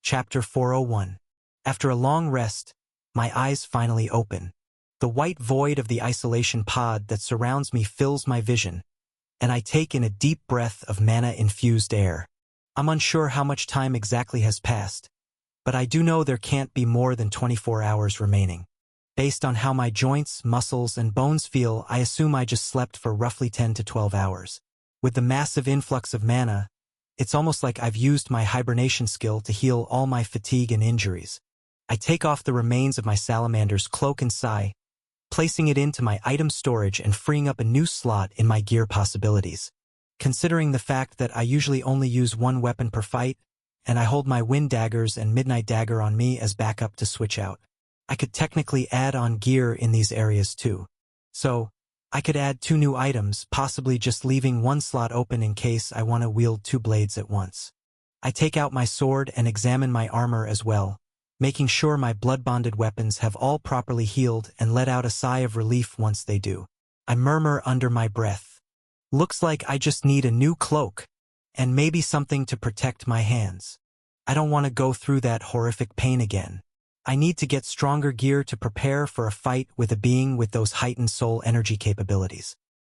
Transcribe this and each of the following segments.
Chapter 401. After a long rest, my eyes finally open. The white void of the isolation pod that surrounds me fills my vision, and I take in a deep breath of mana-infused air. I'm unsure how much time exactly has passed, but I do know there can't be more than 24 hours remaining. Based on how my joints, muscles, and bones feel, I assume I just slept for roughly 10 to 12 hours. With the massive influx of mana, it's almost like I've used my hibernation skill to heal all my fatigue and injuries. I take off the remains of my salamander's cloak and sai, placing it into my item storage and freeing up a new slot in my gear possibilities. Considering the fact that I usually only use one weapon per fight, and I hold my wind daggers and midnight dagger on me as backup to switch out, I could technically add on gear in these areas too. So, I could add 2 new items, possibly just leaving one slot open in case I want to wield 2 blades at once. I take out my sword and examine my armor as well, making sure my blood-bonded weapons have all properly healed and let out a sigh of relief once they do. I murmur under my breath. Looks like I just need a new cloak, and maybe something to protect my hands. I don't want to go through that horrific pain again. I need to get stronger gear to prepare for a fight with a being with those heightened soul energy capabilities.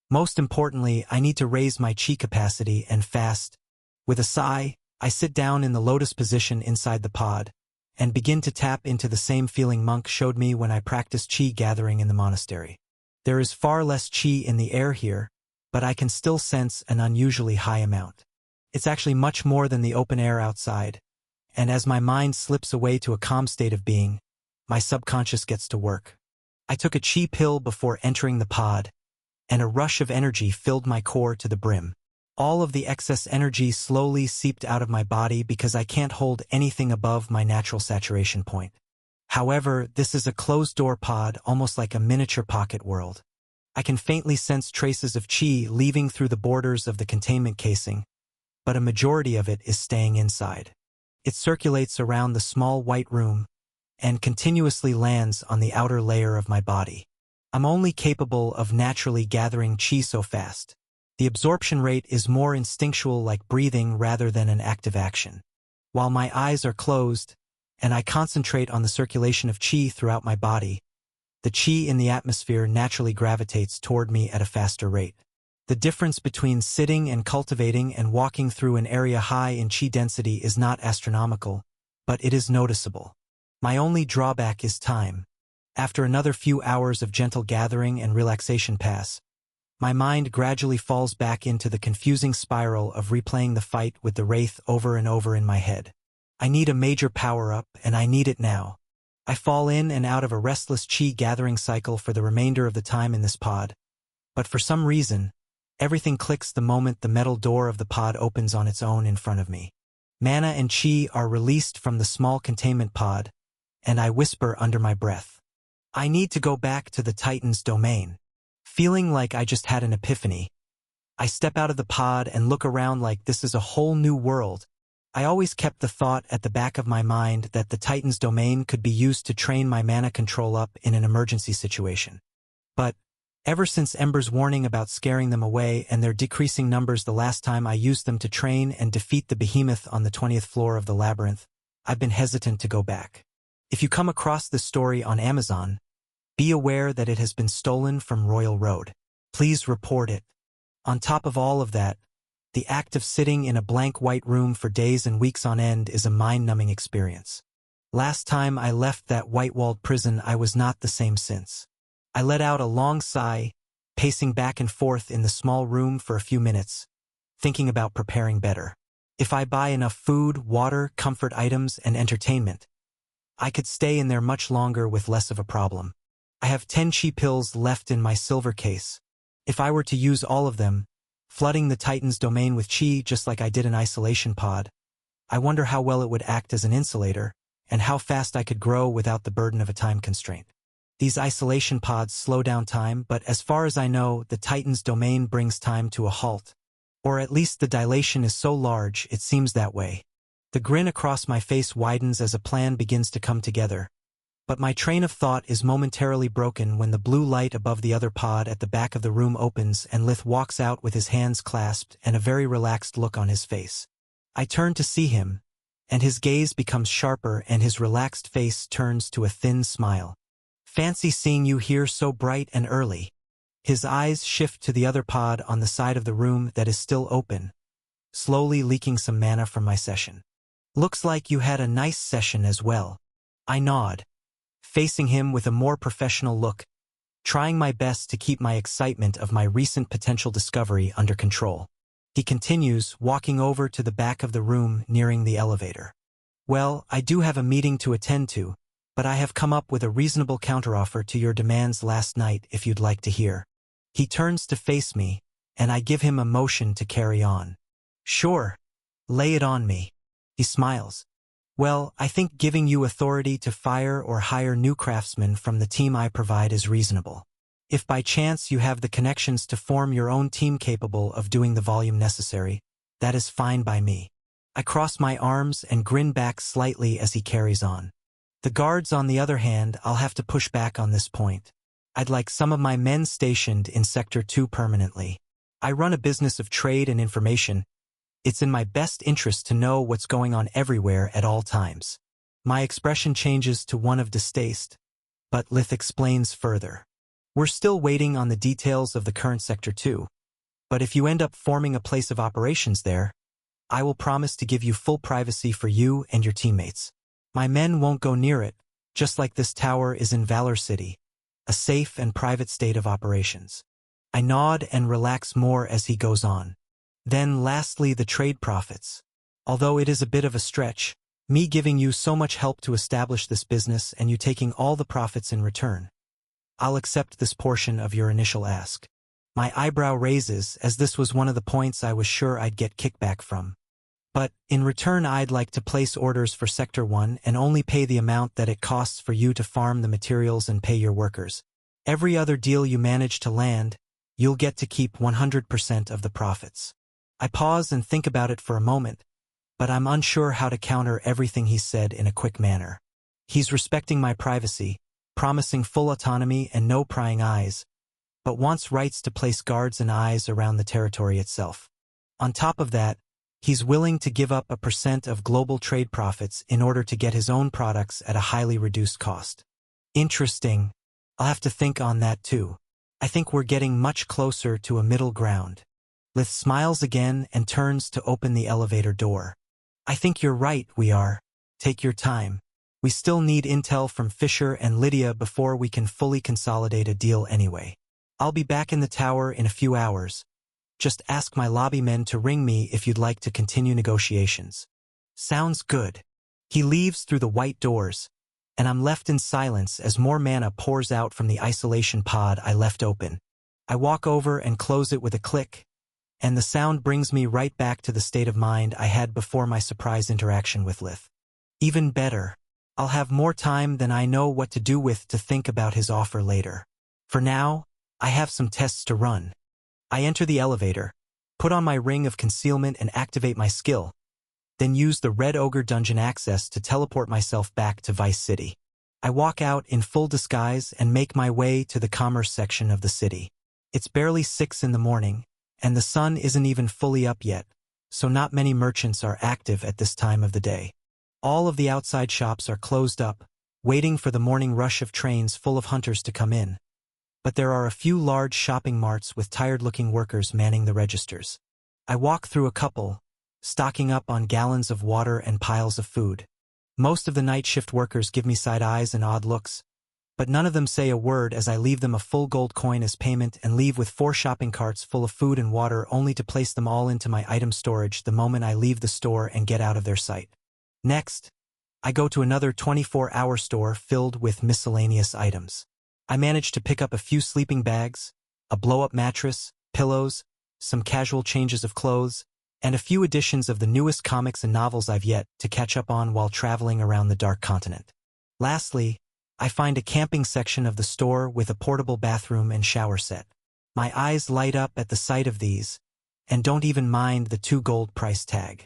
Most importantly, I need to raise my chi capacity and fast. With a sigh, I sit down in the lotus position inside the pod, and begin to tap into the same feeling Monk showed me when I practiced chi gathering in the monastery. There is far less chi in the air here, but I can still sense an unusually high amount. It's actually much more than the open air outside, and as my mind slips away to a calm state of being, my subconscious gets to work. I took a chi pill before entering the pod, and a rush of energy filled my core to the brim. All of the excess energy slowly seeped out of my body because I can't hold anything above my natural saturation point. However, this is a closed-door pod, almost like a miniature pocket world. I can faintly sense traces of chi leaving through the borders of the containment casing, but a majority of it is staying inside. It circulates around the small white room and continuously lands on the outer layer of my body. I'm only capable of naturally gathering chi so fast. The absorption rate is more instinctual, like breathing rather than an active action. While my eyes are closed and I concentrate on the circulation of chi throughout my body, the chi in the atmosphere naturally gravitates toward me at a faster rate. The difference between sitting and cultivating and walking through an area high in chi density is not astronomical, but it is noticeable. My only drawback is time. After another few hours of gentle gathering and relaxation pass, my mind gradually falls back into the confusing spiral of replaying the fight with the Wraith over and over in my head. I need a major power-up, and I need it now. I fall in and out of a restless chi gathering cycle for the remainder of the time in this pod, but for some reason, everything clicks the moment the metal door of the pod opens on its own in front of me. Mana and chi are released from the small containment pod, and I whisper under my breath, I need to go back to the Titan's domain. Feeling like I just had an epiphany, I step out of the pod and look around like this is a whole new world. I always kept the thought at the back of my mind that the Titan's domain could be used to train my mana control up in an emergency situation. But ever since Ember's warning about scaring them away and their decreasing numbers the last time I used them to train and defeat the behemoth on the 20th floor of the labyrinth, I've been hesitant to go back. If you come across this story on Amazon, be aware that it has been stolen from Royal Road. Please report it. On top of all of that, the act of sitting in a blank white room for days and weeks on end is a mind-numbing experience. Last time I left that white-walled prison, I was not the same since. I let out a long sigh, pacing back and forth in the small room for a few minutes, thinking about preparing better. If I buy enough food, water, comfort items, and entertainment, I could stay in there much longer with less of a problem. I have 10 chi pills left in my silver case. If I were to use all of them, flooding the Titan's domain with chi just like I did an isolation pod, I wonder how well it would act as an insulator, and how fast I could grow without the burden of a time constraint. These isolation pods slow down time, but as far as I know, the Titan's domain brings time to a halt. Or at least the dilation is so large, it seems that way. The grin across my face widens as a plan begins to come together. But my train of thought is momentarily broken when the blue light above the other pod at the back of the room opens and Lith walks out with his hands clasped and a very relaxed look on his face. I turn to see him, and his gaze becomes sharper and his relaxed face turns to a thin smile. Fancy seeing you here so bright and early. His eyes shift to the other pod on the side of the room that is still open, slowly leaking some mana from my session. Looks like you had a nice session as well. I nod, facing him with a more professional look, trying my best to keep my excitement of my recent potential discovery under control. He continues, walking over to the back of the room nearing the elevator. Well, I do have a meeting to attend to, but I have come up with a reasonable counteroffer to your demands last night if you'd like to hear. He turns to face me, and I give him a motion to carry on. Sure. Lay it on me. He smiles. Well, I think giving you authority to fire or hire new craftsmen from the team I provide is reasonable. If by chance you have the connections to form your own team capable of doing the volume necessary, that is fine by me. I cross my arms and grin back slightly as he carries on. The guards, on the other hand, I'll have to push back on this point. I'd like some of my men stationed in Sector 2 permanently. I run a business of trade and information. It's in my best interest to know what's going on everywhere at all times. My expression changes to one of distaste, but Lith explains further. We're still waiting on the details of the current Sector 2, but if you end up forming a place of operations there, I will promise to give you full privacy for you and your teammates. My men won't go near it, just like this tower is in Valor City, a safe and private state of operations. I nod and relax more as he goes on. Then lastly, the trade profits. Although it is a bit of a stretch, me giving you so much help to establish this business and you taking all the profits in return, I'll accept this portion of your initial ask. My eyebrow raises, as this was one of the points I was sure I'd get kickback from. But, in return, I'd like to place orders for Sector 1 and only pay the amount that it costs for you to farm the materials and pay your workers. Every other deal you manage to land, you'll get to keep 100% of the profits. I pause and think about it for a moment, but I'm unsure how to counter everything he said in a quick manner. He's respecting my privacy, promising full autonomy and no prying eyes, but wants rights to place guards and eyes around the territory itself. On top of that, he's willing to give up a % of global trade profits in order to get his own products at a highly reduced cost. Interesting. I'll have to think on that too. I think we're getting much closer to a middle ground. Lith smiles again and turns to open the elevator door. I think you're right, we are. Take your time. We still need intel from Fisher and Lydia before we can fully consolidate a deal anyway. I'll be back in the tower in a few hours. Just ask my lobby men to ring me if you'd like to continue negotiations. Sounds good. He leaves through the white doors, and I'm left in silence as more mana pours out from the isolation pod I left open. I walk over and close it with a click, and the sound brings me right back to the state of mind I had before my surprise interaction with Lith. Even better. I'll have more time than I know what to do with to think about his offer later. For now, I have some tests to run. I enter the elevator, put on my ring of concealment and activate my skill, then use the Red Ogre dungeon access to teleport myself back to Vice City. I walk out in full disguise and make my way to the commerce section of the city. It's barely 6 in the morning, and the sun isn't even fully up yet, so not many merchants are active at this time of the day. All of the outside shops are closed up, waiting for the morning rush of trains full of hunters to come in. But there are a few large shopping marts with tired-looking workers manning the registers. I walk through a couple, stocking up on gallons of water and piles of food. Most of the night shift workers give me side eyes and odd looks, but none of them say a word as I leave them a full gold coin as payment and leave with 4 shopping carts full of food and water only to place them all into my item storage the moment I leave the store and get out of their sight. Next, I go to another 24-hour store filled with miscellaneous items. I manage to pick up a few sleeping bags, a blow-up mattress, pillows, some casual changes of clothes, and a few editions of the newest comics and novels I've yet to catch up on while traveling around the Dark Continent. Lastly, I find a camping section of the store with a portable bathroom and shower set. My eyes light up at the sight of these, and don't even mind the 2 gold price tag.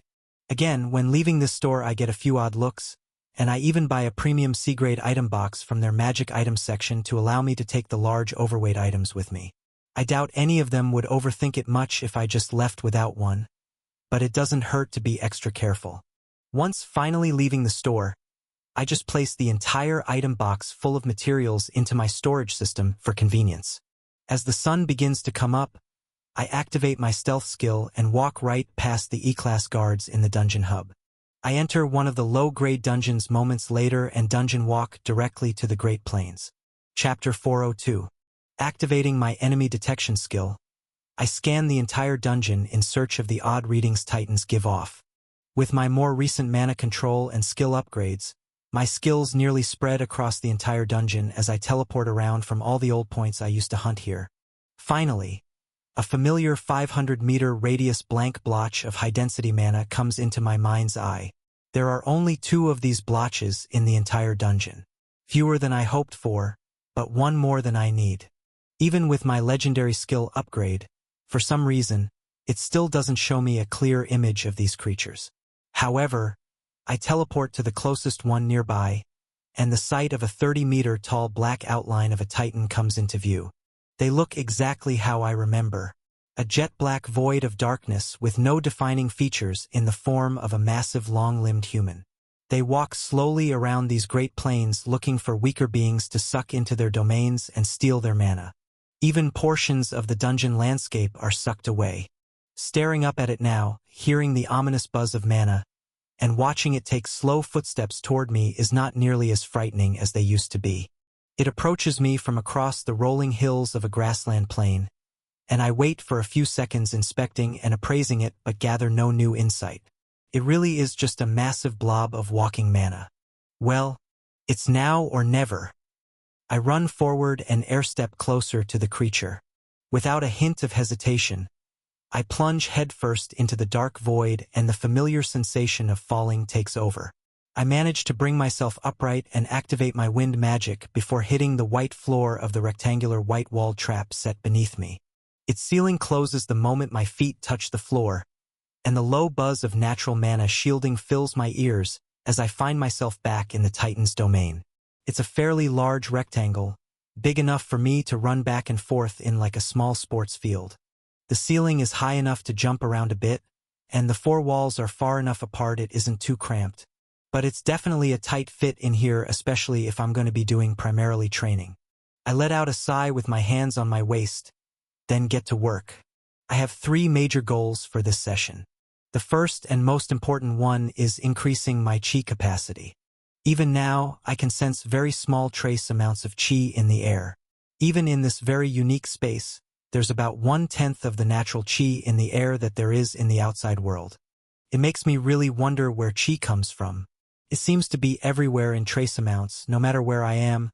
Again, when leaving this store I get a few odd looks, and I even buy a premium C-grade item box from their magic item section to allow me to take the large overweight items with me. I doubt any of them would overthink it much if I just left without one, but it doesn't hurt to be extra careful. Once finally leaving the store, I just place the entire item box full of materials into my storage system for convenience. As the sun begins to come up, I activate my stealth skill and walk right past the E-class guards in the dungeon hub. I enter one of the low-grade dungeons moments later and dungeon walk directly to the Great Plains. Chapter 402. Activating my enemy detection skill, I scan the entire dungeon in search of the odd readings Titans give off. With my more recent mana control and skill upgrades, my skills nearly spread across the entire dungeon as I teleport around from all the old points I used to hunt here. Finally, a familiar 500-meter radius blank blotch of high-density mana comes into my mind's eye. There are only 2 of these blotches in the entire dungeon. Fewer than I hoped for, but one more than I need. Even with my legendary skill upgrade, for some reason, it still doesn't show me a clear image of these creatures. However, I teleport to the closest one nearby, and the sight of a 30-meter tall black outline of a Titan comes into view. They look exactly how I remember. A jet-black void of darkness with no defining features in the form of a massive long-limbed human. They walk slowly around these great plains looking for weaker beings to suck into their domains and steal their mana. Even portions of the dungeon landscape are sucked away. Staring up at it now, hearing the ominous buzz of mana, and watching it take slow footsteps toward me is not nearly as frightening as they used to be. It approaches me from across the rolling hills of a grassland plain, and I wait for a few seconds inspecting and appraising it but gather no new insight. It really is just a massive blob of walking mana. Well, it's now or never. I run forward and airstep closer to the creature. Without a hint of hesitation, I plunge headfirst into the dark void and the familiar sensation of falling takes over. I manage to bring myself upright and activate my wind magic before hitting the white floor of the rectangular white-walled trap set beneath me. Its ceiling closes the moment my feet touch the floor, and the low buzz of natural mana shielding fills my ears as I find myself back in the Titan's domain. It's a fairly large rectangle, big enough for me to run back and forth in like a small sports field. The ceiling is high enough to jump around a bit, and the 4 walls are far enough apart it isn't too cramped. But it's definitely a tight fit in here, especially if I'm going to be doing primarily training. I let out a sigh with my hands on my waist, then get to work. I have 3 major goals for this session. The first and most important one is increasing my chi capacity. Even now, I can sense very small trace amounts of chi in the air. Even in this very unique space, there's about 1/10 of the natural chi in the air that there is in the outside world. It makes me really wonder where chi comes from. It seems to be everywhere in trace amounts, no matter where I am,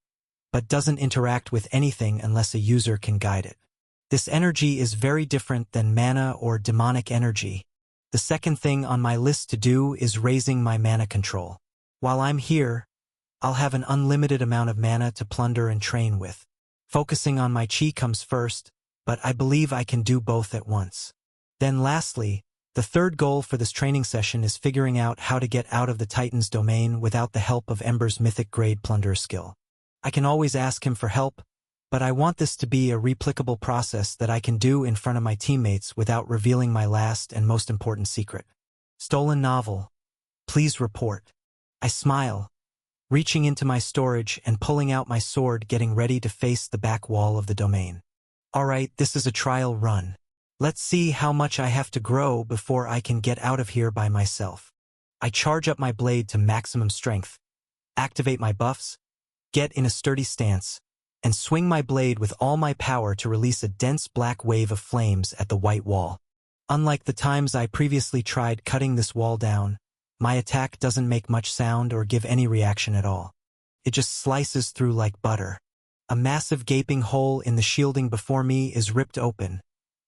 but doesn't interact with anything unless a user can guide it. This energy is very different than mana or demonic energy. The second thing on my list to do is raising my mana control. While I'm here, I'll have an unlimited amount of mana to plunder and train with. Focusing on my chi comes first, but I believe I can do both at once. Then lastly, the third goal for this training session is figuring out how to get out of the Titan's domain without the help of Ember's mythic grade plunderer skill. I can always ask him for help, but I want this to be a replicable process that I can do in front of my teammates without revealing my last and most important secret. Stolen novel. Please report. I smile, reaching into my storage and pulling out my sword, getting ready to face the back wall of the domain. Alright, this is a trial run. Let's see how much I have to grow before I can get out of here by myself. I charge up my blade to maximum strength, activate my buffs, get in a sturdy stance, and swing my blade with all my power to release a dense black wave of flames at the white wall. Unlike the times I previously tried cutting this wall down, my attack doesn't make much sound or give any reaction at all. It just slices through like butter. A massive gaping hole in the shielding before me is ripped open,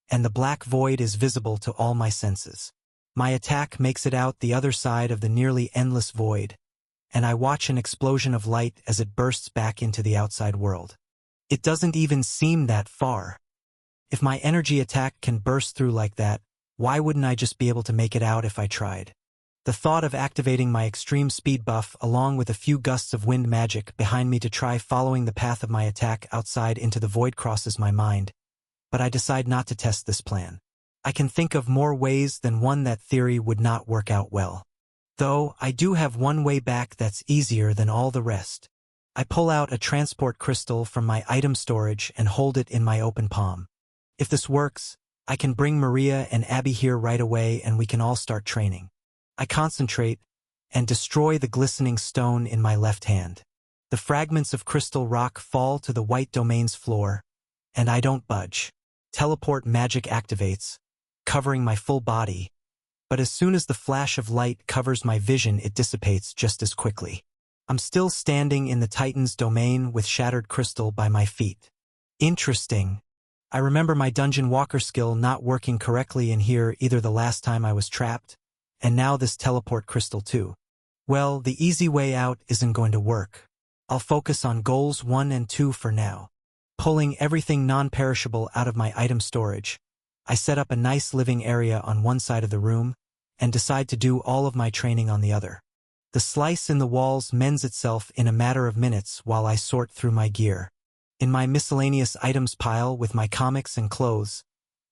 and the black void is visible to all my senses. My attack makes it out the other side of the nearly endless void, and I watch an explosion of light as it bursts back into the outside world. It doesn't even seem that far. If my energy attack can burst through like that, why wouldn't I just be able to make it out if I tried? The thought of activating my extreme speed buff along with a few gusts of wind magic behind me to try following the path of my attack outside into the void crosses my mind, but I decide not to test this plan. I can think of more ways than one that theory would not work out well. Though, I do have one way back that's easier than all the rest. I pull out a transport crystal from my item storage and hold it in my open palm. If this works, I can bring Maria and Abby here right away and we can all start training. I concentrate and destroy the glistening stone in my left hand. The fragments of crystal rock fall to the white domain's floor, and I don't budge. Teleport magic activates, covering my full body, but as soon as the flash of light covers my vision, it dissipates just as quickly. I'm still standing in the Titan's domain with shattered crystal by my feet. Interesting. I remember my dungeon walker skill not working correctly in here either the last time I was trapped, and now this teleport crystal too. Well, the easy way out isn't going to work. I'll focus on goals 1 and 2 for now. Pulling everything non-perishable out of my item storage, I set up a nice living area on one side of the room and decide to do all of my training on the other. The slice in the walls mends itself in a matter of minutes while I sort through my gear. In my miscellaneous items pile with my comics and clothes,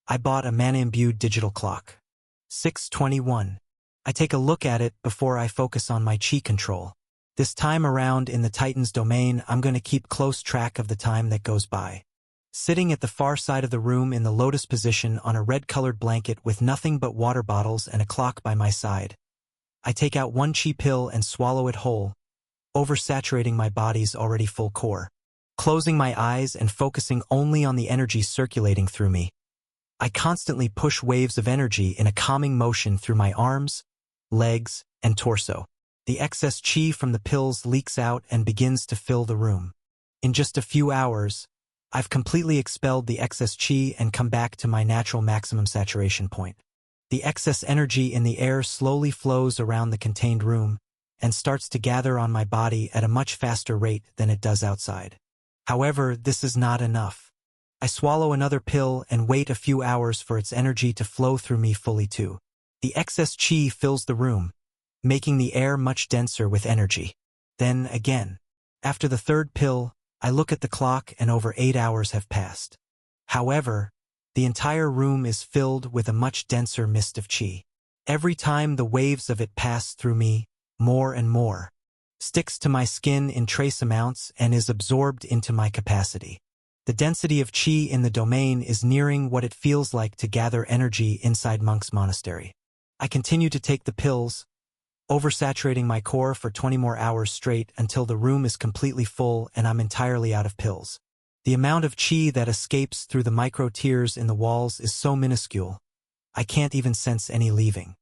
I bought a mana-imbued digital clock. 6:21. I take a look at it before I focus on my chi control. This time around in the Titan's domain, I'm going to keep close track of the time that goes by. Sitting at the far side of the room in the lotus position on a red-colored blanket with nothing but water bottles and a clock by my side, I take out one chi pill and swallow it whole, oversaturating my body's already full core. Closing my eyes and focusing only on the energy circulating through me, I constantly push waves of energy in a calming motion through my arms, legs, and torso. The excess chi from the pills leaks out and begins to fill the room. In just a few hours, I've completely expelled the excess chi and come back to my natural maximum saturation point. The excess energy in the air slowly flows around the contained room and starts to gather on my body at a much faster rate than it does outside. However, this is not enough. I swallow another pill and wait a few hours for its energy to flow through me fully too. The excess chi fills the room, making the air much denser with energy. Then again, after the third pill, I look at the clock and over 8 hours have passed. However, the entire room is filled with a much denser mist of chi. Every time the waves of it pass through me, more and more, sticks to my skin in trace amounts and is absorbed into my capacity. The density of chi in the domain is nearing what it feels like to gather energy inside Monk's Monastery. I continue to take the pills, oversaturating my core for 20 more hours straight until the room is completely full and I'm entirely out of pills. The amount of chi that escapes through the micro-tears in the walls is so minuscule, I can't even sense any leaving.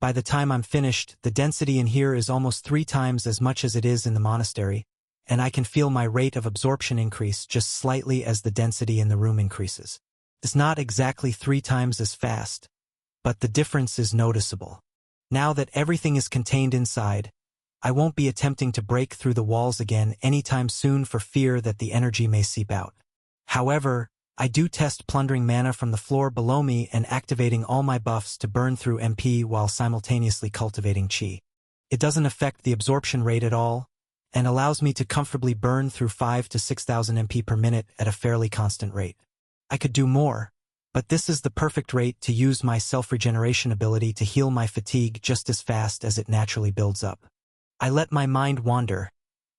By the time I'm finished, the density in here is almost 3 times as much as it is in the monastery, and I can feel my rate of absorption increase just slightly as the density in the room increases. It's not exactly 3 times as fast, but the difference is noticeable. Now that everything is contained inside, I won't be attempting to break through the walls again anytime soon for fear that the energy may seep out. However, I do test plundering mana from the floor below me and activating all my buffs to burn through MP while simultaneously cultivating chi. It doesn't affect the absorption rate at all, and allows me to comfortably burn through 5 to 6,000 MP per minute at a fairly constant rate. I could do more, but this is the perfect rate to use my self-regeneration ability to heal my fatigue just as fast as it naturally builds up. I let my mind wander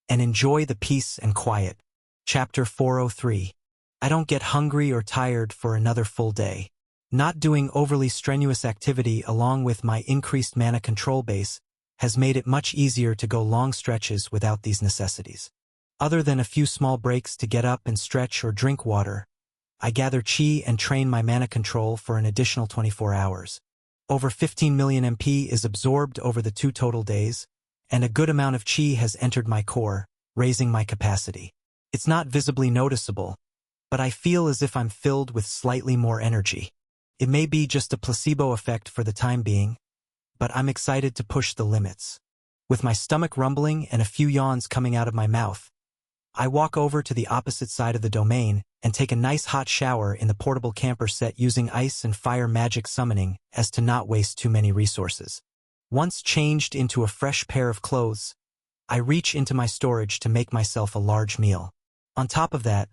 and enjoy the peace and quiet. Chapter 403. I don't get hungry or tired for another full day. Not doing overly strenuous activity along with my increased mana control base has made it much easier to go long stretches without these necessities. Other than a few small breaks to get up and stretch or drink water, I gather chi and train my mana control for an additional 24 hours. Over 15 million MP is absorbed over the 2 total days, and a good amount of chi has entered my core, raising my capacity. It's not visibly noticeable, but I feel as if I'm filled with slightly more energy. It may be just a placebo effect for the time being, but I'm excited to push the limits. With my stomach rumbling and a few yawns coming out of my mouth, I walk over to the opposite side of the domain and take a nice hot shower in the portable camper set using ice and fire magic summoning as to not waste too many resources. Once changed into a fresh pair of clothes, I reach into my storage to make myself a large meal. On top of that,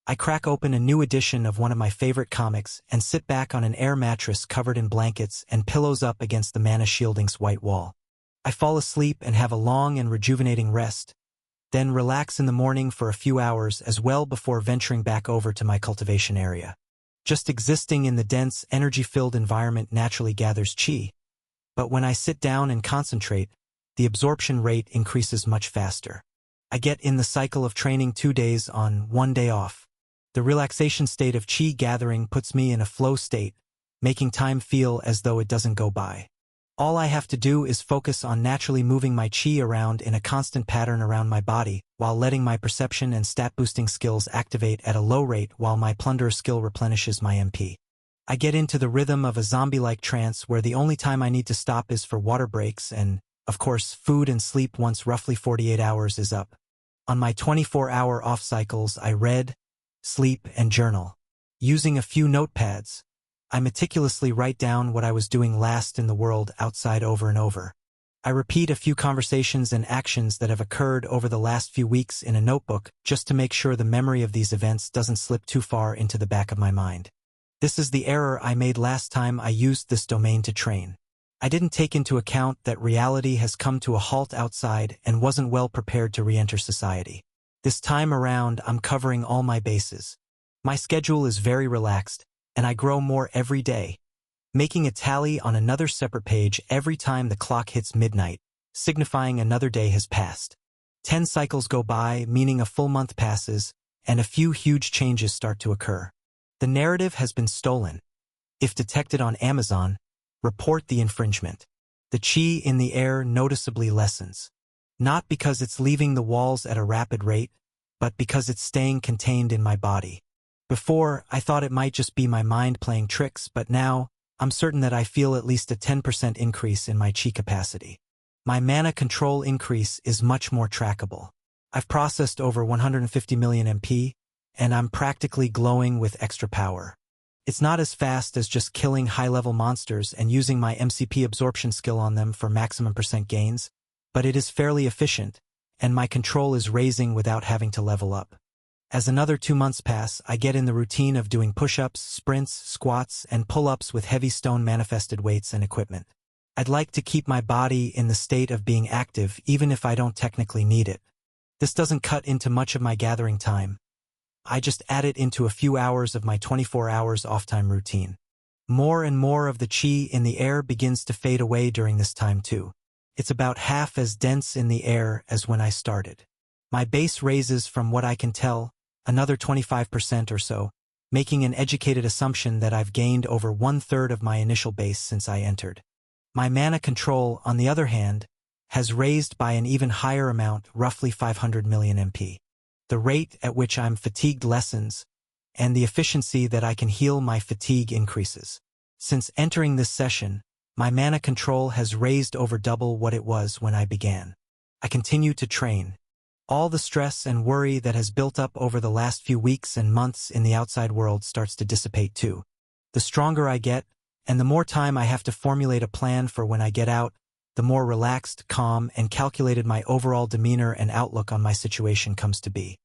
I crack open a new edition of one of my favorite comics and sit back on an air mattress covered in blankets and pillows up against the mana shielding's white wall. I fall asleep and have a long and rejuvenating rest, then relax in the morning for a few hours as well before venturing back over to my cultivation area. Just existing in the dense, energy-filled environment naturally gathers qi, but when I sit down and concentrate, the absorption rate increases much faster. I get in the cycle of training 2 days on, 1 day off. The relaxation state of qi gathering puts me in a flow state, making time feel as though it doesn't go by. All I have to do is focus on naturally moving my qi around in a constant pattern around my body, while letting my perception and stat-boosting skills activate at a low rate while my plunder skill replenishes my MP. I get into the rhythm of a zombie-like trance where the only time I need to stop is for water breaks and, of course, food and sleep once roughly 48 hours is up. On my 24-hour off cycles, I read, sleep, and journal. Using a few notepads, I meticulously write down what I was doing last in the world outside over and over. I repeat a few conversations and actions that have occurred over the last few weeks in a notebook just to make sure the memory of these events doesn't slip too far into the back of my mind. This is the error I made last time I used this domain to train. I didn't take into account that reality has come to a halt outside and wasn't well prepared to re-enter society. This time around, I'm covering all my bases. My schedule is very relaxed, and I grow more every day, making a tally on another separate page every time the clock hits midnight, signifying another day has passed. 10 cycles go by, meaning a full month passes, and a few huge changes start to occur. The narrative has been stolen. If detected on Amazon, report the infringement. The qi in the air noticeably lessens. Not because it's leaving the walls at a rapid rate, but because it's staying contained in my body. Before, I thought it might just be my mind playing tricks, but now, I'm certain that I feel at least a 10% increase in my qi capacity. My mana control increase is much more trackable. I've processed over 150 million MP, and I'm practically glowing with extra power. It's not as fast as just killing high-level monsters and using my MCP absorption skill on them for maximum percent gains, but it is fairly efficient, and my control is raising without having to level up. As another 2 months pass, I get in the routine of doing push-ups, sprints, squats, and pull-ups with heavy stone-manifested weights and equipment. I'd like to keep my body in the state of being active even if I don't technically need it. This doesn't cut into much of my gathering time. I just add it into a few hours of my 24 hours off-time routine. More and more of the qi in the air begins to fade away during this time too. It's about half as dense in the air as when I started. My base raises from what I can tell, another 25% or so, making an educated assumption that I've gained over 1/3 of my initial base since I entered. My mana control, on the other hand, has raised by an even higher amount, roughly 500 million MP. The rate at which I'm fatigued lessens, and the efficiency that I can heal my fatigue increases. Since entering this session, my mana control has raised over double what it was when I began. I continue to train. All the stress and worry that has built up over the last few weeks and months in the outside world starts to dissipate too. The stronger I get, and the more time I have to formulate a plan for when I get out, the more relaxed, calm, and calculated my overall demeanor and outlook on my situation comes to be.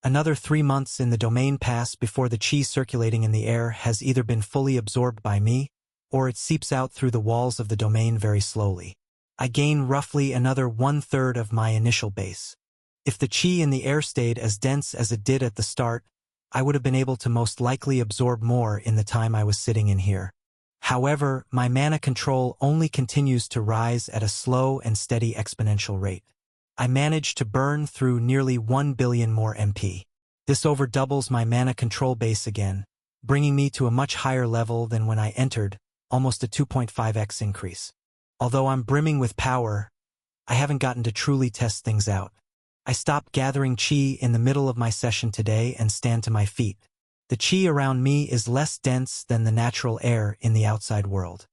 Another 3 months in the domain pass before the qi circulating in the air has either been fully absorbed by me, or it seeps out through the walls of the domain very slowly. I gain roughly another 1/3 of my initial base. If the qi in the air stayed as dense as it did at the start, I would have been able to most likely absorb more in the time I was sitting in here. However, my mana control only continues to rise at a slow and steady exponential rate. I managed to burn through nearly 1 billion more MP. This over doubles my mana control base again, bringing me to a much higher level than when I entered, almost a 2.5x increase. Although I'm brimming with power, I haven't gotten to truly test things out. I stopped gathering qi in the middle of my session today and stand to my feet. The qi around me is less dense than the natural air in the outside world.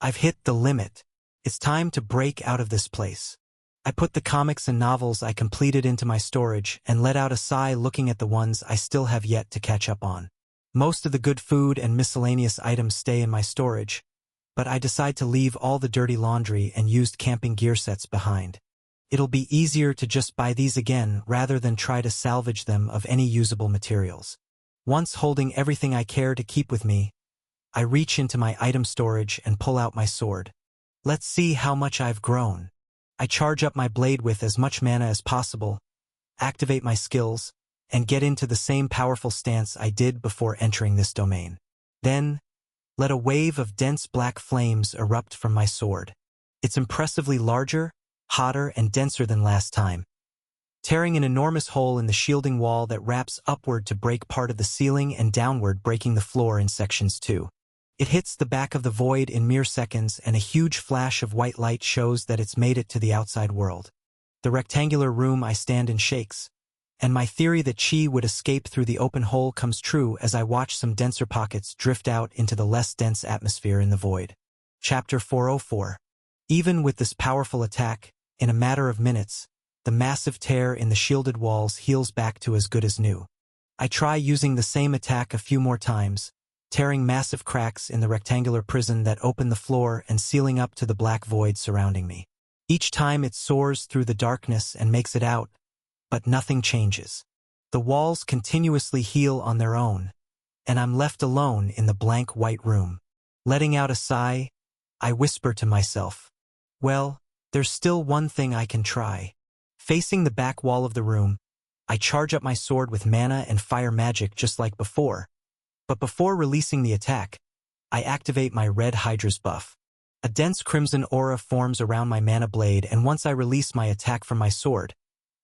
I've hit the limit. It's time to break out of this place. I put the comics and novels I completed into my storage and let out a sigh looking at the ones I still have yet to catch up on. Most of the good food and miscellaneous items stay in my storage, but I decide to leave all the dirty laundry and used camping gear sets behind. It'll be easier to just buy these again rather than try to salvage them of any usable materials. Once holding everything I care to keep with me, I reach into my item storage and pull out my sword. Let's see how much I've grown. I charge up my blade with as much mana as possible, activate my skills, and get into the same powerful stance I did before entering this domain. Then, let a wave of dense black flames erupt from my sword. It's impressively larger, hotter, and denser than last time, tearing an enormous hole in the shielding wall that wraps upward to break part of the ceiling and downward, breaking the floor in sections too. It hits the back of the void in mere seconds, and a huge flash of white light shows that it's made it to the outside world. The rectangular room I stand in shakes, and my theory that Chi would escape through the open hole comes true as I watch some denser pockets drift out into the less dense atmosphere in the void. Chapter 404. Even with this powerful attack, in a matter of minutes, the massive tear in the shielded walls heals back to as good as new. I try using the same attack a few more times, tearing massive cracks in the rectangular prison that open the floor and sealing up to the black void surrounding me. Each time it soars through the darkness and makes it out, but nothing changes. The walls continuously heal on their own, and I'm left alone in the blank white room. Letting out a sigh, I whisper to myself, well, there's still one thing I can try. Facing the back wall of the room, I charge up my sword with mana and fire magic just like before. But before releasing the attack, I activate my Red Hydra's buff. A dense crimson aura forms around my mana blade, and once I release my attack from my sword,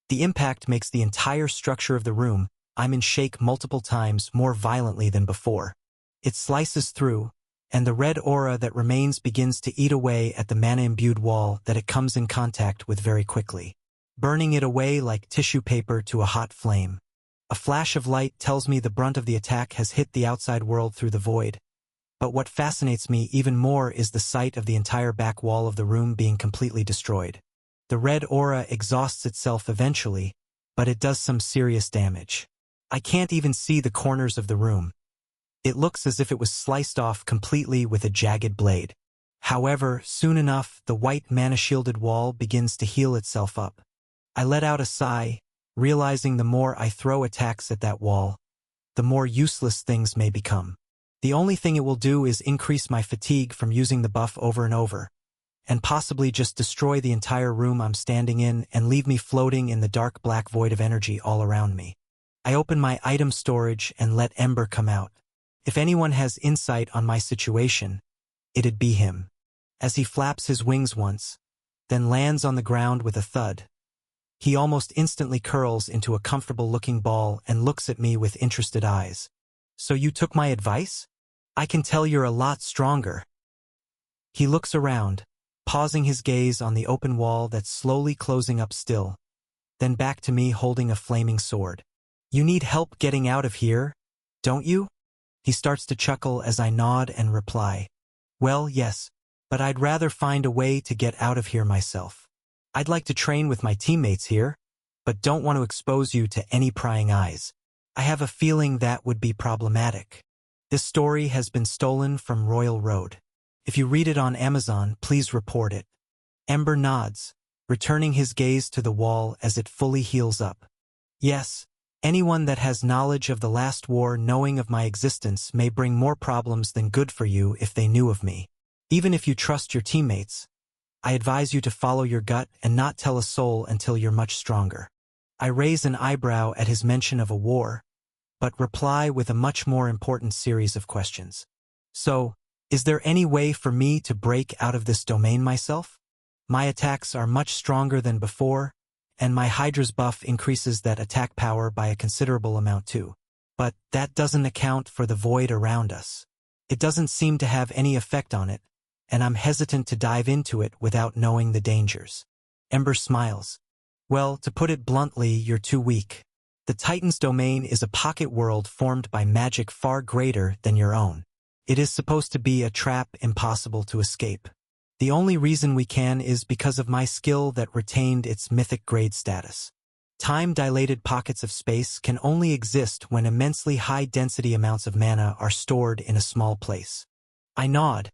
the impact makes the entire structure of the room I'm in shake multiple times more violently than before. It slices through, and the red aura that remains begins to eat away at the mana-imbued wall that it comes in contact with very quickly, burning it away like tissue paper to a hot flame. A flash of light tells me the brunt of the attack has hit the outside world through the void, but what fascinates me even more is the sight of the entire back wall of the room being completely destroyed. The red aura exhausts itself eventually, but it does some serious damage. I can't even see the corners of the room. It looks as if it was sliced off completely with a jagged blade. However, soon enough, the white mana-shielded wall begins to heal itself up. I let out a sigh, realizing the more I throw attacks at that wall, the more useless things may become. The only thing it will do is increase my fatigue from using the buff over and over, and possibly just destroy the entire room I'm standing in and leave me floating in the dark black void of energy all around me. I open my item storage and let Ember come out. If anyone has insight on my situation, it'd be him. As he flaps his wings once, then lands on the ground with a thud, he almost instantly curls into a comfortable-looking ball and looks at me with interested eyes. So you took my advice? I can tell you're a lot stronger. He looks around, pausing his gaze on the open wall that's slowly closing up still, then back to me holding a flaming sword. You need help getting out of here, don't you? He starts to chuckle as I nod and reply, well, yes, but I'd rather find a way to get out of here myself. I'd like to train with my teammates here, but don't want to expose you to any prying eyes. I have a feeling that would be problematic. This story has been stolen from Royal Road. If you read it on Amazon, please report it. Ember nods, returning his gaze to the wall as it fully heals up. Yes, anyone that has knowledge of the last war knowing of my existence may bring more problems than good for you if they knew of me. Even if you trust your teammates, I advise you to follow your gut and not tell a soul until you're much stronger. I raise an eyebrow at his mention of a war, but reply with a much more important series of questions. So, is there any way for me to break out of this domain myself? My attacks are much stronger than before, and my Hydra's buff increases that attack power by a considerable amount too. But that doesn't account for the void around us. It doesn't seem to have any effect on it, and I'm hesitant to dive into it without knowing the dangers. Ember smiles. Well, to put it bluntly, you're too weak. The Titan's domain is a pocket world formed by magic far greater than your own. It is supposed to be a trap impossible to escape. The only reason we can is because of my skill that retained its mythic grade status. Time-dilated pockets of space can only exist when immensely high-density amounts of mana are stored in a small place. I nod,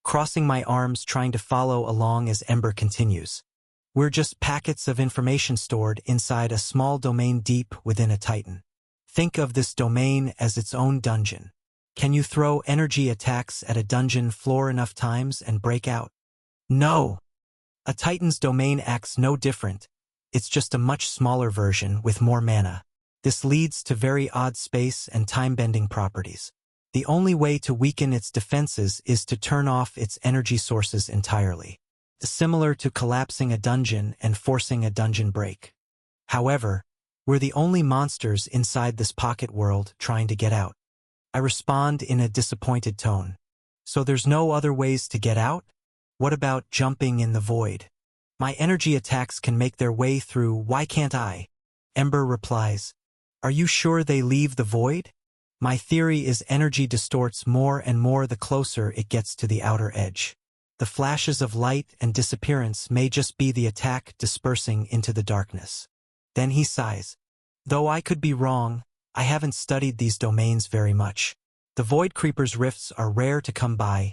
crossing my arms trying to follow along as Ember continues. We're just packets of information stored inside a small domain deep within a Titan. Think of this domain as its own dungeon. Can you throw energy attacks at a dungeon floor enough times and break out? No! A Titan's domain acts no different. It's just a much smaller version with more mana. This leads to very odd space and time-bending properties. The only way to weaken its defenses is to turn off its energy sources entirely, similar to collapsing a dungeon and forcing a dungeon break. However, we're the only monsters inside this pocket world trying to get out. I respond in a disappointed tone. So there's no other ways to get out? What about jumping in the void? My energy attacks can make their way through, why can't I? Ember replies, are you sure they leave the void? My theory is energy distorts more and more the closer it gets to the outer edge. The flashes of light and disappearance may just be the attack dispersing into the darkness. Then he sighs. Though I could be wrong, I haven't studied these domains very much. The Void Creeper's rifts are rare to come by,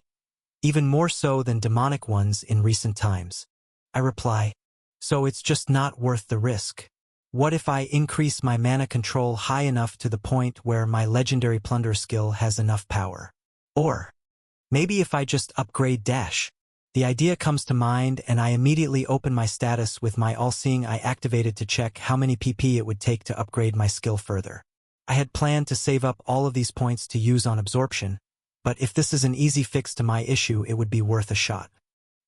even more so than demonic ones in recent times. I reply, so it's just not worth the risk. What if I increase my mana control high enough to the point where my legendary plunder skill has enough power? Or maybe if I just upgrade Dash. The idea comes to mind and I immediately open my status with my all-seeing eye activated to check how many PP it would take to upgrade my skill further. I had planned to save up all of these points to use on absorption, but if this is an easy fix to my issue, it would be worth a shot.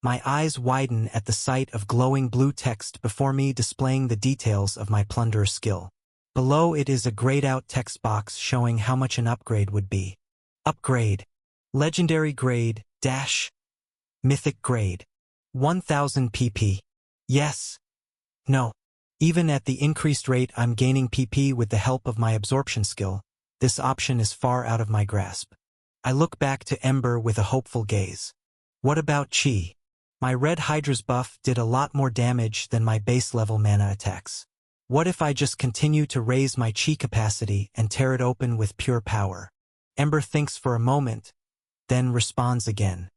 My eyes widen at the sight of glowing blue text before me displaying the details of my plunderer skill. Below it is a grayed out text box showing how much an upgrade would be. Upgrade. Legendary grade, Dash. Mythic grade. 1000 PP. Yes. No. Even at the increased rate I'm gaining PP with the help of my absorption skill, this option is far out of my grasp. I look back to Ember with a hopeful gaze. What about Chi? My Red Hydra's buff did a lot more damage than my base level mana attacks. What if I just continue to raise my Chi capacity and tear it open with pure power? Ember thinks for a moment, then responds again.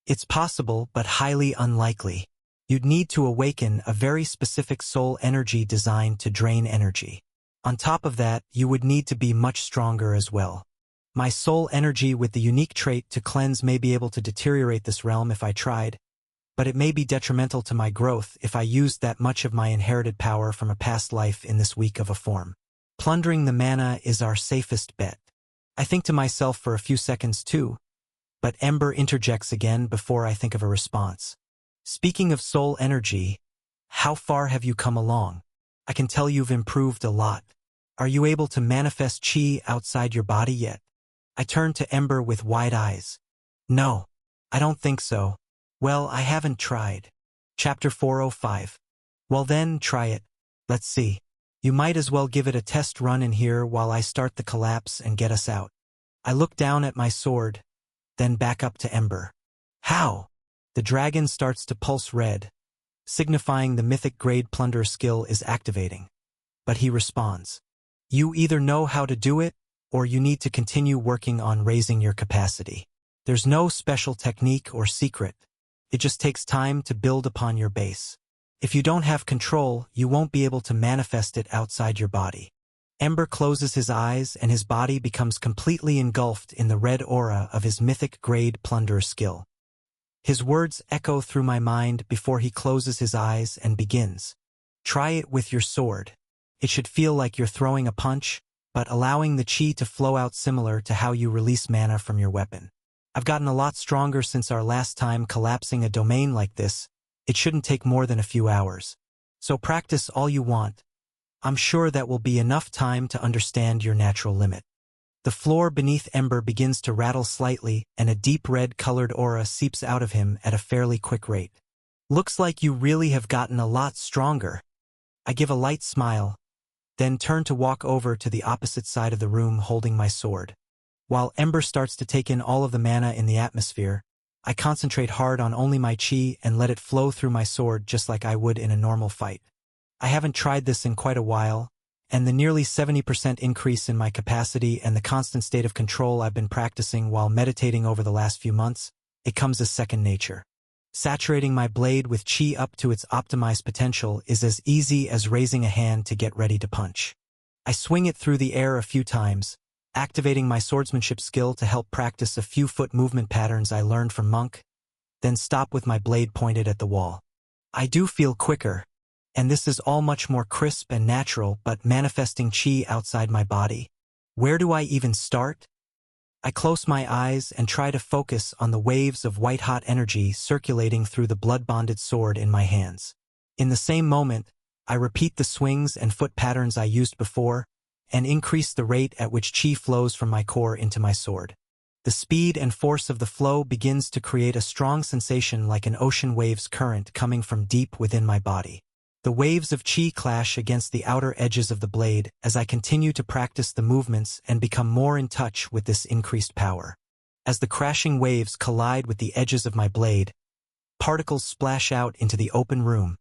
It's possible, but highly unlikely. You'd need to awaken a very specific soul energy designed to drain energy. On top of that, you would need to be much stronger as well. My soul energy with the unique trait to cleanse may be able to deteriorate this realm if I tried, but it may be detrimental to my growth if I used that much of my inherited power from a past life in this weak of a form. Plundering the mana is our safest bet. I think to myself for a few seconds too, but Ember interjects again before I think of a response. Speaking of soul energy, how far have you come along? I can tell you've improved a lot. Are you able to manifest Chi outside your body yet? I turn to Ember with wide eyes. No, I don't think so. Well, I haven't tried. Chapter 405. Well then, try it. Let's see. You might as well give it a test run in here while I start the collapse and get us out. I look down at my sword, then back up to Ember. How? The dragon starts to pulse red, signifying the mythic grade plunder skill is activating. But he responds. You either know how to do it, or you need to continue working on raising your capacity. There's no special technique or secret. It just takes time to build upon your base. If you don't have control, you won't be able to manifest it outside your body. Ember closes his eyes and his body becomes completely engulfed in the red aura of his mythic grade plunder skill. His words echo through my mind before he closes his eyes and begins. Try it with your sword. It should feel like you're throwing a punch, but allowing the chi to flow out similar to how you release mana from your weapon. I've gotten a lot stronger since our last time collapsing a domain like this. It shouldn't take more than a few hours. So practice all you want. I'm sure that will be enough time to understand your natural limit. The floor beneath Ember begins to rattle slightly and a deep red-colored aura seeps out of him at a fairly quick rate. Looks like you really have gotten a lot stronger. I give a light smile, then turn to walk over to the opposite side of the room holding my sword. While Ember starts to take in all of the mana in the atmosphere, I concentrate hard on only my chi and let it flow through my sword just like I would in a normal fight. I haven't tried this in quite a while, and the nearly 70% increase in my capacity and the constant state of control I've been practicing while meditating over the last few months, it comes as second nature. Saturating my blade with chi up to its optimized potential is as easy as raising a hand to get ready to punch. I swing it through the air a few times, activating my swordsmanship skill to help practice a few foot movement patterns I learned from Monk, then stop with my blade pointed at the wall. I do feel quicker, and this is all much more crisp and natural, but manifesting chi outside my body. Where do I even start? I close my eyes and try to focus on the waves of white-hot energy circulating through the blood-bonded sword in my hands. In the same moment, I repeat the swings and foot patterns I used before, and increase the rate at which chi flows from my core into my sword. The speed and force of the flow begins to create a strong sensation like an ocean wave's current coming from deep within my body. The waves of chi clash against the outer edges of the blade as I continue to practice the movements and become more in touch with this increased power. As the crashing waves collide with the edges of my blade, particles splash out into the open room,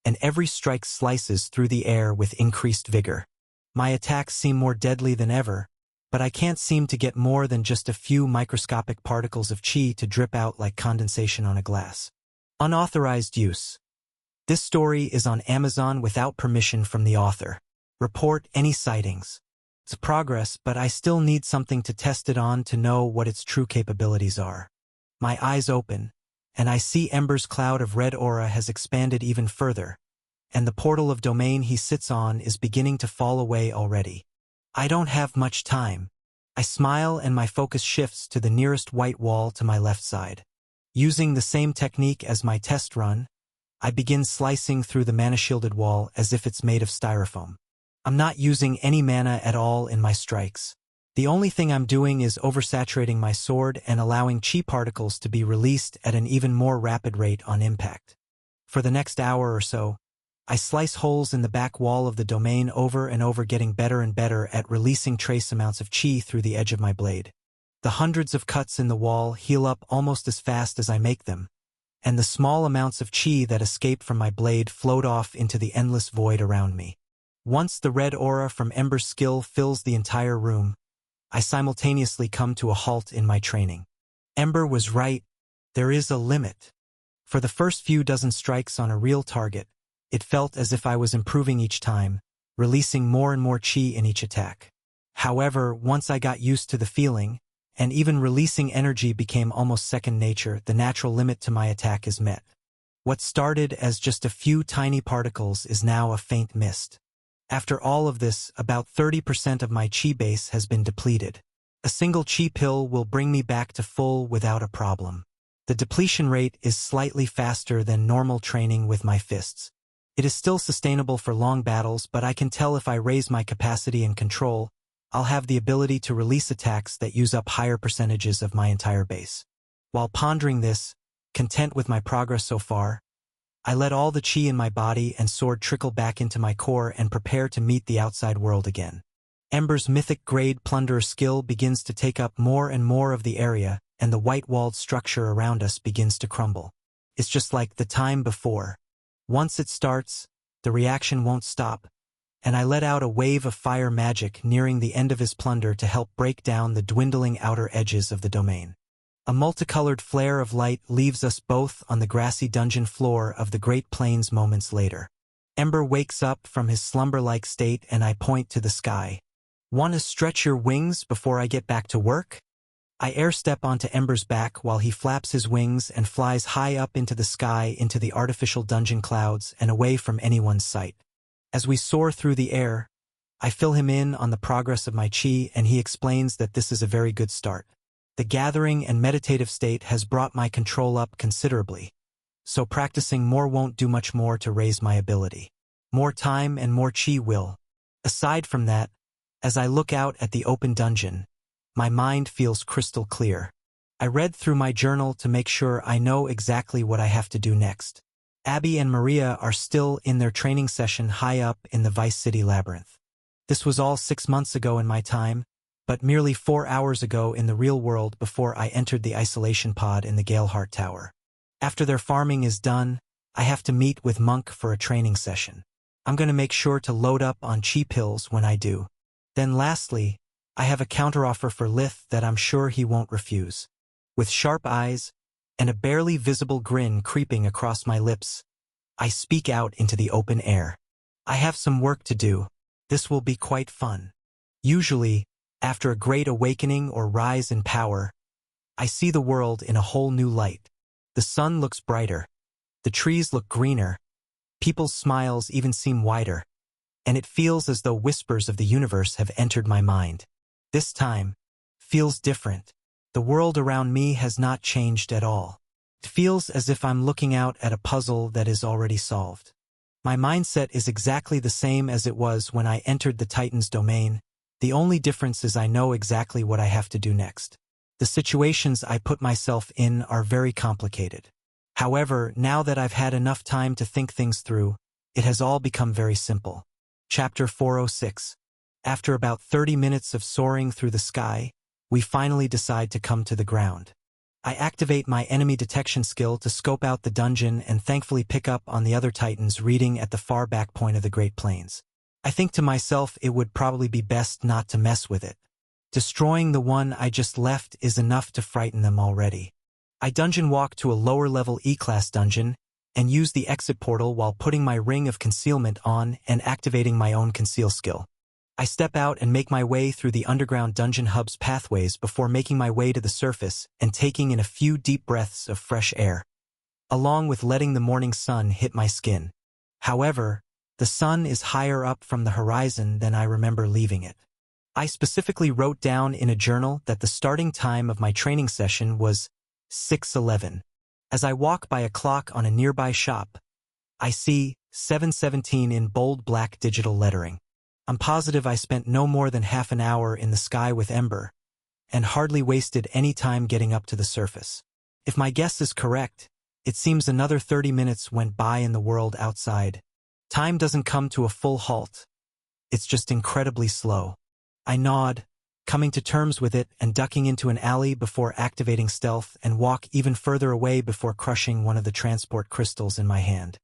and every strike slices through the air with increased vigor. My attacks seem more deadly than ever, but I can't seem to get more than just a few microscopic particles of chi to drip out like condensation on a glass. Unauthorized use. This story is on Amazon without permission from the author. Report any sightings. It's progress, but I still need something to test it on to know what its true capabilities are. My eyes open, and I see Ember's cloud of red aura has expanded even further, and the portal of domain he sits on is beginning to fall away already. I don't have much time. I smile and my focus shifts to the nearest white wall to my left side. Using the same technique as my test run, I begin slicing through the mana-shielded wall as if it's made of styrofoam. I'm not using any mana at all in my strikes. The only thing I'm doing is oversaturating my sword and allowing chi particles to be released at an even more rapid rate on impact. For the next hour or so, I slice holes in the back wall of the domain over and over, getting better and better at releasing trace amounts of chi through the edge of my blade. The hundreds of cuts in the wall heal up almost as fast as I make them, and the small amounts of chi that escape from my blade float off into the endless void around me. Once the red aura from Ember's skill fills the entire room, I simultaneously come to a halt in my training. Ember was right, there is a limit. For the first few dozen strikes on a real target, it felt as if I was improving each time, releasing more and more chi in each attack. However, once I got used to the feeling, and even releasing energy became almost second nature, the natural limit to my attack is met. What started as just a few tiny particles is now a faint mist. After all of this, about 30% of my chi base has been depleted. A single chi pill will bring me back to full without a problem. The depletion rate is slightly faster than normal training with my fists. It is still sustainable for long battles, but I can tell if I raise my capacity and control, I'll have the ability to release attacks that use up higher percentages of my entire base. While pondering this, content with my progress so far, I let all the chi in my body and sword trickle back into my core and prepare to meet the outside world again. Ember's mythic grade plunderer skill begins to take up more and more of the area, and the white-walled structure around us begins to crumble. It's just like the time before. Once it starts, the reaction won't stop, and I let out a wave of fire magic nearing the end of his plunder to help break down the dwindling outer edges of the domain. A multicolored flare of light leaves us both on the grassy dungeon floor of the Great Plains moments later. Ember wakes up from his slumber-like state and I point to the sky. "Want to stretch your wings before I get back to work?" I air-step onto Ember's back while he flaps his wings and flies high up into the sky, into the artificial dungeon clouds and away from anyone's sight. As we soar through the air, I fill him in on the progress of my chi, and he explains that this is a very good start. The gathering and meditative state has brought my control up considerably, so practicing more won't do much more to raise my ability. More time and more chi will. Aside from that, as I look out at the open dungeon, my mind feels crystal clear. I read through my journal to make sure I know exactly what I have to do next. Abby and Maria are still in their training session high up in the Vice City Labyrinth. This was all 6 months ago in my time, but merely 4 hours ago in the real world before I entered the isolation pod in the Galeheart Tower. After their farming is done, I have to meet with Monk for a training session. I'm going to make sure to load up on chi pills when I do. Then lastly, I have a counteroffer for Lith that I'm sure he won't refuse. With sharp eyes, and a barely visible grin creeping across my lips, I speak out into the open air. I have some work to do. This will be quite fun. Usually, after a great awakening or rise in power, I see the world in a whole new light. The sun looks brighter, The trees look greener, people's smiles even seem wider, and it feels as though whispers of the universe have entered my mind. This time feels different. The world around me has not changed at all. It feels as if I'm looking out at a puzzle that is already solved. My mindset is exactly the same as it was when I entered the Titan's domain. The only difference is I know exactly what I have to do next. The situations I put myself in are very complicated. However, now that I've had enough time to think things through, it has all become very simple. Chapter 406. After about 30 minutes of soaring through the sky, we finally decide to come to the ground. I activate my enemy detection skill to scope out the dungeon and thankfully pick up on the other Titans reading at the far back point of the Great Plains. I think to myself it would probably be best not to mess with it. Destroying the one I just left is enough to frighten them already. I dungeon walk to a lower level E-class dungeon and use the exit portal while putting my ring of concealment on and activating my own conceal skill. I step out and make my way through the underground dungeon hub's pathways before making my way to the surface and taking in a few deep breaths of fresh air, along with letting the morning sun hit my skin. However, the sun is higher up from the horizon than I remember leaving it. I specifically wrote down in a journal that the starting time of my training session was 6:11. As I walk by a clock on a nearby shop, I see 7:17 in bold black digital lettering. I'm positive I spent no more than half an hour in the sky with Ember, and hardly wasted any time getting up to the surface. If my guess is correct, it seems another 30 minutes went by in the world outside. Time doesn't come to a full halt. It's just incredibly slow. I nod, coming to terms with it and ducking into an alley before activating stealth and walk even further away before crushing one of the transport crystals in my hand.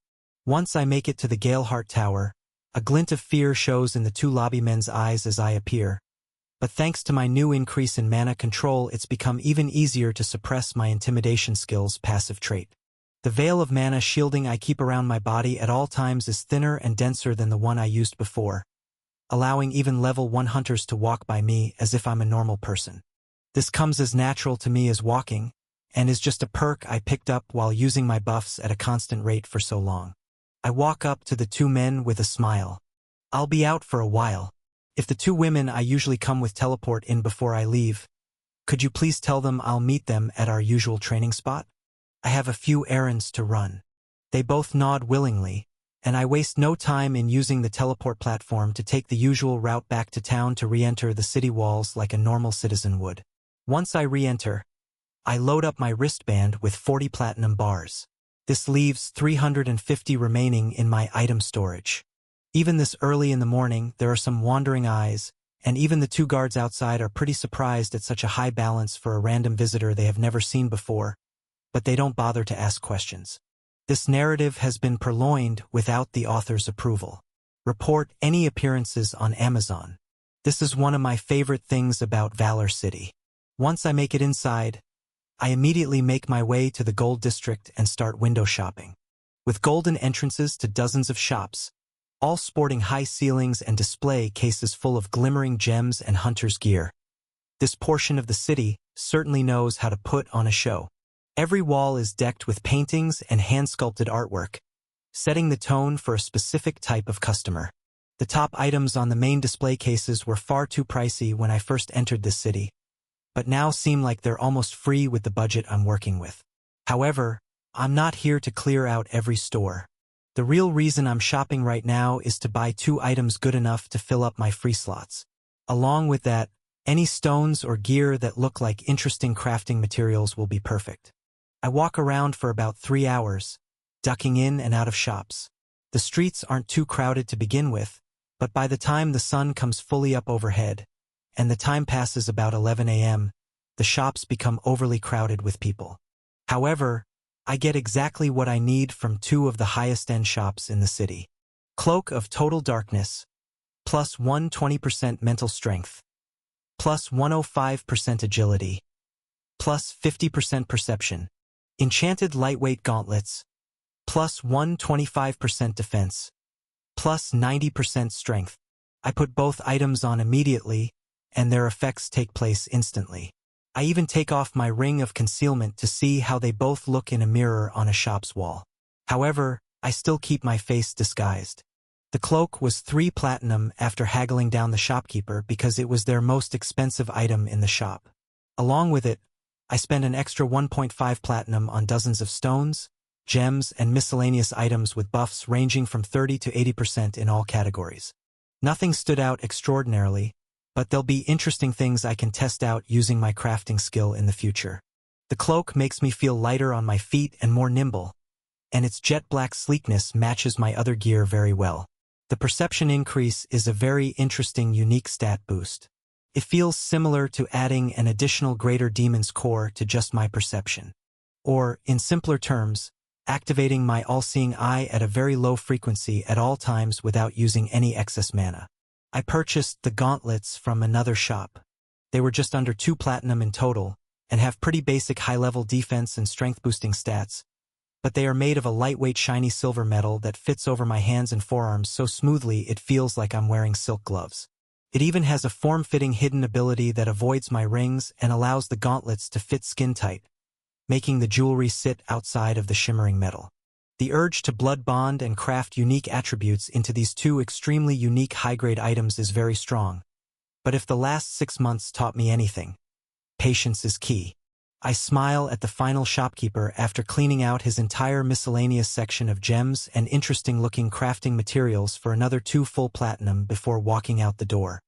Once I make it to the Galeheart Tower, a glint of fear shows in the two lobbymen's eyes as I appear, but thanks to my new increase in mana control, it's become even easier to suppress my intimidation skill's passive trait. The veil of mana shielding I keep around my body at all times is thinner and denser than the one I used before, allowing even level 1 hunters to walk by me as if I'm a normal person. This comes as natural to me as walking, and is just a perk I picked up while using my buffs at a constant rate for so long. I walk up to the two men with a smile. I'll be out for a while. If the two women I usually come with teleport in before I leave, could you please tell them I'll meet them at our usual training spot? I have a few errands to run. They both nod willingly, and I waste no time in using the teleport platform to take the usual route back to town to re-enter the city walls like a normal citizen would. Once I re-enter, I load up my wristband with 40 platinum bars. This leaves 350 remaining in my item storage. Even this early in the morning, there are some wandering eyes, and even the two guards outside are pretty surprised at such a high balance for a random visitor they have never seen before, but they don't bother to ask questions. This narrative has been purloined without the author's approval. Report any appearances on Amazon. This is one of my favorite things about Valor City. Once I make it inside, I immediately make my way to the Gold District and start window shopping. With golden entrances to dozens of shops, all sporting high ceilings and display cases full of glimmering gems and hunter's gear. This portion of the city certainly knows how to put on a show. Every wall is decked with paintings and hand-sculpted artwork, setting the tone for a specific type of customer. The top items on the main display cases were far too pricey when I first entered this city, but now seem like they're almost free with the budget I'm working with. However, I'm not here to clear out every store. The real reason I'm shopping right now is to buy 2 items good enough to fill up my free slots. Along with that, any stones or gear that look like interesting crafting materials will be perfect. I walk around for about 3 hours, ducking in and out of shops. The streets aren't too crowded to begin with, but by the time the sun comes fully up overhead, and the time passes about 11 a.m., the shops become overly crowded with people. However, I get exactly what I need from 2 of the highest-end shops in the city. Cloak of Total Darkness, plus 120% mental strength, plus 105% agility, plus 50% perception. Enchanted Lightweight Gauntlets, plus 125% defense, plus 90% strength. I put both items on immediately, and their effects take place instantly. I even take off my ring of concealment to see how they both look in a mirror on a shop's wall. However, I still keep my face disguised. The cloak was 3 platinum after haggling down the shopkeeper because it was their most expensive item in the shop. Along with it, I spent an extra 1.5 platinum on dozens of stones, gems, and miscellaneous items with buffs ranging from 30 to 80% in all categories. Nothing stood out extraordinarily, but there'll be interesting things I can test out using my crafting skill in the future. The cloak makes me feel lighter on my feet and more nimble, and its jet black sleekness matches my other gear very well. The perception increase is a very interesting unique stat boost. It feels similar to adding an additional greater demon's core to just my perception. Or, in simpler terms, activating my all-seeing eye at a very low frequency at all times without using any excess mana. I purchased the gauntlets from another shop. They were just under 2 platinum in total, and have pretty basic high-level defense and strength-boosting stats, but they are made of a lightweight shiny silver metal that fits over my hands and forearms so smoothly it feels like I'm wearing silk gloves. It even has a form-fitting hidden ability that avoids my rings and allows the gauntlets to fit skin-tight, making the jewelry sit outside of the shimmering metal. The urge to blood bond and craft unique attributes into these 2 extremely unique high-grade items is very strong. But if the last 6 months taught me anything, patience is key. I smile at the final shopkeeper after cleaning out his entire miscellaneous section of gems and interesting-looking crafting materials for another 2 full platinum before walking out the door.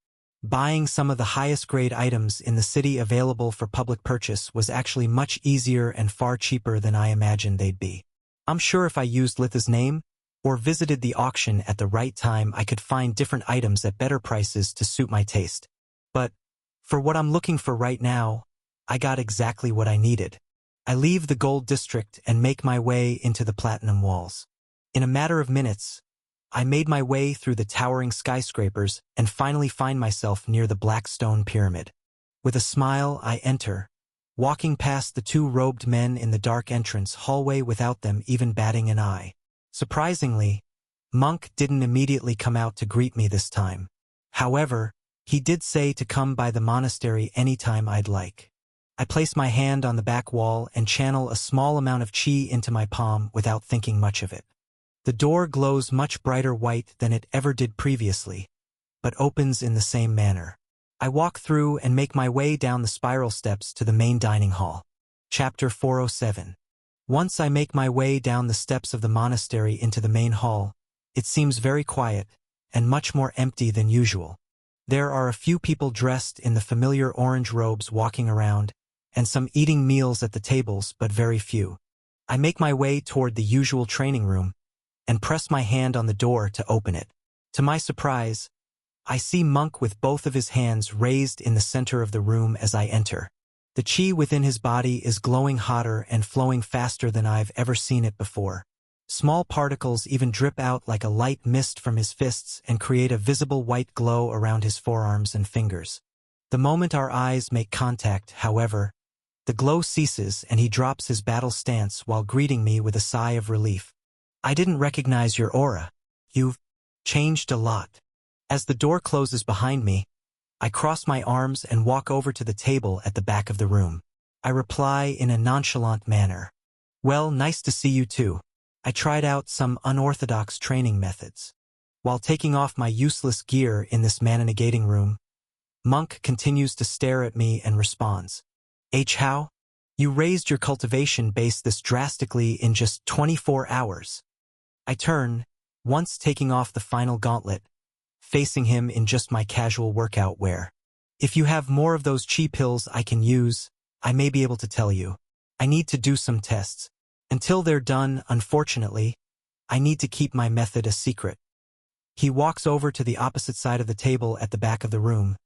Buying some of the highest-grade items in the city available for public purchase was actually much easier and far cheaper than I imagined they'd be. I'm sure if I used Litha's name or visited the auction at the right time I could find different items at better prices to suit my taste. But, for what I'm looking for right now, I got exactly what I needed. I leave the gold district and make my way into the platinum walls. In a matter of minutes, I made my way through the towering skyscrapers and finally find myself near the black stone pyramid. With a smile, I enter, walking past the 2 robed men in the dark entrance hallway without them even batting an eye. Surprisingly, Monk didn't immediately come out to greet me this time. However, he did say to come by the monastery anytime I'd like. I place my hand on the back wall and channel a small amount of chi into my palm without thinking much of it. The door glows much brighter white than it ever did previously, but opens in the same manner. I walk through and make my way down the spiral steps to the main dining hall. Chapter 407. Once I make my way down the steps of the monastery into the main hall, it seems very quiet and much more empty than usual. There are a few people dressed in the familiar orange robes walking around, and some eating meals at the tables, but very few. I make my way toward the usual training room and press my hand on the door to open it. To my surprise, I see Monk with both of his hands raised in the center of the room as I enter. The chi within his body is glowing hotter and flowing faster than I've ever seen it before. Small particles even drip out like a light mist from his fists and create a visible white glow around his forearms and fingers. The moment our eyes make contact, however, the glow ceases and he drops his battle stance while greeting me with a sigh of relief. I didn't recognize your aura. You've changed a lot. As the door closes behind me, I cross my arms and walk over to the table at the back of the room. I reply in a nonchalant manner. Well, nice to see you too. I tried out some unorthodox training methods. While taking off my useless gear in this mana-negating room, Monk continues to stare at me and responds. How? You raised your cultivation base this drastically in just 24 hours. I turn, once taking off the final gauntlet, facing him in just my casual workout wear. If you have more of those chi pills I can use, I may be able to tell you. I need to do some tests. Until they're done, unfortunately, I need to keep my method a secret. He walks over to the opposite side of the table at the back of the room,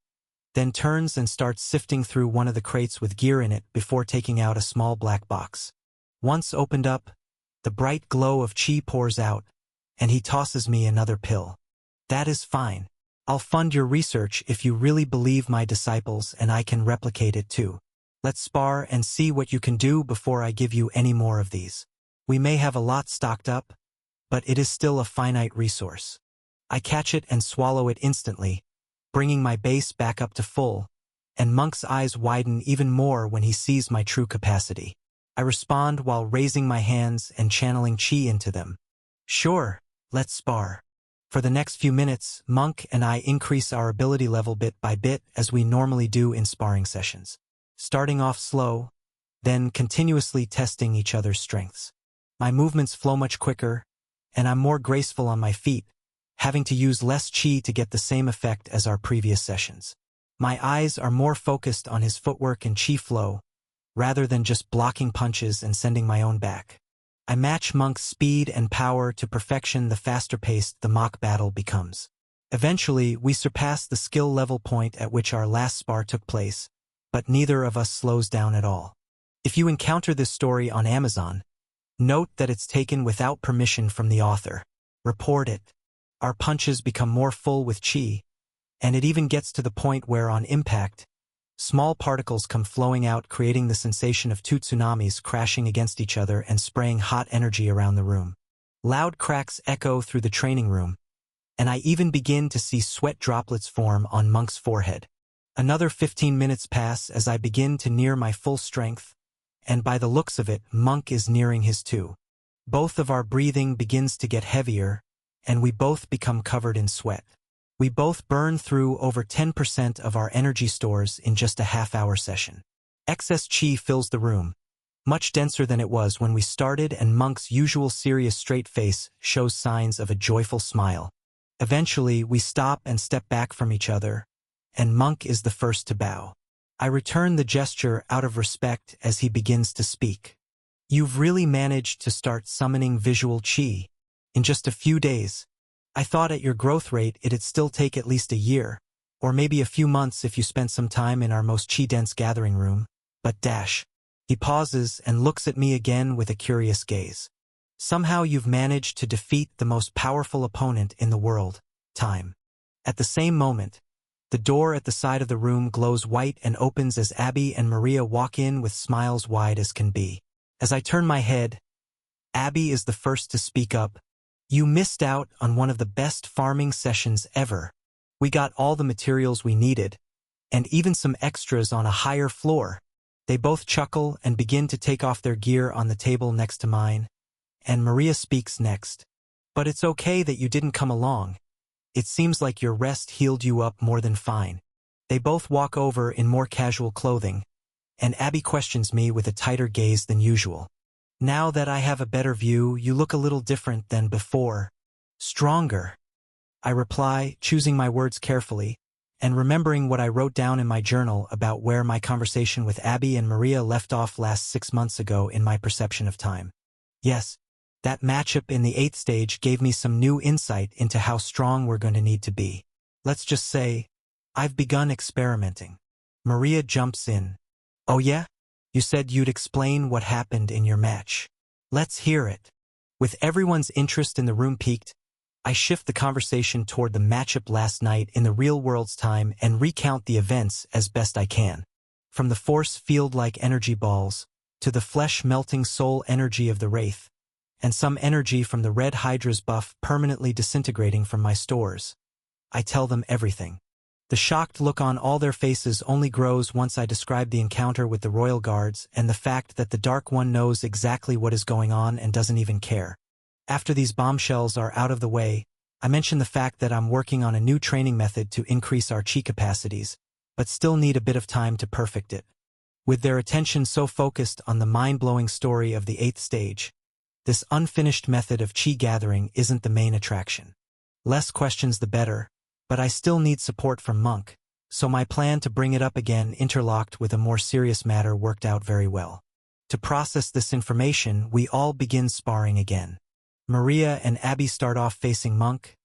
then turns and starts sifting through one of the crates with gear in it before taking out a small black box. Once opened up, the bright glow of chi pours out, and he tosses me another pill. That is fine. I'll fund your research if you really believe my disciples and I can replicate it too. Let's spar and see what you can do before I give you any more of these. We may have a lot stocked up, but it is still a finite resource. I catch it and swallow it instantly, bringing my base back up to full, and Monk's eyes widen even more when he sees my true capacity. I respond while raising my hands and channeling chi into them. Sure, let's spar. For the next few minutes, Monk and I increase our ability level bit by bit as we normally do in sparring sessions. Starting off slow, then continuously testing each other's strengths. My movements flow much quicker, and I'm more graceful on my feet, having to use less chi to get the same effect as our previous sessions. My eyes are more focused on his footwork and chi flow, rather than just blocking punches and sending my own back. I match Monk's speed and power to perfection the faster paced the mock battle becomes. Eventually, we surpass the skill level point at which our last spar took place, but neither of us slows down at all. If you encounter this story on Amazon, note that it's taken without permission from the author. Report it. Our punches become more full with chi, and it even gets to the point where on impact, small particles come flowing out, creating the sensation of two tsunamis crashing against each other and spraying hot energy around the room. Loud cracks echo through the training room, and I even begin to see sweat droplets form on Monk's forehead. Another 15 minutes pass as I begin to near my full strength, and by the looks of it, Monk is nearing his too. Both of our breathing begins to get heavier, and we both become covered in sweat. We both burn through over 10% of our energy stores in just a half-hour session. Excess chi fills the room, much denser than it was when we started, and Monk's usual serious straight face shows signs of a joyful smile. Eventually, we stop and step back from each other, and Monk is the first to bow. I return the gesture out of respect as he begins to speak. You've really managed to start summoning visual chi in just a few days. I thought at your growth rate it'd still take at least a year, or maybe a few months if you spent some time in our most chi-dense gathering room, but dash. He pauses and looks at me again with a curious gaze. Somehow you've managed to defeat the most powerful opponent in the world, time. At the same moment, the door at the side of the room glows white and opens as Abby and Maria walk in with smiles wide as can be. As I turn my head, Abby is the first to speak up. You missed out on one of the best farming sessions ever. We got all the materials we needed, and even some extras on a higher floor. They both chuckle and begin to take off their gear on the table next to mine, and Maria speaks next. But it's okay that you didn't come along. It seems like your rest healed you up more than fine. They both walk over in more casual clothing, and Abby questions me with a tighter gaze than usual. Now that I have a better view, you look a little different than before. Stronger. I reply, choosing my words carefully, and remembering what I wrote down in my journal about where my conversation with Abby and Maria left off last 6 months ago in my perception of time. Yes, that matchup in the 8th stage gave me some new insight into how strong we're going to need to be. Let's just say, I've begun experimenting. Maria jumps in. Oh yeah? You said you'd explain what happened in your match. Let's hear it. With everyone's interest in the room piqued, I shift the conversation toward the matchup last night in the real world's time and recount the events as best I can. From the force field-like energy balls, to the flesh-melting soul energy of the Wraith, and some energy from the Red Hydra's buff permanently disintegrating from my stores. I tell them everything. The shocked look on all their faces only grows once I describe the encounter with the Royal Guards and the fact that the Dark One knows exactly what is going on and doesn't even care. After these bombshells are out of the way, I mention the fact that I'm working on a new training method to increase our chi capacities, but still need a bit of time to perfect it. With their attention so focused on the mind-blowing story of the 8th stage, this unfinished method of chi gathering isn't the main attraction. Less questions the better, but I still need support from Monk, so my plan to bring it up again interlocked with a more serious matter worked out very well. To process this information, we all begin sparring again. Maria and Abby start off facing Monk,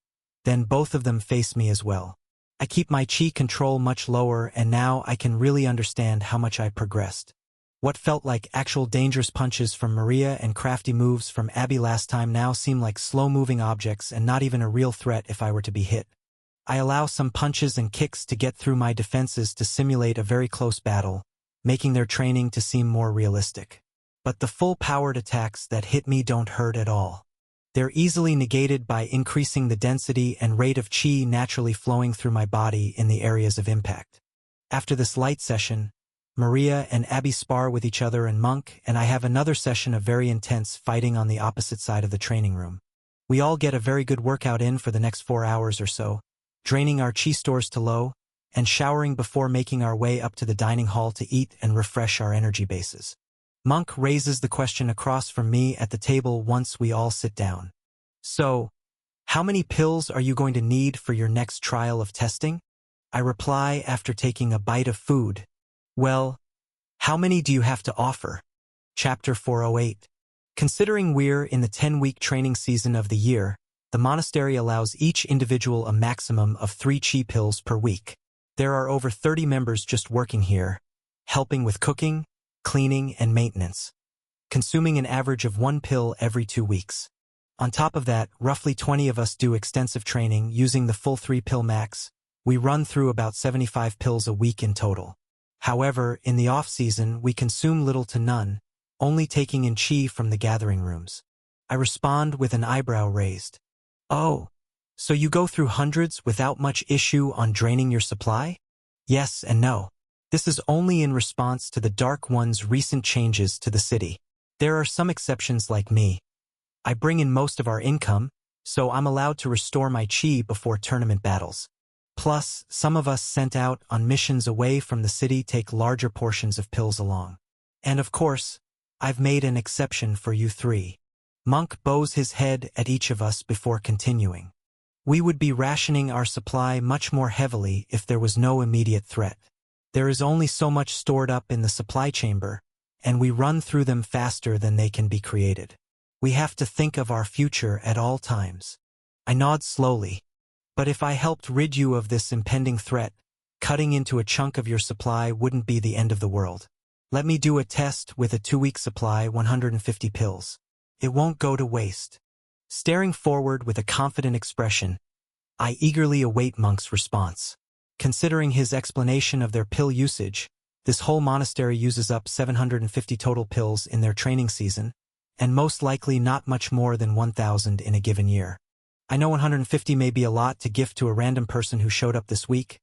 then both of them face me as well. I keep my chi control much lower, and now I can really understand how much I progressed. What felt like actual dangerous punches from Maria and crafty moves from Abby last time now seem like slow-moving objects and not even a real threat if I were to be hit. I allow some punches and kicks to get through my defenses to simulate a very close battle, making their training to seem more realistic. But the full-powered attacks that hit me don't hurt at all. They're easily negated by increasing the density and rate of chi naturally flowing through my body in the areas of impact. After this light session, Maria and Abby spar with each other, and Monk and I have another session of very intense fighting on the opposite side of the training room. We all get a very good workout in for the next 4 hours or so, draining our chi stores to low, and showering before making our way up to the dining hall to eat and refresh our energy bases. Monk raises the question across from me at the table once we all sit down. So, how many pills are you going to need for your next trial of testing? I reply after taking a bite of food. Well, how many do you have to offer? Chapter 408. Considering we're in the 10-week training season of the year, the monastery allows each individual a maximum of 3 chi pills per week. There are over 30 members just working here, helping with cooking, cleaning, and maintenance, consuming an average of 1 pill every 2 weeks. On top of that, roughly 20 of us do extensive training using the full 3-pill max. We run through about 75 pills a week in total. However, in the off-season, we consume little to none, only taking in chi from the gathering rooms. I respond with an eyebrow raised. Oh, so you go through hundreds without much issue on draining your supply? Yes and no. This is only in response to the Dark One's recent changes to the city. There are some exceptions like me. I bring in most of our income, so I'm allowed to restore my chi before tournament battles. Plus, some of us sent out on missions away from the city take larger portions of pills along. And of course, I've made an exception for you 3. Monk bows his head at each of us before continuing. We would be rationing our supply much more heavily if there was no immediate threat. There is only so much stored up in the supply chamber, and we run through them faster than they can be created. We have to think of our future at all times. I nod slowly. But if I helped rid you of this impending threat, cutting into a chunk of your supply wouldn't be the end of the world. Let me do a test with a 2-week supply, 150 pills. It won't go to waste. Staring forward with a confident expression, I eagerly await Monk's response. Considering his explanation of their pill usage, this whole monastery uses up 750 total pills in their training season, and most likely not much more than 1,000 in a given year. I know 150 may be a lot to gift to a random person who showed up this week,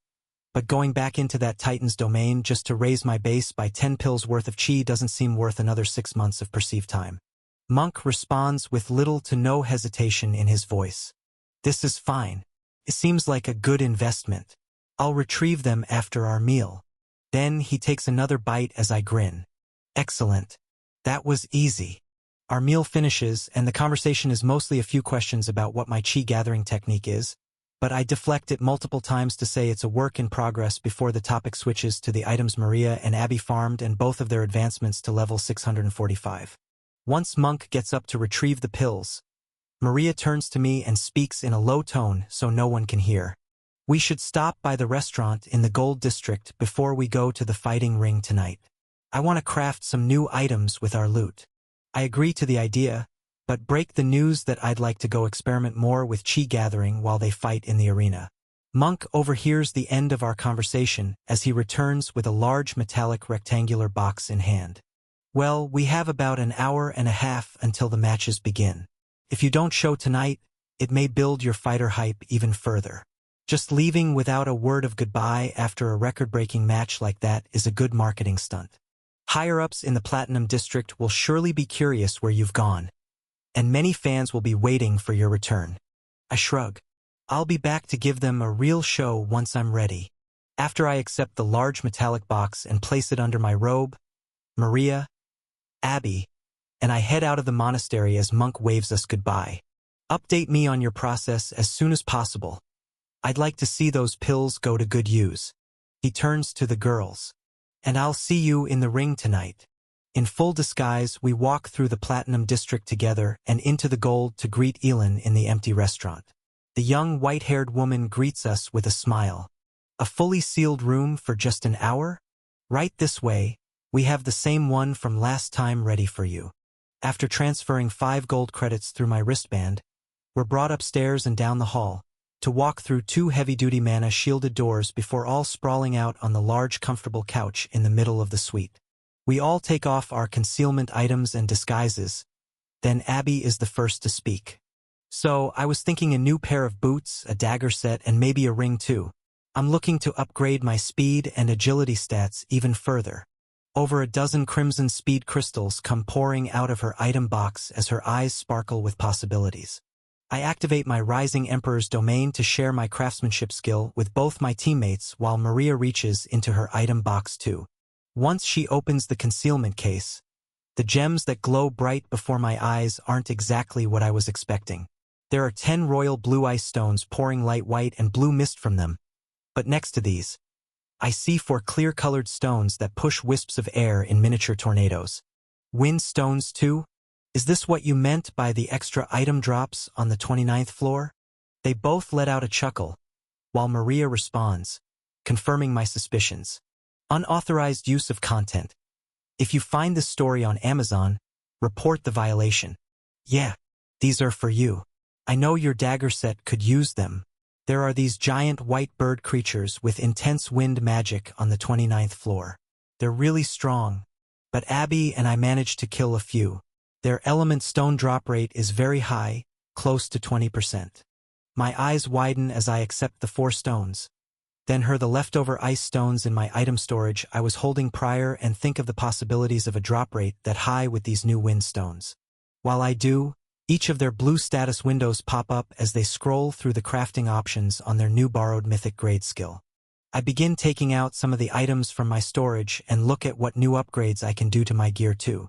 but going back into that Titan's domain just to raise my base by 10 pills worth of chi doesn't seem worth another 6 months of perceived time. Monk responds with little to no hesitation in his voice. This is fine. It seems like a good investment. I'll retrieve them after our meal. Then he takes another bite as I grin. Excellent. That was easy. Our meal finishes, and the conversation is mostly a few questions about what my chi gathering technique is, but I deflect it multiple times to say it's a work in progress before the topic switches to the items Maria and Abby farmed and both of their advancements to level 645. Once Monk gets up to retrieve the pills, Maria turns to me and speaks in a low tone so no one can hear. We should stop by the restaurant in the Gold District before we go to the fighting ring tonight. I want to craft some new items with our loot. I agree to the idea, but break the news that I'd like to go experiment more with chi gathering while they fight in the arena. Monk overhears the end of our conversation as he returns with a large metallic rectangular box in hand. Well, we have about an hour and a half until the matches begin. If you don't show tonight, it may build your fighter hype even further. Just leaving without a word of goodbye after a record-breaking match like that is a good marketing stunt. Higher-ups in the Platinum District will surely be curious where you've gone, and many fans will be waiting for your return. I shrug. I'll be back to give them a real show once I'm ready. After I accept the large metallic box and place it under my robe, Maria, Abby, and I head out of the monastery as Monk waves us goodbye. Update me on your process as soon as possible. I'd like to see those pills go to good use. He turns to the girls. And I'll see you in the ring tonight. In full disguise, we walk through the Platinum District together and into the Gold to greet Elin in the empty restaurant. The young white-haired woman greets us with a smile. A fully sealed room for just an hour? Right this way, we have the same one from last time ready for you. After transferring 5 gold credits through my wristband, we're brought upstairs and down the hall, to walk through 2 heavy-duty mana-shielded doors before all sprawling out on the large comfortable couch in the middle of the suite. We all take off our concealment items and disguises. Then Abby is the first to speak. So, I was thinking a new pair of boots, a dagger set, and maybe a ring too. I'm looking to upgrade my speed and agility stats even further. Over a dozen crimson speed crystals come pouring out of her item box as her eyes sparkle with possibilities. I activate my Rising Emperor's domain to share my craftsmanship skill with both my teammates while Maria reaches into her item box too. Once she opens the concealment case, the gems that glow bright before my eyes aren't exactly what I was expecting. There are 10 royal blue ice stones pouring light white and blue mist from them, but next to these, I see 4 clear-colored stones that push wisps of air in miniature tornadoes. Wind stones too? Is this what you meant by the extra item drops on the 29th floor? They both let out a chuckle, while Maria responds, confirming my suspicions. Unauthorized use of content. If you find this story on Amazon, report the violation. Yeah, these are for you. I know your dagger set could use them. There are these giant white bird creatures with intense wind magic on the 29th floor. They're really strong, but Abby and I managed to kill a few. Their element stone drop rate is very high, close to 20%. My eyes widen as I accept the 4 stones. Then her the leftover ice stones in my item storage I was holding prior and think of the possibilities of a drop rate that high with these new wind stones. While I do, each of their blue status windows pop up as they scroll through the crafting options on their new borrowed mythic grade skill. I begin taking out some of the items from my storage and look at what new upgrades I can do to my gear too.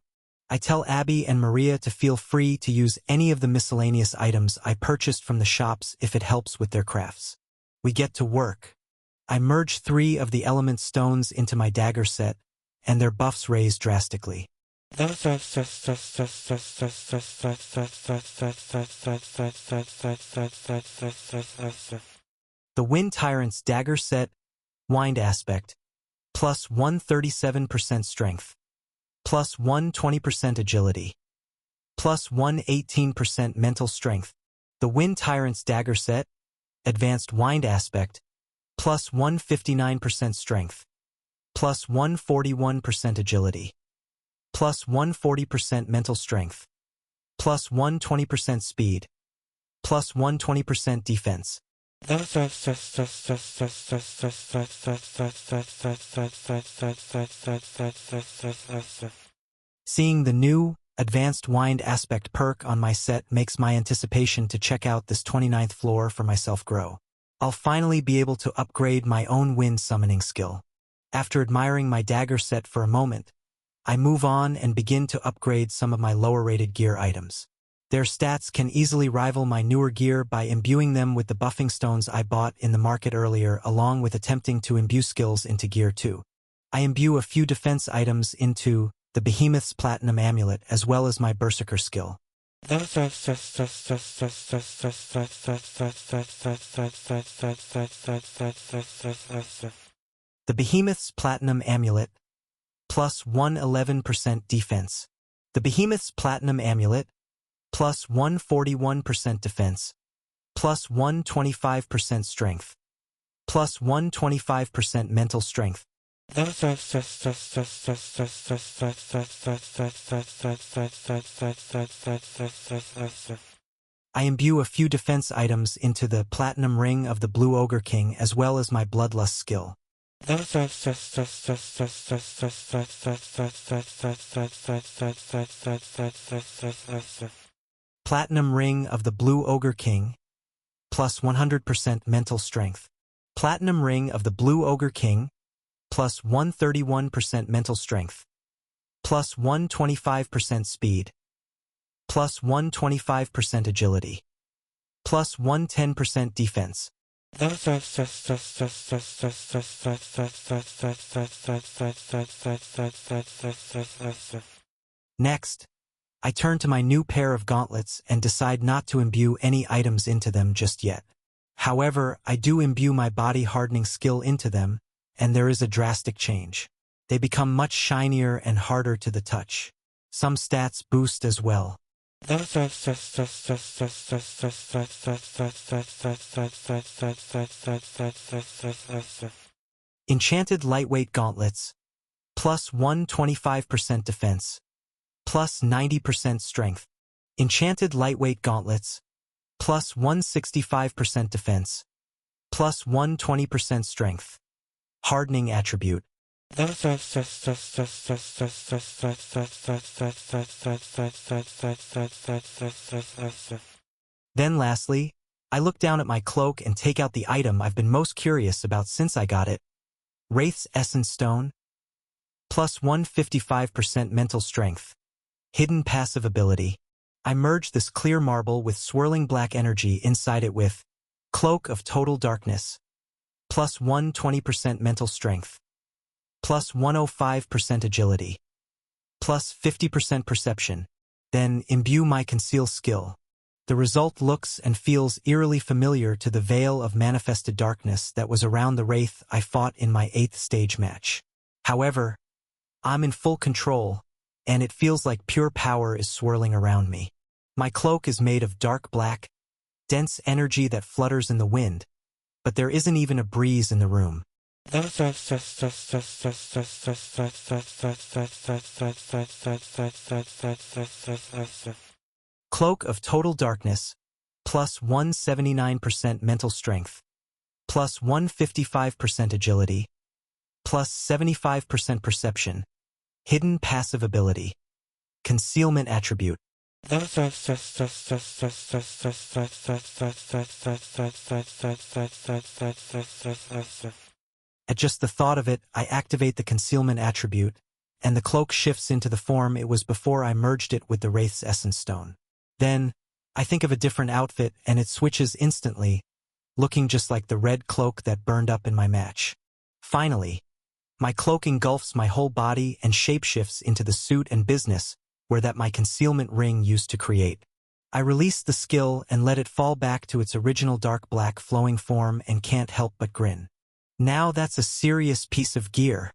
I tell Abby and Maria to feel free to use any of the miscellaneous items I purchased from the shops if it helps with their crafts. We get to work. I merge 3 of the element stones into my dagger set, and their buffs raise drastically. The Wind Tyrant's dagger set, wind aspect, plus 137% strength, plus 120% agility, plus 118% mental strength. The Wind Tyrant's dagger set, advanced wind aspect, plus 159% strength, plus 141% agility, plus 140% mental strength, plus 120% speed, plus 120% defense. Seeing the new, advanced wind aspect perk on my set makes my anticipation to check out this 29th floor for myself grow. I'll finally be able to upgrade my own wind summoning skill. After admiring my dagger set for a moment, I move on and begin to upgrade some of my lower-rated gear items. Their stats can easily rival my newer gear by imbuing them with the buffing stones I bought in the market earlier, along with attempting to imbue skills into gear too. I imbue a few defense items into the Behemoth's Platinum Amulet as well as my Berserker skill. The Behemoth's Platinum Amulet, plus 111% defense. The Behemoth's Platinum Amulet, plus 141% defense, plus 125% strength, plus 125% mental strength. I imbue a few defense items into the Platinum Ring of the Blue Ogre King as well as my Bloodlust skill. Platinum Ring of the Blue Ogre King, plus 100% mental strength. Platinum Ring of the Blue Ogre King, plus 131% mental strength, plus 125% speed, plus 125% agility, plus 110% defense. Next, I turn to my new pair of gauntlets and decide not to imbue any items into them just yet. However, I do imbue my body hardening skill into them, and there is a drastic change. They become much shinier and harder to the touch. Some stats boost as well. The Enchanted Lightweight Gauntlets, plus 125% defense, plus 90% strength. Enchanted Lightweight Gauntlets, plus 165% defense, plus 120% strength. Hardening attribute. Then lastly, I look down at my cloak and take out the item I've been most curious about since I got it. Wraith's Essence Stone. Plus 155% mental strength. Hidden passive ability. I merge this clear marble with swirling black energy inside it with Cloak of Total Darkness. Plus 120% mental strength. Plus 105% agility. Plus 50% perception. Then imbue my conceal skill. The result looks and feels eerily familiar to the veil of manifested darkness that was around the wraith I fought in my 8th stage match. However, I'm in full control, and it feels like pure power is swirling around me. My cloak is made of dark black, dense energy that flutters in the wind, but there isn't even a breeze in the room. Cloak of Total Darkness, plus 179% mental strength, plus 155% agility, plus 75% perception, hidden passive ability, concealment attribute. At just the thought of it, I activate the concealment attribute, and the cloak shifts into the form it was before I merged it with the Wraith's Essence Stone. Then, I think of a different outfit and it switches instantly, looking just like the red cloak that burned up in my match. Finally, my cloak engulfs my whole body and shapeshifts into the suit and business where that my concealment ring used to create. I release the skill and let it fall back to its original dark black flowing form and can't help but grin. Now that's a serious piece of gear.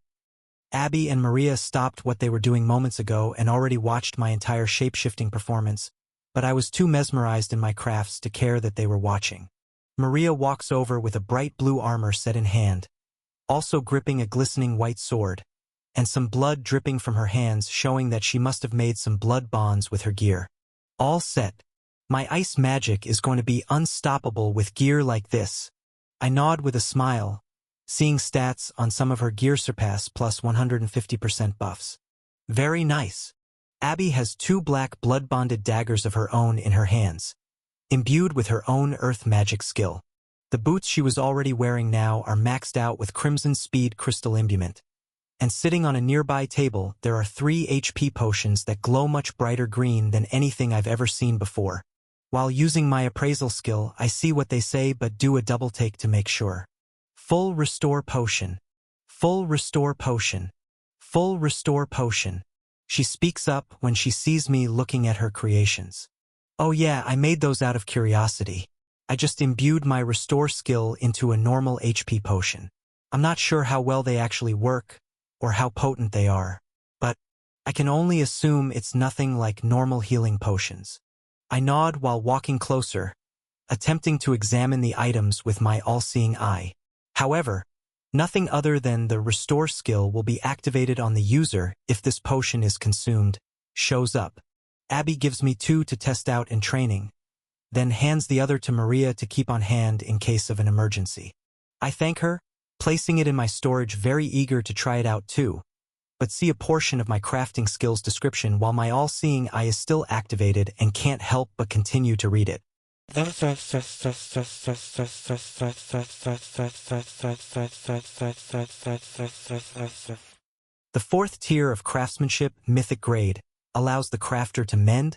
Abby and Maria stopped what they were doing moments ago and already watched my entire shape-shifting performance, but I was too mesmerized in my crafts to care that they were watching. Maria walks over with a bright blue armor set in hand, also gripping a glistening white sword, and some blood dripping from her hands showing that she must have made some blood bonds with her gear. All set. My ice magic is going to be unstoppable with gear like this. I nod with a smile, seeing stats on some of her gear surpass plus 150% buffs. Very nice. Abby has 2 black blood-bonded daggers of her own in her hands, imbued with her own earth magic skill. The boots she was already wearing now are maxed out with Crimson Speed crystal imbuement. And sitting on a nearby table, there are 3 HP potions that glow much brighter green than anything I've ever seen before. While using my appraisal skill, I see what they say but do a double take to make sure. Full Restore Potion. Full Restore Potion. Full Restore Potion. She speaks up when she sees me looking at her creations. Oh yeah, I made those out of curiosity. I just imbued my Restore skill into a normal HP potion. I'm not sure how well they actually work, or how potent they are, but I can only assume it's nothing like normal healing potions. I nod while walking closer, attempting to examine the items with my all-seeing eye. However, nothing other than the Restore skill will be activated on the user if this potion is consumed, shows up. Abby gives me 2 to test out in training, then hands the other to Maria to keep on hand in case of an emergency. I thank her, placing it in my storage, very eager to try it out too, but see a portion of my crafting skills description while my all-seeing eye is still activated and can't help but continue to read it. The 4th tier of craftsmanship, Mythic Grade, allows the crafter to mend,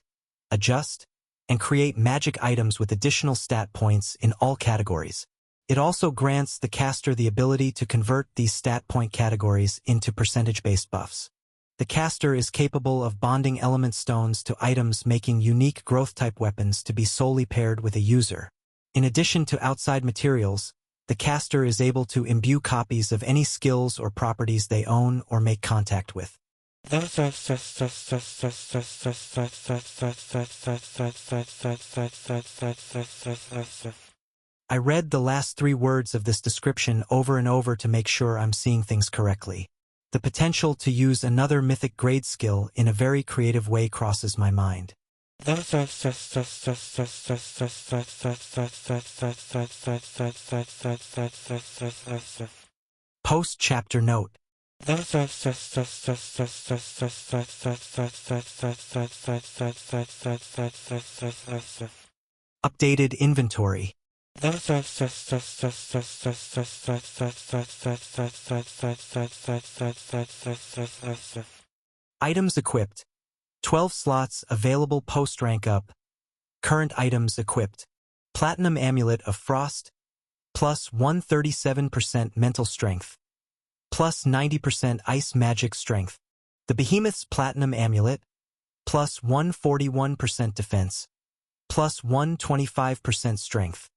adjust, and create magic items with additional stat points in all categories. It also grants the caster the ability to convert these stat point categories into percentage-based buffs. The caster is capable of bonding element stones to items, making unique growth-type weapons to be solely paired with a user. In addition to outside materials, the caster is able to imbue copies of any skills or properties they own or make contact with. I read the last 3 words of this description over and over to make sure I'm seeing things correctly. The potential to use another Mythic Grade skill in a very creative way crosses my mind. Post-chapter note. Updated inventory. Items equipped. 12 slots available post-rank up. Current items equipped. Platinum Amulet of Frost, plus 137% mental strength, plus 90% ice magic strength. The Behemoth's Platinum Amulet, plus 141% defense, plus 125% strength,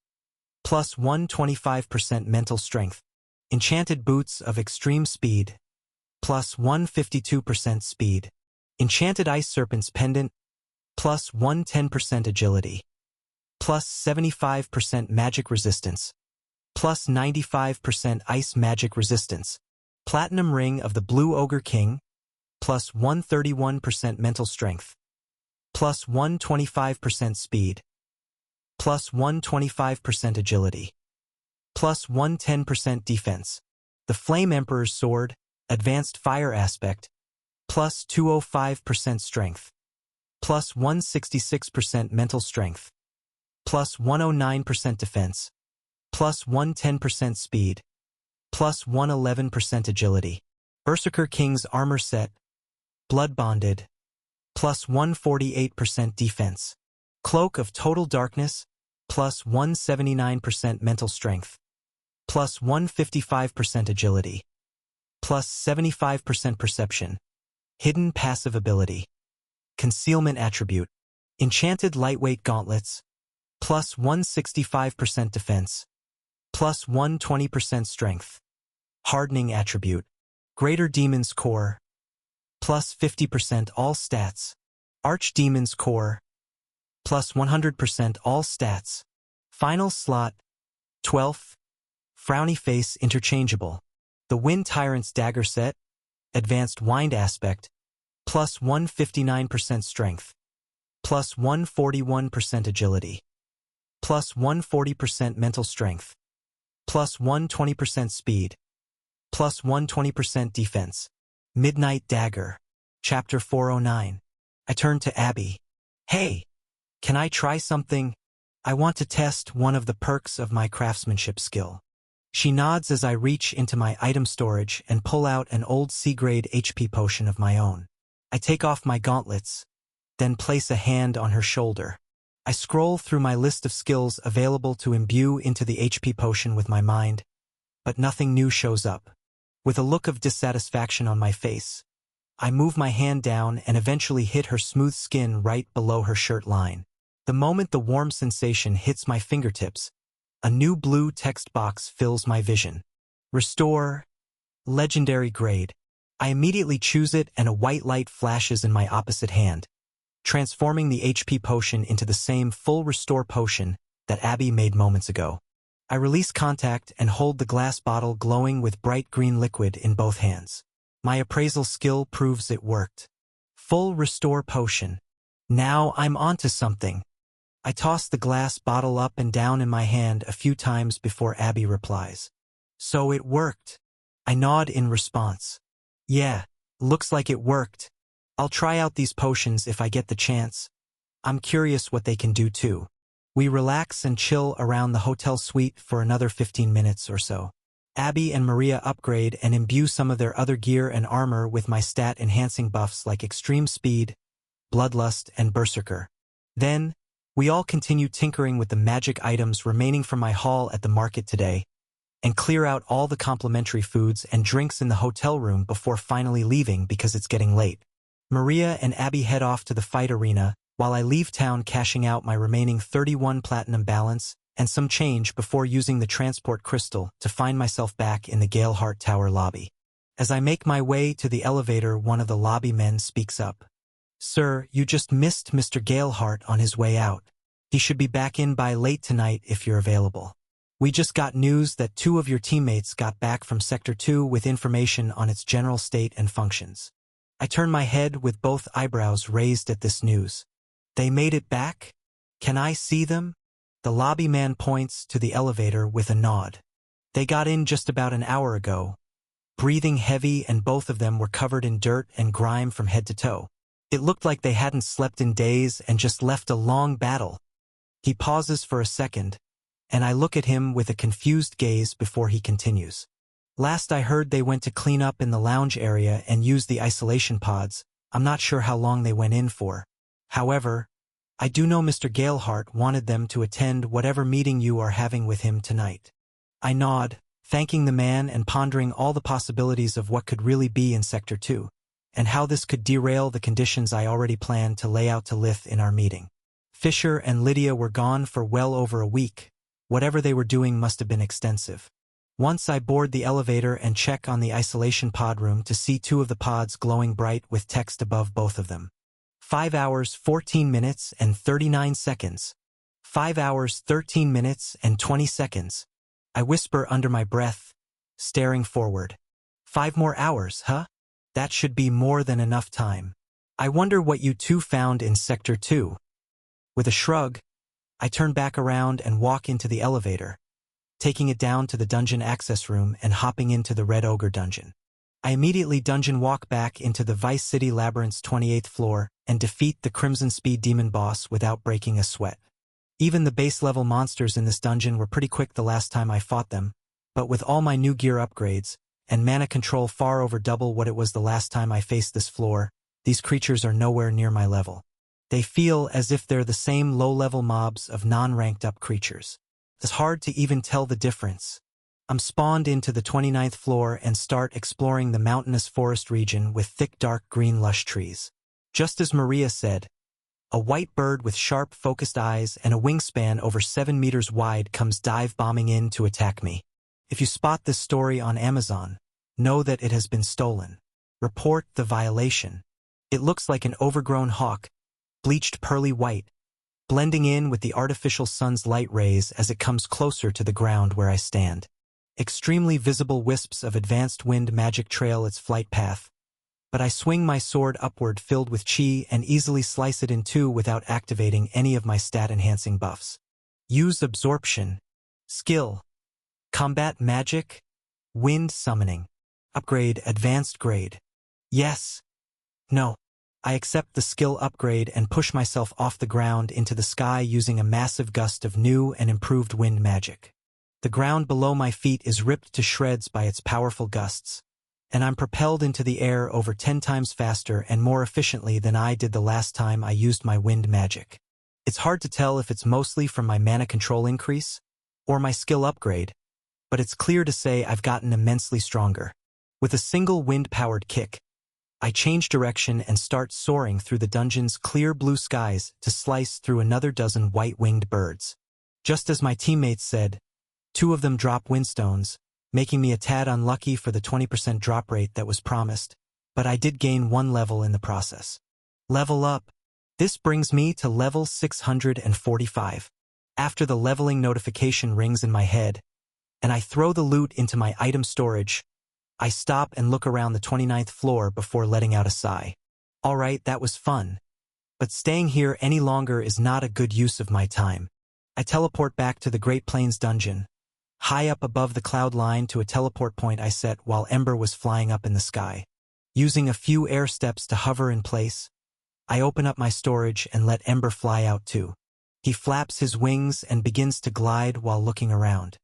plus 125% mental strength. Enchanted Boots of Extreme Speed, plus 152% speed. Enchanted Ice Serpent's Pendant, plus 110% agility, plus 75% magic resistance, plus 95% ice magic resistance. Platinum Ring of the Blue Ogre King, plus 131% mental strength, plus 125% speed, plus 125% agility, plus 110% defense. The Flame Emperor's Sword, Advanced Fire Aspect, plus 205% strength, plus 166% mental strength, plus 109% defense, plus 110% speed, plus 111% agility. Berserker King's Armor Set, Blood Bonded, plus 148% defense. Cloak of Total Darkness, plus 179% mental strength, plus 155% agility, plus 75% perception. Hidden Passive Ability. Concealment Attribute. Enchanted Lightweight Gauntlets, plus 165% defense, plus 120% strength. Hardening Attribute. Greater Demon's Core, plus 50% all stats. Archdemon's Core, plus 100% all stats. Final slot, 12th. Frowny Face Interchangeable. The Wind Tyrant's Dagger Set, Advanced Wind Aspect, plus 159% strength, plus 141% agility, plus 140% mental strength, plus 120% speed, plus 120% defense. Midnight Dagger. Chapter 409. I turned to Abby. Hey, can I try something? I want to test one of the perks of my craftsmanship skill. She nods as I reach into my item storage and pull out an old C-grade HP potion of my own. I take off my gauntlets, then place a hand on her shoulder. I scroll through my list of skills available to imbue into the HP potion with my mind, but nothing new shows up. With a look of dissatisfaction on my face, I move my hand down and eventually hit her smooth skin right below her shirt line. The moment the warm sensation hits my fingertips, a new blue text box fills my vision. Restore, Legendary Grade. I immediately choose it and a white light flashes in my opposite hand, transforming the HP potion into the same full restore potion that Abby made moments ago. I release contact and hold the glass bottle glowing with bright green liquid in both hands. My appraisal skill proves it worked. Full restore potion. Now I'm onto something. I toss the glass bottle up and down in my hand a few times before Abby replies. So it worked. I nod in response. Yeah, looks like it worked. I'll try out these potions if I get the chance. I'm curious what they can do too. We relax and chill around the hotel suite for another 15 minutes or so. Abby and Maria upgrade and imbue some of their other gear and armor with my stat-enhancing buffs like Extreme Speed, Bloodlust, and Berserker. Then, we all continue tinkering with the magic items remaining from my haul at the market today, and clear out all the complimentary foods and drinks in the hotel room before finally leaving because it's getting late. Maria and Abby head off to the fight arena, while I leave town cashing out my remaining 31 platinum balance and some change before using the transport crystal to find myself back in the Galehart Tower lobby. As I make my way to the elevator, one of the lobby men speaks up. Sir, you just missed Mr. Galehart on his way out. He should be back in by late tonight if you're available. We just got news that 2 of your teammates got back from Sector 2 with information on its general state and functions. I turn my head with both eyebrows raised at this news. They made it back? Can I see them? The lobby man points to the elevator with a nod. They got in just about an hour ago, breathing heavy, and both of them were covered in dirt and grime from head to toe. It looked like they hadn't slept in days and just left a long battle. He pauses for a second, and I look at him with a confused gaze before he continues. Last I heard, they went to clean up in the lounge area and use the isolation pods. I'm not sure how long they went in for. However, I do know Mr. Galehart wanted them to attend whatever meeting you are having with him tonight. I nod, thanking the man and pondering all the possibilities of what could really be in Sector 2, and how this could derail the conditions I already planned to lay out to Lith in our meeting. Fisher and Lydia were gone for well over a week. Whatever they were doing must have been extensive. Once I board the elevator and check on the isolation pod room to see 2 of the pods glowing bright with text above both of them. 5 hours, 14 minutes, and 39 seconds. 5 hours, 13 minutes, and 20 seconds. I whisper under my breath, staring forward. 5 more hours, huh? That should be more than enough time. I wonder what you 2 found in Sector 2. With a shrug, I turn back around and walk into the elevator, taking it down to the dungeon access room and hopping into the Red Ogre dungeon. I immediately dungeon walk back into the Vice City Labyrinth's 28th floor and defeat the Crimson Speed Demon boss without breaking a sweat. Even the base-level monsters in this dungeon were pretty quick the last time I fought them, but with all my new gear upgrades, and mana control far over double what it was the last time I faced this floor, these creatures are nowhere near my level. They feel as if they're the same low-level mobs of non-ranked up creatures. It's hard to even tell the difference. I'm spawned into the 29th floor and start exploring the mountainous forest region with thick dark green lush trees. Just as Maria said, a white bird with sharp focused eyes and a wingspan over 7 meters wide comes dive-bombing in to attack me. If you spot this story on Amazon, know that it has been stolen. Report the violation. It looks like an overgrown hawk, bleached pearly white, blending in with the artificial sun's light rays as it comes closer to the ground where I stand. Extremely visible wisps of advanced wind magic trail its flight path, but I swing my sword upward filled with chi and easily slice it in 2 without activating any of my stat-enhancing buffs. Use absorption. Skill. Combat magic. Wind summoning. Upgrade advanced grade. Yes. No. I accept the skill upgrade and push myself off the ground into the sky using a massive gust of new and improved wind magic. The ground below my feet is ripped to shreds by its powerful gusts, and I'm propelled into the air over 10 times faster and more efficiently than I did the last time I used my wind magic. It's hard to tell if it's mostly from my mana control increase or my skill upgrade, but it's clear to say I've gotten immensely stronger. With a single wind-powered kick, I change direction and start soaring through the dungeon's clear blue skies to slice through another dozen white-winged birds. Just as my teammates said, 2 of them drop windstones, making me a tad unlucky for the 20% drop rate that was promised, but I did gain 1 level in the process. Level up. This brings me to level 645. After the leveling notification rings in my head, and I throw the loot into my item storage, I stop and look around the 29th floor before letting out a sigh. Alright, that was fun, but staying here any longer is not a good use of my time. I teleport back to the Great Plains dungeon, high up above the cloud line to a teleport point I set while Ember was flying up in the sky. Using a few air steps to hover in place, I open up my storage and let Ember fly out too. He flaps his wings and begins to glide while looking around.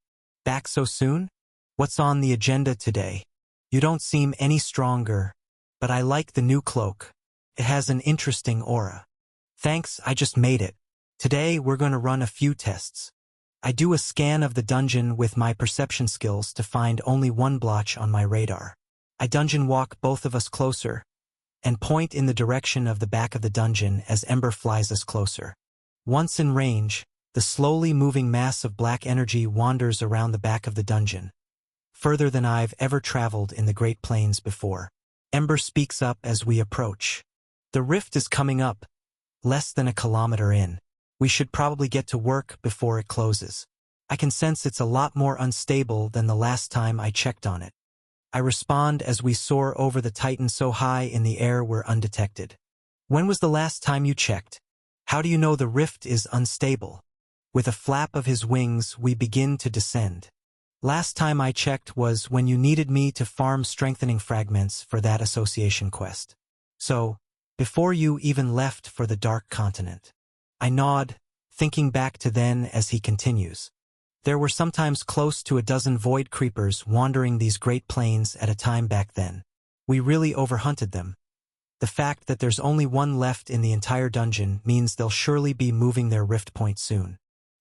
Back so soon? What's on the agenda today? You don't seem any stronger, but I like the new cloak. It has an interesting aura. Thanks, I just made it. Today we're going to run a few tests. I do a scan of the dungeon with my perception skills to find only 1 blotch on my radar. I dungeon walk both of us closer, and point in the direction of the back of the dungeon as Ember flies us closer. Once in range, the slowly moving mass of black energy wanders around the back of the dungeon, further than I've ever traveled in the Great Plains before. Ember speaks up as we approach. The rift is coming up, less than a kilometer in. We should probably get to work before it closes. I can sense it's a lot more unstable than the last time I checked on it. I respond as we soar over the Titan so high in the air we're undetected. When was the last time you checked? How do you know the rift is unstable? With a flap of his wings, we begin to descend. Last time I checked was when you needed me to farm strengthening fragments for that association quest. So, before you even left for the Dark Continent. I nod, thinking back to then as he continues. There were sometimes close to a dozen void creepers wandering these great plains at a time back then. We really overhunted them. The fact that there's only one left in the entire dungeon means they'll surely be moving their rift point soon.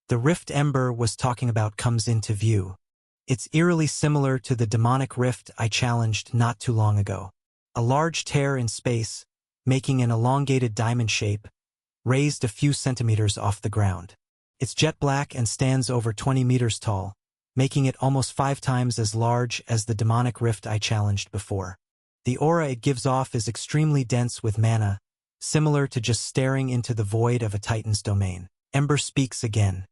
The rift Ember was talking about comes into view. It's eerily similar to the demonic rift I challenged not too long ago. A large tear in space, making an elongated diamond shape, raised a few centimeters off the ground. It's jet black and stands over 20 meters tall, making it almost 5 times as large as the demonic rift I challenged before. The aura it gives off is extremely dense with mana, similar to just staring into the void of a Titan's domain. Ember speaks again.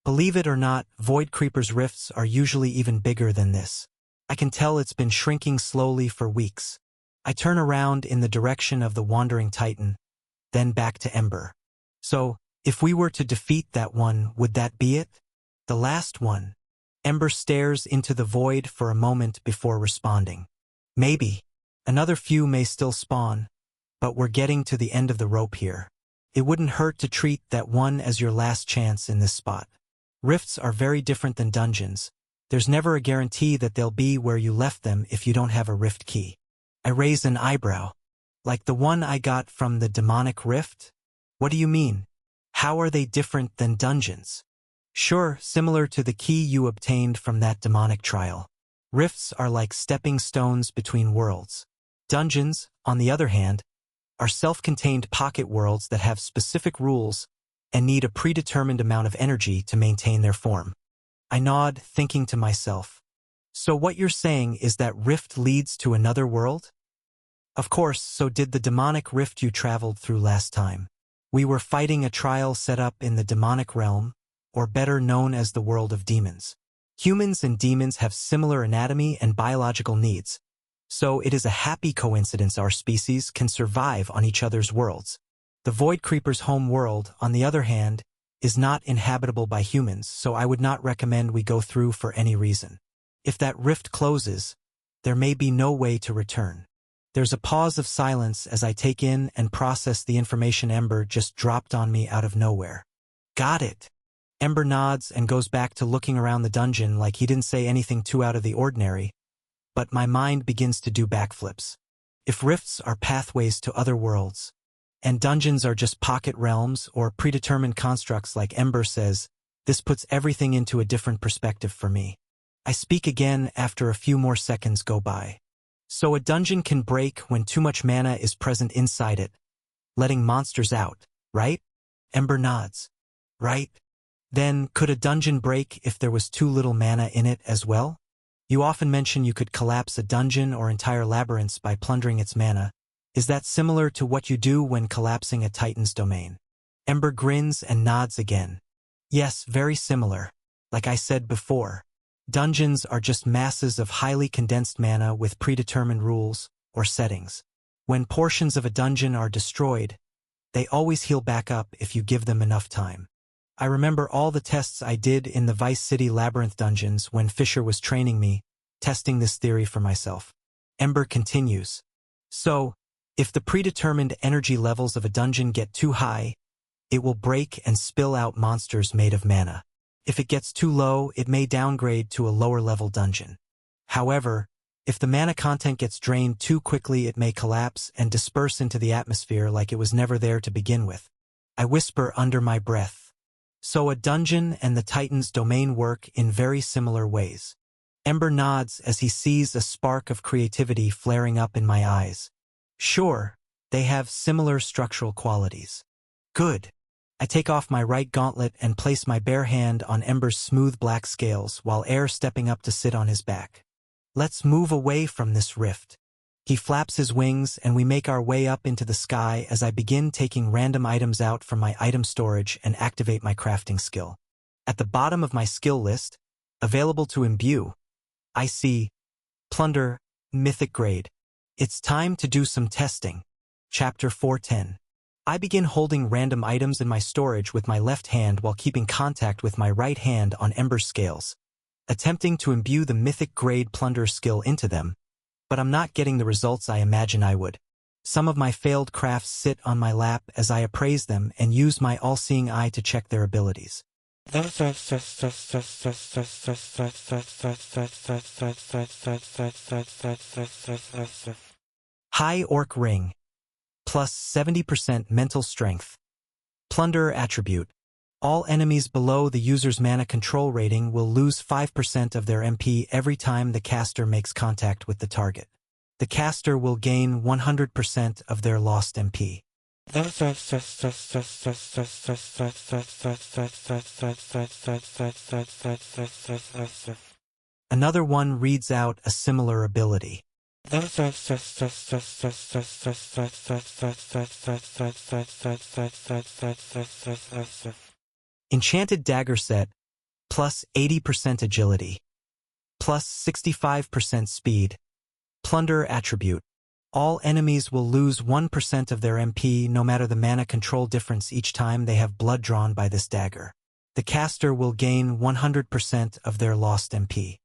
Believe it or not, void creepers' rifts are usually even bigger than this. I can tell it's been shrinking slowly for weeks. I turn around in the direction of the wandering Titan, then back to Ember. So, if we were to defeat that one, would that be it? The last one? Ember stares into the void for a moment before responding. Maybe. Another few may still spawn, but we're getting to the end of the rope here. It wouldn't hurt to treat that one as your last chance in this spot. Rifts are very different than dungeons. There's never a guarantee that they'll be where you left them if you don't have a rift key. I raise an eyebrow. Like the one I got from the demonic rift? What do you mean? How are they different than dungeons? Sure, similar to the key you obtained from that demonic trial. Rifts are like stepping stones between worlds. Dungeons, on the other hand, are self-contained pocket worlds that have specific rules and need a predetermined amount of energy to maintain their form. I nod, thinking to myself. So what you're saying is that rift leads to another world? Of course, so did the demonic rift you traveled through last time. We were fighting a trial set up in the demonic realm, or better known as the world of demons. Humans and demons have similar anatomy and biological needs, so it is a happy coincidence our species can survive on each other's worlds. The Void Creeper's home world, on the other hand, is not inhabitable by humans, so I would not recommend we go through for any reason. If that rift closes, there may be no way to return. There's a pause of silence as I take in and process the information Ember just dropped on me out of nowhere. Got it. Ember nods and goes back to looking around the dungeon like he didn't say anything too out of the ordinary, but my mind begins to do backflips. If rifts are pathways to other worlds, and dungeons are just pocket realms or predetermined constructs like Ember says, this puts everything into a different perspective for me. I speak again after a few more seconds go by. So a dungeon can break when too much mana is present inside it, letting monsters out, right? Ember nods. Right? Then, could a dungeon break if there was too little mana in it as well? You often mention you could collapse a dungeon or entire labyrinths by plundering its mana. Is that similar to what you do when collapsing a Titan's domain? Ember grins and nods again. Yes, very similar. Like I said before, dungeons are just masses of highly condensed mana with predetermined rules or settings. When portions of a dungeon are destroyed, they always heal back up if you give them enough time. I remember all the tests I did in the Vice City Labyrinth dungeons when Fisher was training me, testing this theory for myself. Ember continues. So, if the predetermined energy levels of a dungeon get too high, it will break and spill out monsters made of mana. If it gets too low, it may downgrade to a lower-level dungeon. However, if the mana content gets drained too quickly, it may collapse and disperse into the atmosphere like it was never there to begin with. I whisper under my breath. So a dungeon and the Titan's domain work in very similar ways. Ember nods as he sees a spark of creativity flaring up in my eyes. Sure, they have similar structural qualities. Good. I take off my right gauntlet and place my bare hand on Ember's smooth black scales while Air stepping up to sit on his back. Let's move away from this rift. He flaps his wings and we make our way up into the sky as I begin taking random items out from my item storage and activate my crafting skill. At the bottom of my skill list, available to imbue, I see Plunder, Mythic Grade. It's time to do some testing. Chapter 410. I begin holding random items in my storage with my left hand while keeping contact with my right hand on Ember's scales. attempting to imbue the mythic-grade Plunder skill into them, but I'm not getting the results I imagine I would. Some of my failed crafts sit on my lap as I appraise them and use my all-seeing eye to check their abilities. High Orc Ring. Plus 70% mental strength. Plunderer attribute. All enemies below the user's mana control rating will lose 5% of their MP every time the caster makes contact with the target. The caster will gain 100% of their lost MP. Another one reads out a similar ability. Enchanted Dagger Set. Plus 80% agility. Plus 65% speed. Plunderer attribute. All enemies will lose 1% of their MP no matter the mana control difference each time they have blood drawn by this dagger. The caster will gain 100% of their lost MP.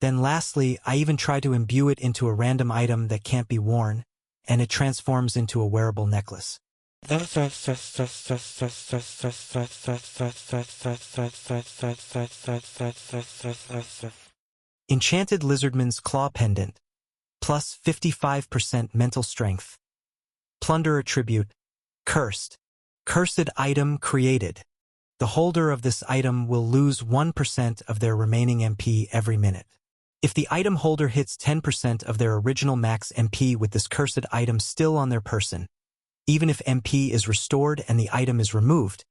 Then lastly, I even try to imbue it into a random item that can't be worn, and it transforms into a wearable necklace. Enchanted Lizardman's Claw Pendant. Plus 55% mental strength. Plunderer tribute. Cursed. Cursed item created. The holder of this item will lose 1% of their remaining MP every minute. If the item holder hits 10% of their original max MP with this cursed item still on their person, even if MP is restored and the item is removed,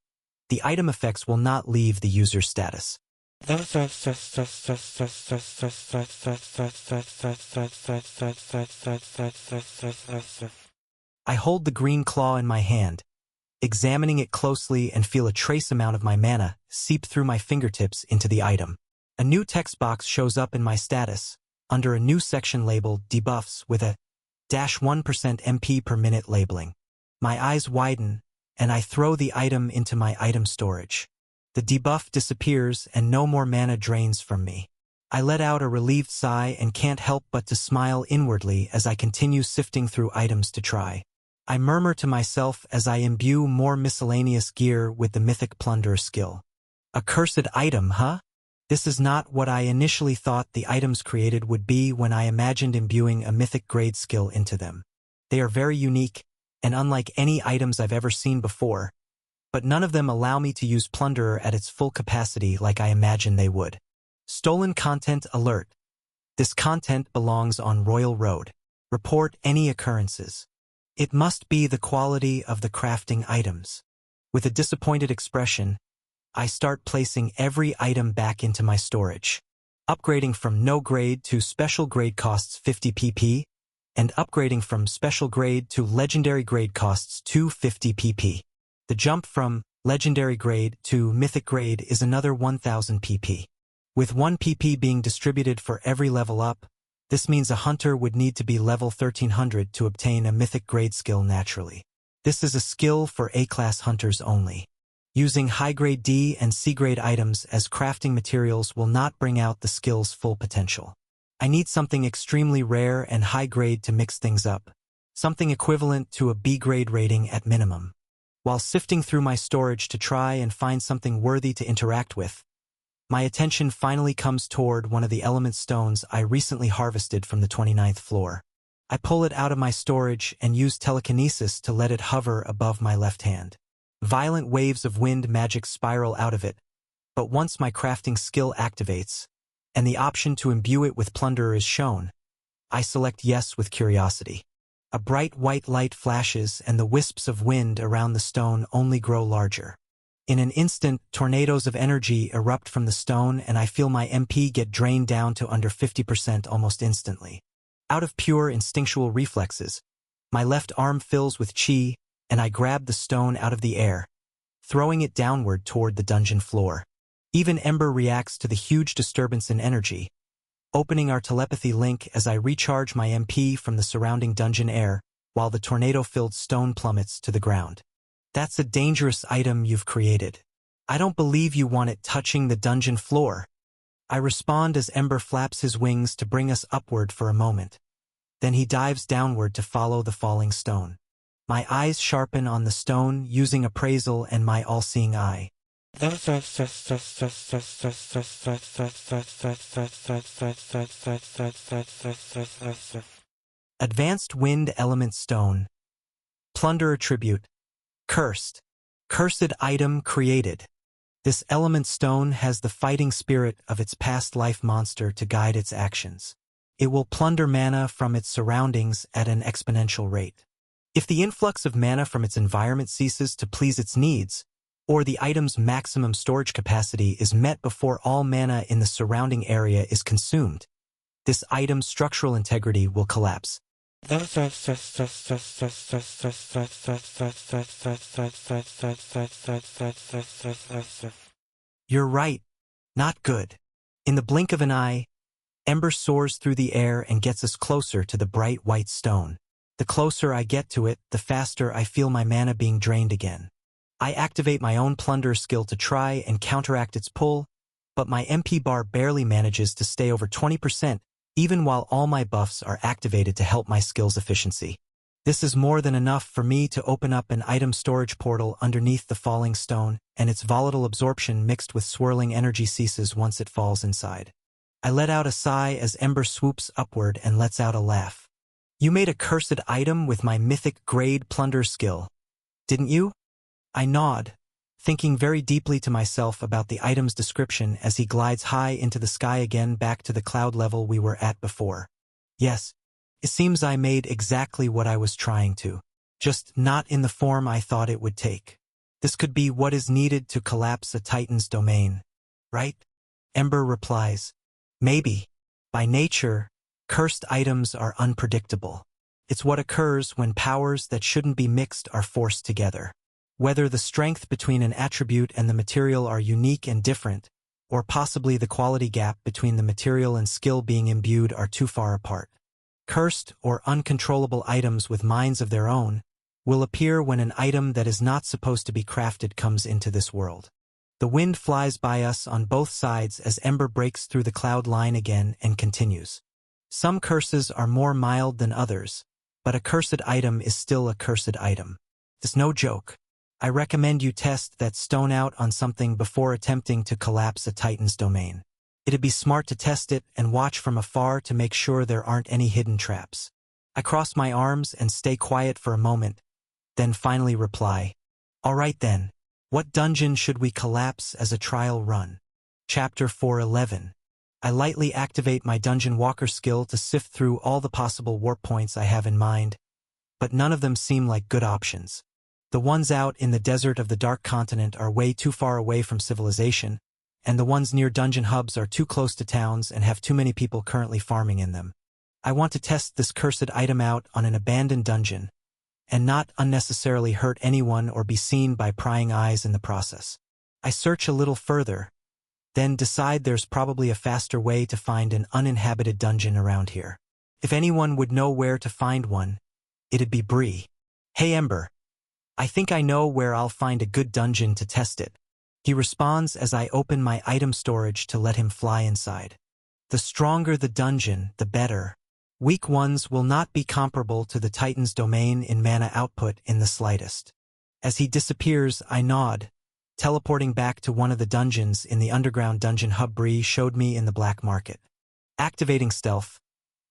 the item effects will not leave the user's status. I hold the green claw in my hand, examining it closely and feel a trace amount of my mana seep through my fingertips into the item. A new text box shows up in my status, under a new section labeled Debuffs with a -1% MP per minute labeling. My eyes widen, and I throw the item into my item storage. The debuff disappears and no more mana drains from me. I let out a relieved sigh and can't help but to smile inwardly as I continue sifting through items to try. I murmur to myself as I imbue more miscellaneous gear with the Mythic Plunderer skill. A cursed item, huh? This is not what I initially thought the items created would be when I imagined imbuing a mythic grade skill into them. They are very unique, and unlike any items I've ever seen before, but none of them allow me to use Plunderer at its full capacity like I imagined they would. Stolen Content Alert. This content belongs on Royal Road. Report any occurrences. It must be the quality of the crafting items. With a disappointed expression, I start placing every item back into my storage. Upgrading from no grade to special grade costs 50 PP, and upgrading from special grade to legendary grade costs 250 PP. The jump from legendary grade to mythic grade is another 1000 PP. With 1 PP being distributed for every level up, this means a hunter would need to be level 1300 to obtain a mythic grade skill naturally. This is a skill for A-class hunters only. Using high-grade D and C-grade items as crafting materials will not bring out the skill's full potential. I need something extremely rare and high-grade to mix things up, something equivalent to a B-grade rating at minimum. While sifting through my storage to try and find something worthy to interact with, my attention finally comes toward one of the element stones I recently harvested from the 29th floor. I pull it out of my storage and use telekinesis to let it hover above my left hand. Violent waves of wind magic spiral out of it, but once my crafting skill activates, and the option to imbue it with Plunderer is shown, I select yes with curiosity. A bright white light flashes and the wisps of wind around the stone only grow larger. In an instant, tornadoes of energy erupt from the stone and I feel my MP get drained down to under 50% almost instantly. Out of pure instinctual reflexes, my left arm fills with chi, and I grab the stone out of the air, throwing it downward toward the dungeon floor. Even Ember reacts to the huge disturbance in energy, opening our telepathy link as I recharge my MP from the surrounding dungeon air, while the tornado-filled stone plummets to the ground. That's a dangerous item you've created. I don't believe you want it touching the dungeon floor. I respond as Ember flaps his wings to bring us upward for a moment. Then he dives downward to follow the falling stone. My eyes sharpen on the stone using appraisal and my all-seeing eye. Advanced Wind Element Stone. Plunder Attribute. Cursed. Cursed item created. This element stone has the fighting spirit of its past life monster to guide its actions. It will plunder mana from its surroundings at an exponential rate. If the influx of mana from its environment ceases to please its needs, or the item's maximum storage capacity is met before all mana in the surrounding area is consumed, this item's structural integrity will collapse. You're right. Not good. In the blink of an eye, Ember soars through the air and gets us closer to the bright white stone. The closer I get to it, the faster I feel my mana being drained again. I activate my own plunder skill to try and counteract its pull, but my MP bar barely manages to stay over 20%, even while all my buffs are activated to help my skill's efficiency. This is more than enough for me to open up an item storage portal underneath the falling stone, and its volatile absorption mixed with swirling energy ceases once it falls inside. I let out a sigh as Ember swoops upward and lets out a laugh. You made a cursed item with my mythic grade plunder skill, didn't you? I nod, thinking very deeply to myself about the item's description as he glides high into the sky again back to the cloud level we were at before. Yes, it seems I made exactly what I was trying to, just not in the form I thought it would take. This could be what is needed to collapse a Titan's domain, right? Ember replies, maybe. By nature, cursed items are unpredictable. It's what occurs when powers that shouldn't be mixed are forced together. Whether the strength between an attribute and the material are unique and different, or possibly the quality gap between the material and skill being imbued are too far apart. Cursed or uncontrollable items with minds of their own will appear when an item that is not supposed to be crafted comes into this world. The wind flies by us on both sides as Ember breaks through the cloud line again and continues. Some curses are more mild than others, but a cursed item is still a cursed item. It's no joke. I recommend you test that stone out on something before attempting to collapse a Titan's domain. It'd be smart to test it and watch from afar to make sure there aren't any hidden traps. I cross my arms and stay quiet for a moment, then finally reply, all right then, what dungeon should we collapse as a trial run? Chapter 411. I lightly activate my Dungeon Walker skill to sift through all the possible warp points I have in mind, but none of them seem like good options. The ones out in the desert of the Dark Continent are way too far away from civilization, and the ones near dungeon hubs are too close to towns and have too many people currently farming in them. I want to test this cursed item out on an abandoned dungeon, and not unnecessarily hurt anyone or be seen by prying eyes in the process. I search a little further, then decide there's probably a faster way to find an uninhabited dungeon around here. If anyone would know where to find one, it'd be Bree. Hey Ember. I think I know where I'll find a good dungeon to test it. He responds as I open my item storage to let him fly inside. The stronger the dungeon, the better. Weak ones will not be comparable to the Titan's domain in mana output in the slightest. As he disappears, I nod, teleporting back to one of the dungeons in the underground dungeon hub Bree showed me in the black market. Activating stealth,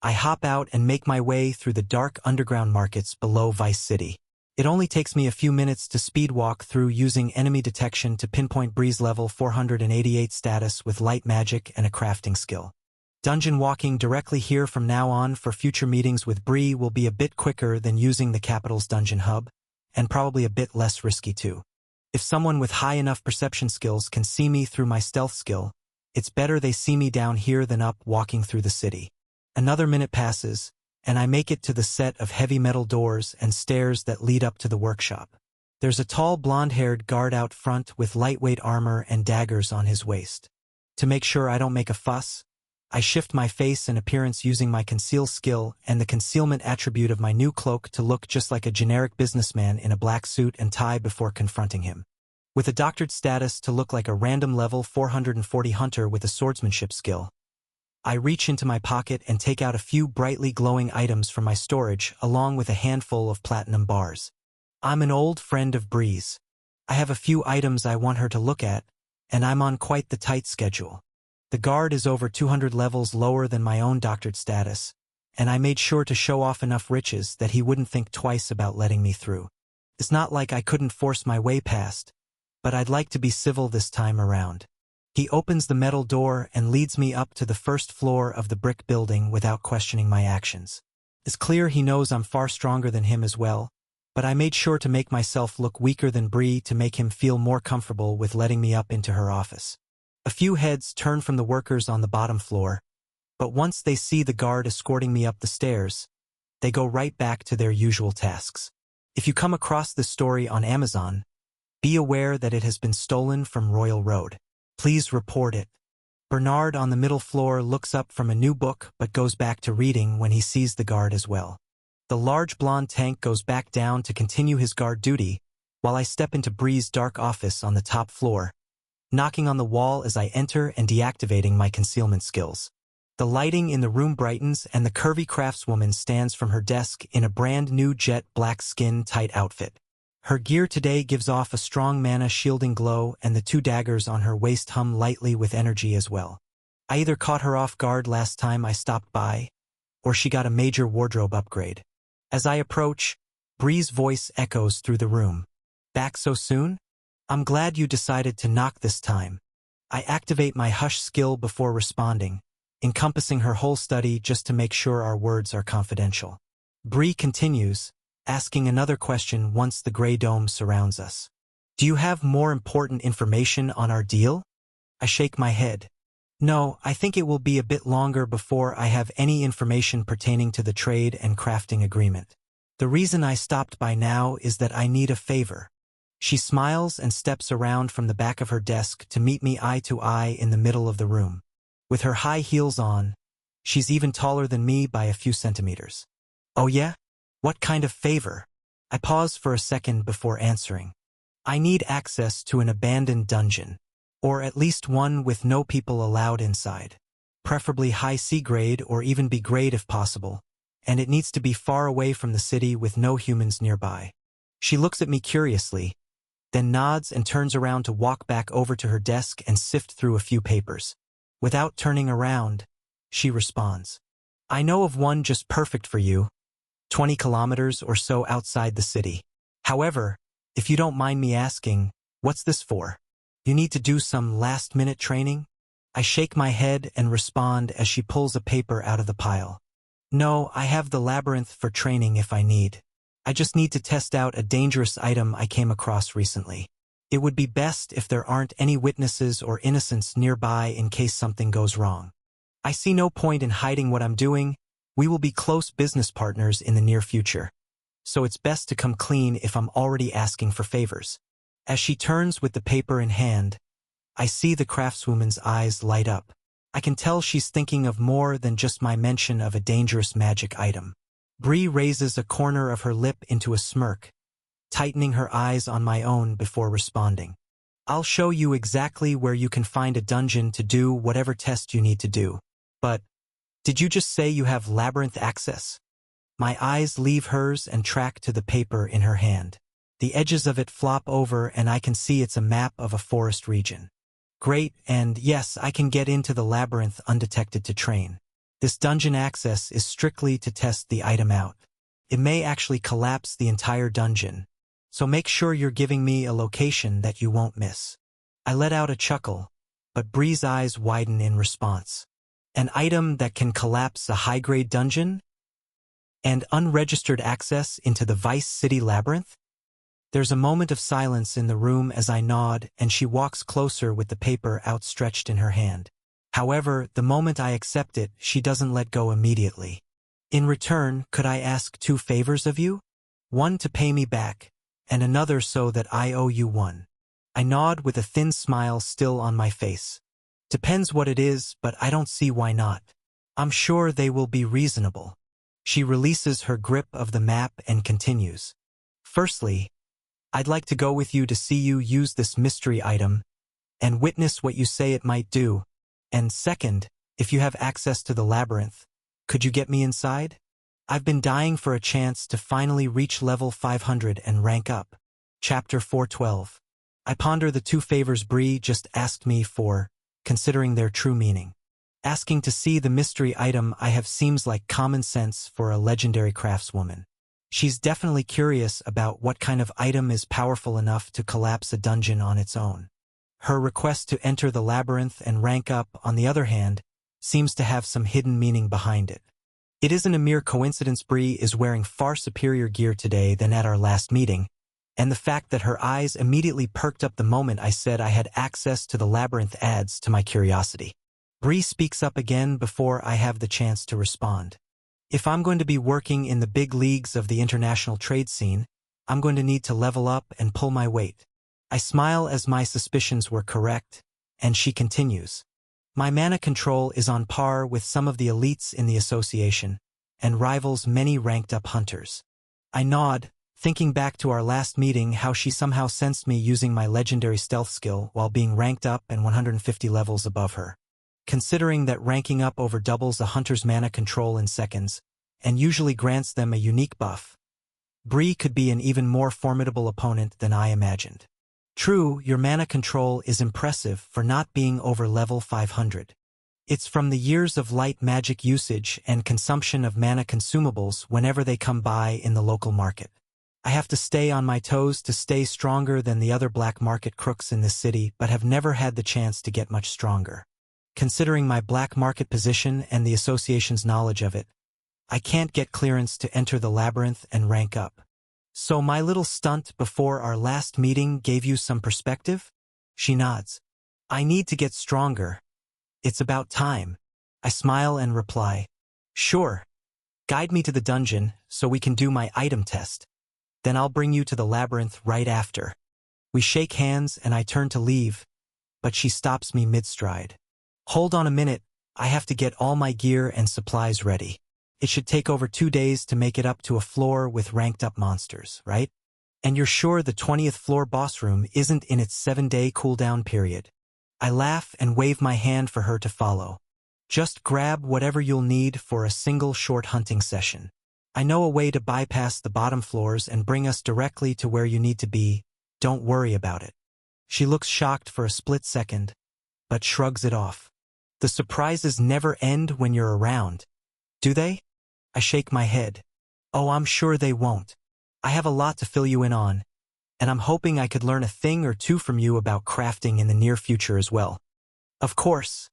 I hop out and make my way through the dark underground markets below Vice City. It only takes me a few minutes to speedwalk through using enemy detection to pinpoint Bree's level 488 status with light magic and a crafting skill. Dungeon walking directly here from now on for future meetings with Bree will be a bit quicker than using the capital's dungeon hub, and probably a bit less risky too. If someone with high enough perception skills can see me through my stealth skill, it's better they see me down here than up walking through the city. Another minute passes, and I make it to the set of heavy metal doors and stairs that lead up to the workshop. There's a tall blonde-haired guard out front with lightweight armor and daggers on his waist. To make sure I don't make a fuss, I shift my face and appearance using my conceal skill and the concealment attribute of my new cloak to look just like a generic businessman in a black suit and tie before confronting him. With a doctored status to look like a random level 440 hunter with a swordsmanship skill. I reach into my pocket and take out a few brightly glowing items from my storage along with a handful of platinum bars. I'm an old friend of Bree's. I have a few items I want her to look at, and I'm on quite the tight schedule. The guard is over 200 levels lower than my own doctored status, and I made sure to show off enough riches that he wouldn't think twice about letting me through. It's not like I couldn't force my way past, but I'd like to be civil this time around. He opens the metal door and leads me up to the first floor of the brick building without questioning my actions. It's clear he knows I'm far stronger than him as well, but I made sure to make myself look weaker than Bree to make him feel more comfortable with letting me up into her office. A few heads turn from the workers on the bottom floor, but once they see the guard escorting me up the stairs, they go right back to their usual tasks. If you come across this story on Amazon, be aware that it has been stolen from Royal Road. Please report it. Bernard on the middle floor looks up from a new book but goes back to reading when he sees the guard as well. The large blonde tank goes back down to continue his guard duty, while I step into Bree's dark office on the top floor, knocking on the wall as I enter and deactivating my concealment skills. The lighting in the room brightens and the curvy craftswoman stands from her desk in a brand new jet black skin-tight outfit. Her gear today gives off a strong mana shielding glow and the two daggers on her waist hum lightly with energy as well. I either caught her off guard last time I stopped by, or she got a major wardrobe upgrade. As I approach, Bree's voice echoes through the room. Back so soon? I'm glad you decided to knock this time. I activate my hush skill before responding, encompassing her whole study just to make sure our words are confidential. Bree continues, asking another question once the gray dome surrounds us. Do you have more important information on our deal? I shake my head. No, I think it will be a bit longer before I have any information pertaining to the trade and crafting agreement. The reason I stopped by now is that I need a favor. She smiles and steps around from the back of her desk to meet me eye to eye in the middle of the room. With her high heels on, she's even taller than me by a few centimeters. Oh yeah? What kind of favor? I pause for a second before answering. I need access to an abandoned dungeon, or at least one with no people allowed inside. Preferably high C grade or even B grade if possible, and it needs to be far away from the city with no humans nearby. She looks at me curiously, then nods and turns around to walk back over to her desk and sift through a few papers. Without turning around, she responds. I know of one just perfect for you, 20 kilometers or so outside the city. However, if you don't mind me asking, what's this for? You need to do some last-minute training? I shake my head and respond as she pulls a paper out of the pile. No, I have the labyrinth for training if I need. I just need to test out a dangerous item I came across recently. It would be best if there aren't any witnesses or innocents nearby in case something goes wrong. I see no point in hiding what I'm doing. We will be close business partners in the near future. So it's best to come clean if I'm already asking for favors. As she turns with the paper in hand, I see the craftswoman's eyes light up. I can tell she's thinking of more than just my mention of a dangerous magic item. Bree raises a corner of her lip into a smirk, tightening her eyes on my own before responding. I'll show you exactly where you can find a dungeon to do whatever test you need to do. But, did you just say you have labyrinth access? My eyes leave hers and track to the paper in her hand. The edges of it flop over and I can see it's a map of a forest region. Great, and yes, I can get into the labyrinth undetected to train. This dungeon access is strictly to test the item out. It may actually collapse the entire dungeon, so make sure you're giving me a location that you won't miss. I let out a chuckle, but Bree's eyes widen in response. An item that can collapse a high-grade dungeon? And unregistered access into the Vice City Labyrinth? There's a moment of silence in the room as I nod and she walks closer with the paper outstretched in her hand. However, the moment I accept it, she doesn't let go immediately. In return, could I ask 2 favors of you? One to pay me back, and another so that I owe you one. I nod with a thin smile still on my face. Depends what it is, but I don't see why not. I'm sure they will be reasonable. She releases her grip of the map and continues. Firstly, I'd like to go with you to see you use this mystery item and witness what you say it might do. And second, if you have access to the labyrinth, could you get me inside? I've been dying for a chance to finally reach level 500 and rank up. Chapter 412. I ponder the two favors Bree just asked me for, considering their true meaning. Asking to see the mystery item I have seems like common sense for a legendary craftswoman. She's definitely curious about what kind of item is powerful enough to collapse a dungeon on its own. Her request to enter the labyrinth and rank up, on the other hand, seems to have some hidden meaning behind it. It isn't a mere coincidence Bree is wearing far superior gear today than at our last meeting, and the fact that her eyes immediately perked up the moment I said I had access to the labyrinth adds to my curiosity. Bree speaks up again before I have the chance to respond. If I'm going to be working in the big leagues of the international trade scene, I'm going to need to level up and pull my weight. I smile as my suspicions were correct, and she continues. My mana control is on par with some of the elites in the association, and rivals many ranked-up hunters. I nod, thinking back to our last meeting how she somehow sensed me using my legendary stealth skill while being ranked up and 150 levels above her. Considering that ranking up over doubles a hunter's mana control in seconds, and usually grants them a unique buff, Bree could be an even more formidable opponent than I imagined. True, your mana control is impressive for not being over level 500. It's from the years of light magic usage and consumption of mana consumables whenever they come by in the local market. I have to stay on my toes to stay stronger than the other black market crooks in this city, but have never had the chance to get much stronger. Considering my black market position and the association's knowledge of it, I can't get clearance to enter the labyrinth and rank up. So my little stunt before our last meeting gave you some perspective? She nods. I need to get stronger. It's about time. I smile and reply. Sure. Guide me to the dungeon so we can do my item test. Then I'll bring you to the labyrinth right after. We shake hands and I turn to leave, but she stops me mid-stride. Hold on a minute, I have to get all my gear and supplies ready. It should take over 2 days to make it up to a floor with ranked-up monsters, right? And you're sure the 20th floor boss room isn't in its 7-day cooldown period? I laugh and wave my hand for her to follow. Just grab whatever you'll need for a single short hunting session. I know a way to bypass the bottom floors and bring us directly to where you need to be. Don't worry about it. She looks shocked for a split second, but shrugs it off. The surprises never end when you're around, do they? I shake my head. Oh, I'm sure they won't. I have a lot to fill you in on, and I'm hoping I could learn a thing or two from you about crafting in the near future as well. Of course,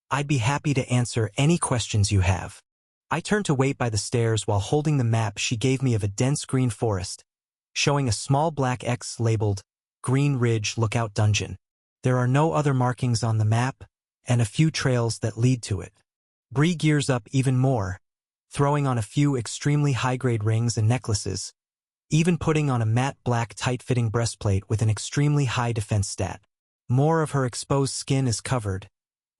I'd be happy to answer any questions you have. I turn to wait by the stairs while holding the map she gave me of a dense green forest, showing a small black X labeled Green Ridge Lookout Dungeon. There are no other markings on the map, and a few trails that lead to it. Bree gears up even more, throwing on a few extremely high-grade rings and necklaces, even putting on a matte black tight-fitting breastplate with an extremely high defense stat. More of her exposed skin is covered,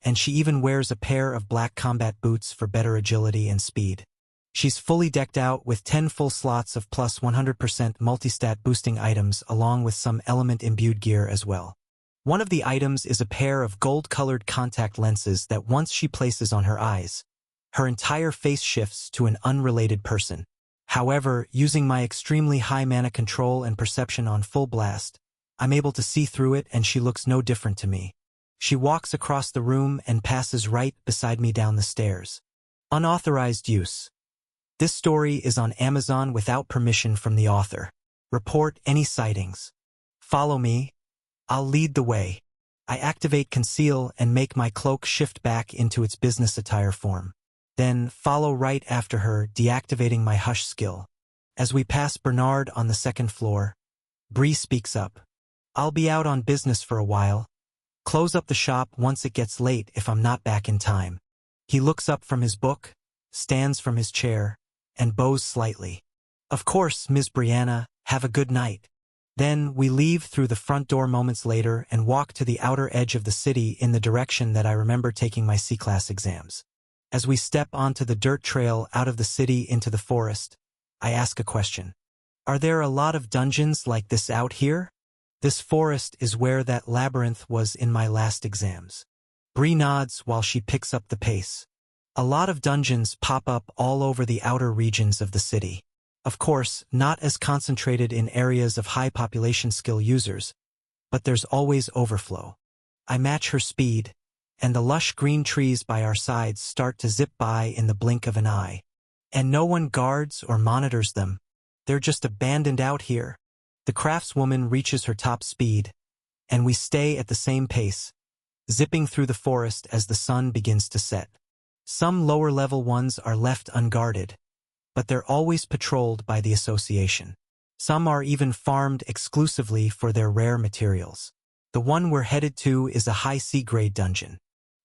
and she even wears a pair of black combat boots for better agility and speed. She's fully decked out with 10 full slots of plus 100% multi-stat boosting items along with some element-imbued gear as well. One of the items is a pair of gold-colored contact lenses that once she places on her eyes, her entire face shifts to an unrelated person. However, using my extremely high mana control and perception on full blast, I'm able to see through it and she looks no different to me. She walks across the room and passes right beside me down the stairs. Unauthorized use. This story is on Amazon without permission from the author. Report any sightings. Follow me. I'll lead the way. I activate Conceal and make my cloak shift back into its business attire form. Then follow right after her, deactivating my Hush skill. As we pass Bernard on the second floor, Bree speaks up. I'll be out on business for a while. Close up the shop once it gets late if I'm not back in time. He looks up from his book, stands from his chair, and bows slightly. Of course, Ms. Brianna, have a good night. Then, we leave through the front door moments later and walk to the outer edge of the city in the direction that I remember taking my C-class exams. As we step onto the dirt trail out of the city into the forest, I ask a question. Are there a lot of dungeons like this out here? This forest is where that labyrinth was in my last exams. Bree nods while she picks up the pace. A lot of dungeons pop up all over the outer regions of the city. Of course, not as concentrated in areas of high population skill users, but there's always overflow. I match her speed, and the lush green trees by our sides start to zip by in the blink of an eye. And no one guards or monitors them. They're just abandoned out here. The craftswoman reaches her top speed, and we stay at the same pace, zipping through the forest as the sun begins to set. Some lower-level ones are left unguarded, but they're always patrolled by the association. Some are even farmed exclusively for their rare materials. The one we're headed to is a high C-grade dungeon.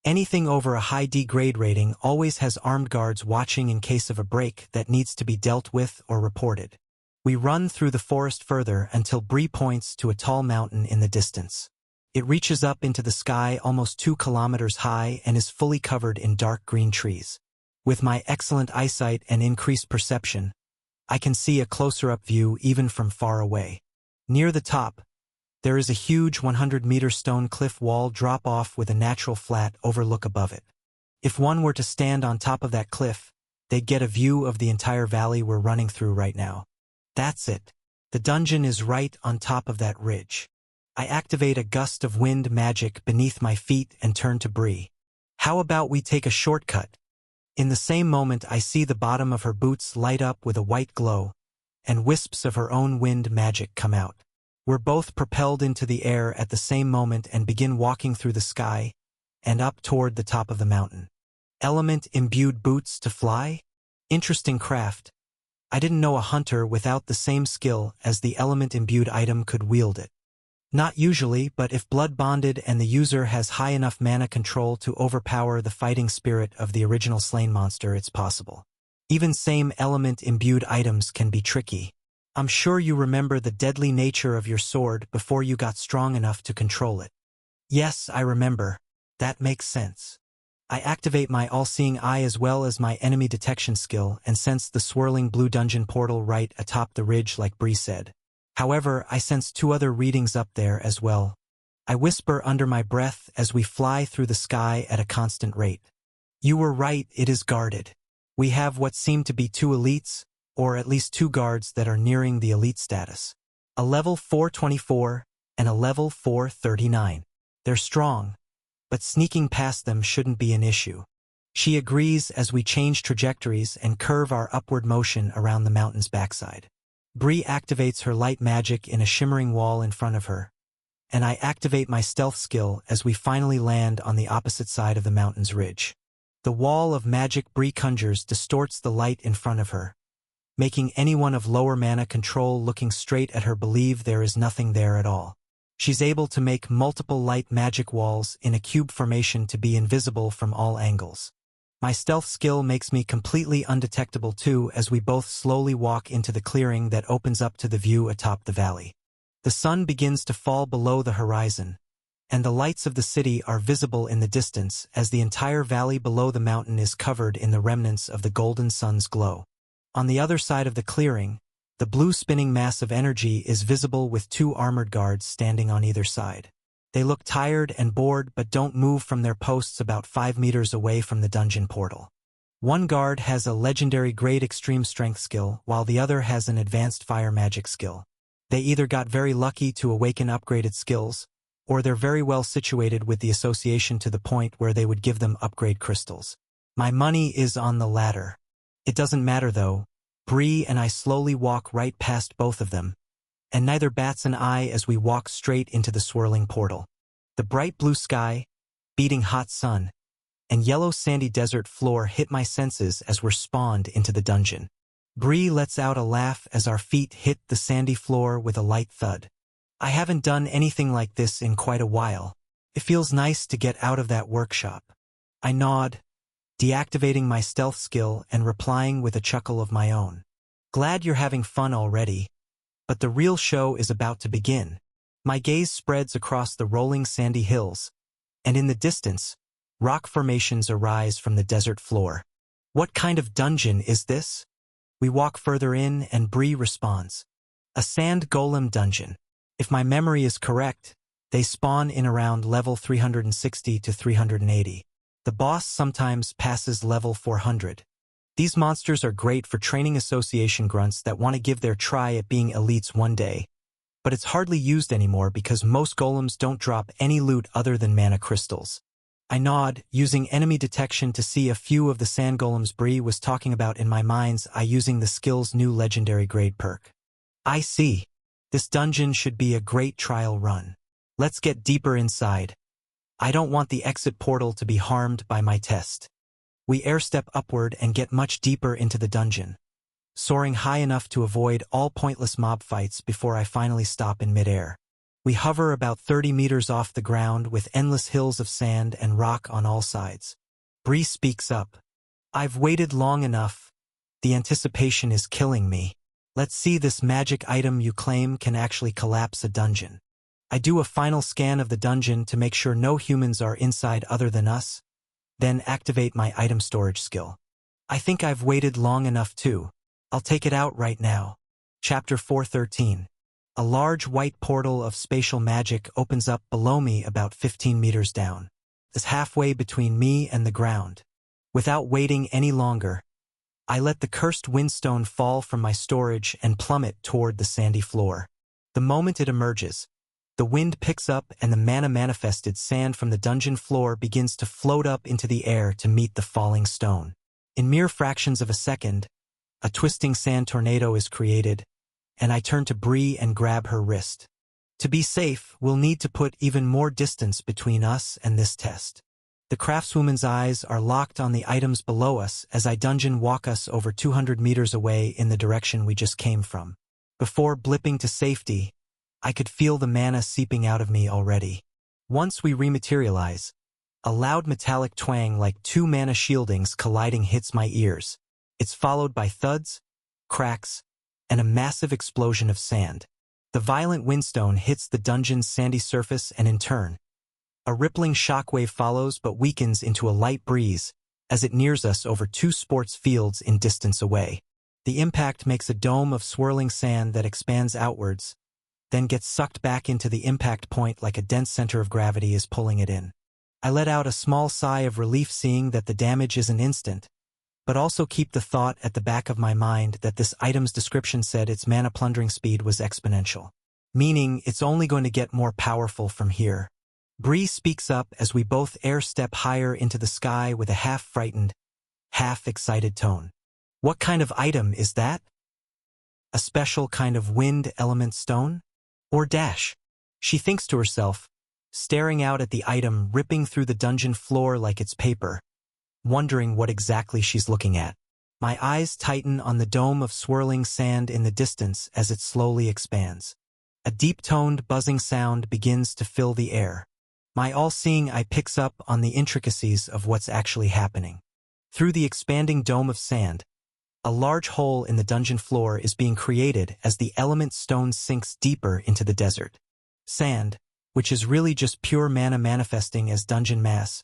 Anything over a high D grade rating always has armed guards watching in case of a break that needs to be dealt with or reported. We run through the forest further until Bree points to a tall mountain in the distance. It reaches up into the sky almost 2 kilometers high and is fully covered in dark green trees. With my excellent eyesight and increased perception, I can see a closer-up view even from far away. Near the top, there is a huge 100-meter stone cliff wall drop-off with a natural flat overlook above it. If one were to stand on top of that cliff, they'd get a view of the entire valley we're running through right now. That's it. The dungeon is right on top of that ridge. I activate a gust of wind magic beneath my feet and turn to Bree. How about we take a shortcut? In the same moment I see the bottom of her boots light up with a white glow, and wisps of her own wind magic come out. We're both propelled into the air at the same moment and begin walking through the sky and up toward the top of the mountain. Element-imbued boots to fly? Interesting craft. I didn't know a hunter without the same skill as the element-imbued item could wield it. Not usually, but if blood-bonded and the user has high enough mana control to overpower the fighting spirit of the original slain monster, it's possible. Even same element-imbued items can be tricky. I'm sure you remember the deadly nature of your sword before you got strong enough to control it. Yes, I remember. That makes sense. I activate my all-seeing eye as well as my enemy detection skill and sense the swirling blue dungeon portal right atop the ridge like Bree said. However, I sense 2 other readings up there as well. I whisper under my breath as we fly through the sky at a constant rate. You were right, it is guarded. We have what seem to be 2 elites, or at least 2 guards that are nearing the elite status. A level 424 and a level 439. They're strong, but sneaking past them shouldn't be an issue. She agrees as we change trajectories and curve our upward motion around the mountain's backside. Bree activates her light magic in a shimmering wall in front of her, and I activate my stealth skill as we finally land on the opposite side of the mountain's ridge. The wall of magic Bree conjures distorts the light in front of her, making anyone of lower mana control looking straight at her believe there is nothing there at all. She's able to make multiple light magic walls in a cube formation to be invisible from all angles. My stealth skill makes me completely undetectable too as we both slowly walk into the clearing that opens up to the view atop the valley. The sun begins to fall below the horizon, and the lights of the city are visible in the distance as the entire valley below the mountain is covered in the remnants of the golden sun's glow. On the other side of the clearing, the blue spinning mass of energy is visible with 2 armored guards standing on either side. They look tired and bored but don't move from their posts about 5 meters away from the dungeon portal. One guard has a legendary grade extreme strength skill, while the other has an advanced fire magic skill. They either got very lucky to awaken upgraded skills, or they're very well situated with the association to the point where they would give them upgrade crystals. My money is on the latter. It doesn't matter though. Bree and I slowly walk right past both of them, and neither bats an eye as we walk straight into the swirling portal. The bright blue sky, beating hot sun, and yellow sandy desert floor hit my senses as we're spawned into the dungeon. Bree lets out a laugh as our feet hit the sandy floor with a light thud. I haven't done anything like this in quite a while. It feels nice to get out of that workshop. I nod, deactivating my stealth skill and replying with a chuckle of my own. Glad you're having fun already. But the real show is about to begin. My gaze spreads across the rolling sandy hills, and in the distance, rock formations arise from the desert floor. What kind of dungeon is this? We walk further in and Bree responds. A sand golem dungeon. If my memory is correct, they spawn in around level 360 to 380. The boss sometimes passes level 400. These monsters are great for training association grunts that want to give their try at being elites one day. But it's hardly used anymore because most golems don't drop any loot other than mana crystals. I nod, using enemy detection to see a few of the sand golems Bree was talking about in my mind's eye using the skill's new legendary grade perk. I see. This dungeon should be a great trial run. Let's get deeper inside. I don't want the exit portal to be harmed by my test. We airstep upward and get much deeper into the dungeon, soaring high enough to avoid all pointless mob fights before I finally stop in midair. We hover about 30 meters off the ground with endless hills of sand and rock on all sides. Bree speaks up. I've waited long enough. The anticipation is killing me. Let's see this magic item you claim can actually collapse a dungeon. I do a final scan of the dungeon to make sure no humans are inside other than us, then activate my item storage skill. I think I've waited long enough too. I'll take it out right now. Chapter 413. A large white portal of spatial magic opens up below me about 15 meters down. It's halfway between me and the ground. Without waiting any longer, I let the cursed windstone fall from my storage and plummet toward the sandy floor. The moment it emerges, the wind picks up and the mana-manifested sand from the dungeon floor begins to float up into the air to meet the falling stone. In mere fractions of a second, a twisting sand tornado is created, and I turn to Bree and grab her wrist. To be safe, we'll need to put even more distance between us and this test. The craftswoman's eyes are locked on the items below us as I dungeon walk us over 200 meters away in the direction we just came from. Before blipping to safety, I could feel the mana seeping out of me already. Once we rematerialize, a loud metallic twang like two mana shieldings colliding hits my ears. It's followed by thuds, cracks, and a massive explosion of sand. The violent windstone hits the dungeon's sandy surface and in turn, a rippling shockwave follows but weakens into a light breeze as it nears us over 2 sports fields in distance away. The impact makes a dome of swirling sand that expands outwards, then gets sucked back into the impact point like a dense center of gravity is pulling it in. I let out a small sigh of relief seeing that the damage isn't instant, but also keep the thought at the back of my mind that this item's description said its mana plundering speed was exponential, meaning it's only going to get more powerful from here. Bree speaks up as we both air-step higher into the sky with a half-frightened, half-excited tone. What kind of item is that? A special kind of wind element stone? Or dash? She thinks to herself, staring out at the item ripping through the dungeon floor like it's paper, wondering what exactly she's looking at. My eyes tighten on the dome of swirling sand in the distance as it slowly expands. A deep-toned, buzzing sound begins to fill the air. My all-seeing eye picks up on the intricacies of what's actually happening. Through the expanding dome of sand, a large hole in the dungeon floor is being created as the element stone sinks deeper into the desert. Sand, which is really just pure mana manifesting as dungeon mass,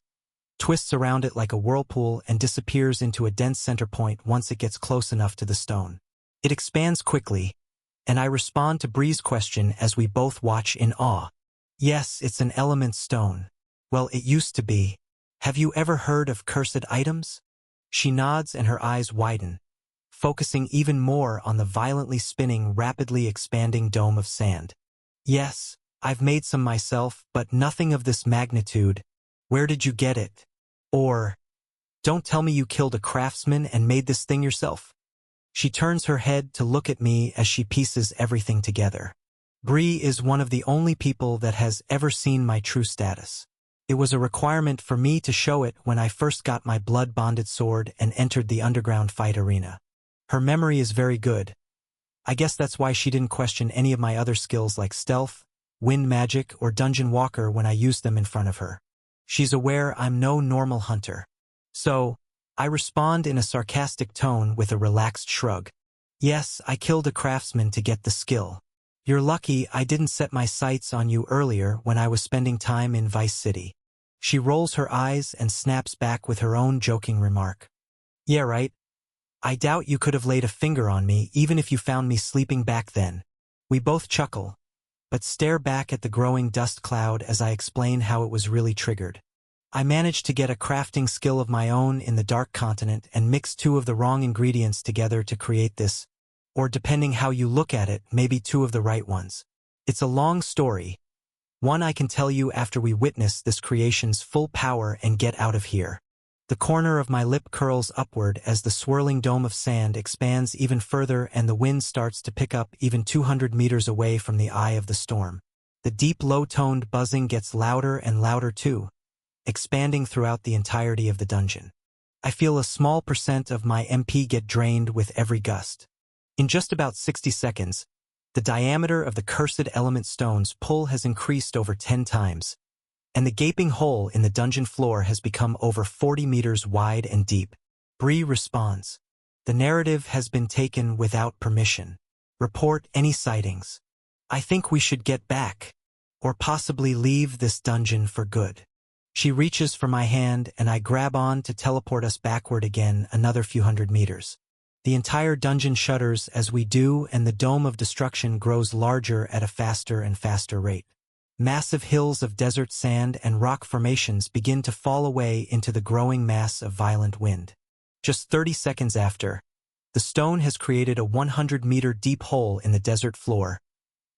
twists around it like a whirlpool and disappears into a dense center point once it gets close enough to the stone. It expands quickly, and I respond to Bree's question as we both watch in awe. Yes, it's an element stone. Well, it used to be. Have you ever heard of cursed items? She nods and her eyes widen, focusing even more on the violently spinning, rapidly expanding dome of sand. Yes, I've made some myself, but nothing of this magnitude. Where did you get it? Or, don't tell me you killed a craftsman and made this thing yourself. She turns her head to look at me as she pieces everything together. Bree is one of the only people that has ever seen my true status. It was a requirement for me to show it when I first got my blood-bonded sword and entered the underground fight arena. Her memory is very good. I guess that's why she didn't question any of my other skills like stealth, wind magic, or dungeon walker when I used them in front of her. She's aware I'm no normal hunter. So, I respond in a sarcastic tone with a relaxed shrug. Yes, I killed a craftsman to get the skill. You're lucky I didn't set my sights on you earlier when I was spending time in Vice City. She rolls her eyes and snaps back with her own joking remark. Yeah, right. I doubt you could have laid a finger on me even if you found me sleeping back then. We both chuckle, but stare back at the growing dust cloud as I explain how it was really triggered. I managed to get a crafting skill of my own in the Dark Continent and mix two of the wrong ingredients together to create this, or depending how you look at it, maybe two of the right ones. It's a long story, one I can tell you after we witness this creation's full power and get out of here. The corner of my lip curls upward as the swirling dome of sand expands even further and the wind starts to pick up even 200 meters away from the eye of the storm. The deep low-toned buzzing gets louder and louder too, expanding throughout the entirety of the dungeon. I feel a small percent of my MP get drained with every gust. In just about 60 seconds, the diameter of the cursed element stone's pull has increased over 10 times, and the gaping hole in the dungeon floor has become over 40 meters wide and deep. Bree responds. The narrative has been taken without permission. Report any sightings. I think we should get back, or possibly leave this dungeon for good. She reaches for my hand and I grab on to teleport us backward again another few hundred meters. The entire dungeon shudders as we do, and the dome of destruction grows larger at a faster and faster rate. Massive hills of desert sand and rock formations begin to fall away into the growing mass of violent wind. Just 30 seconds after, the stone has created a 100-meter deep hole in the desert floor,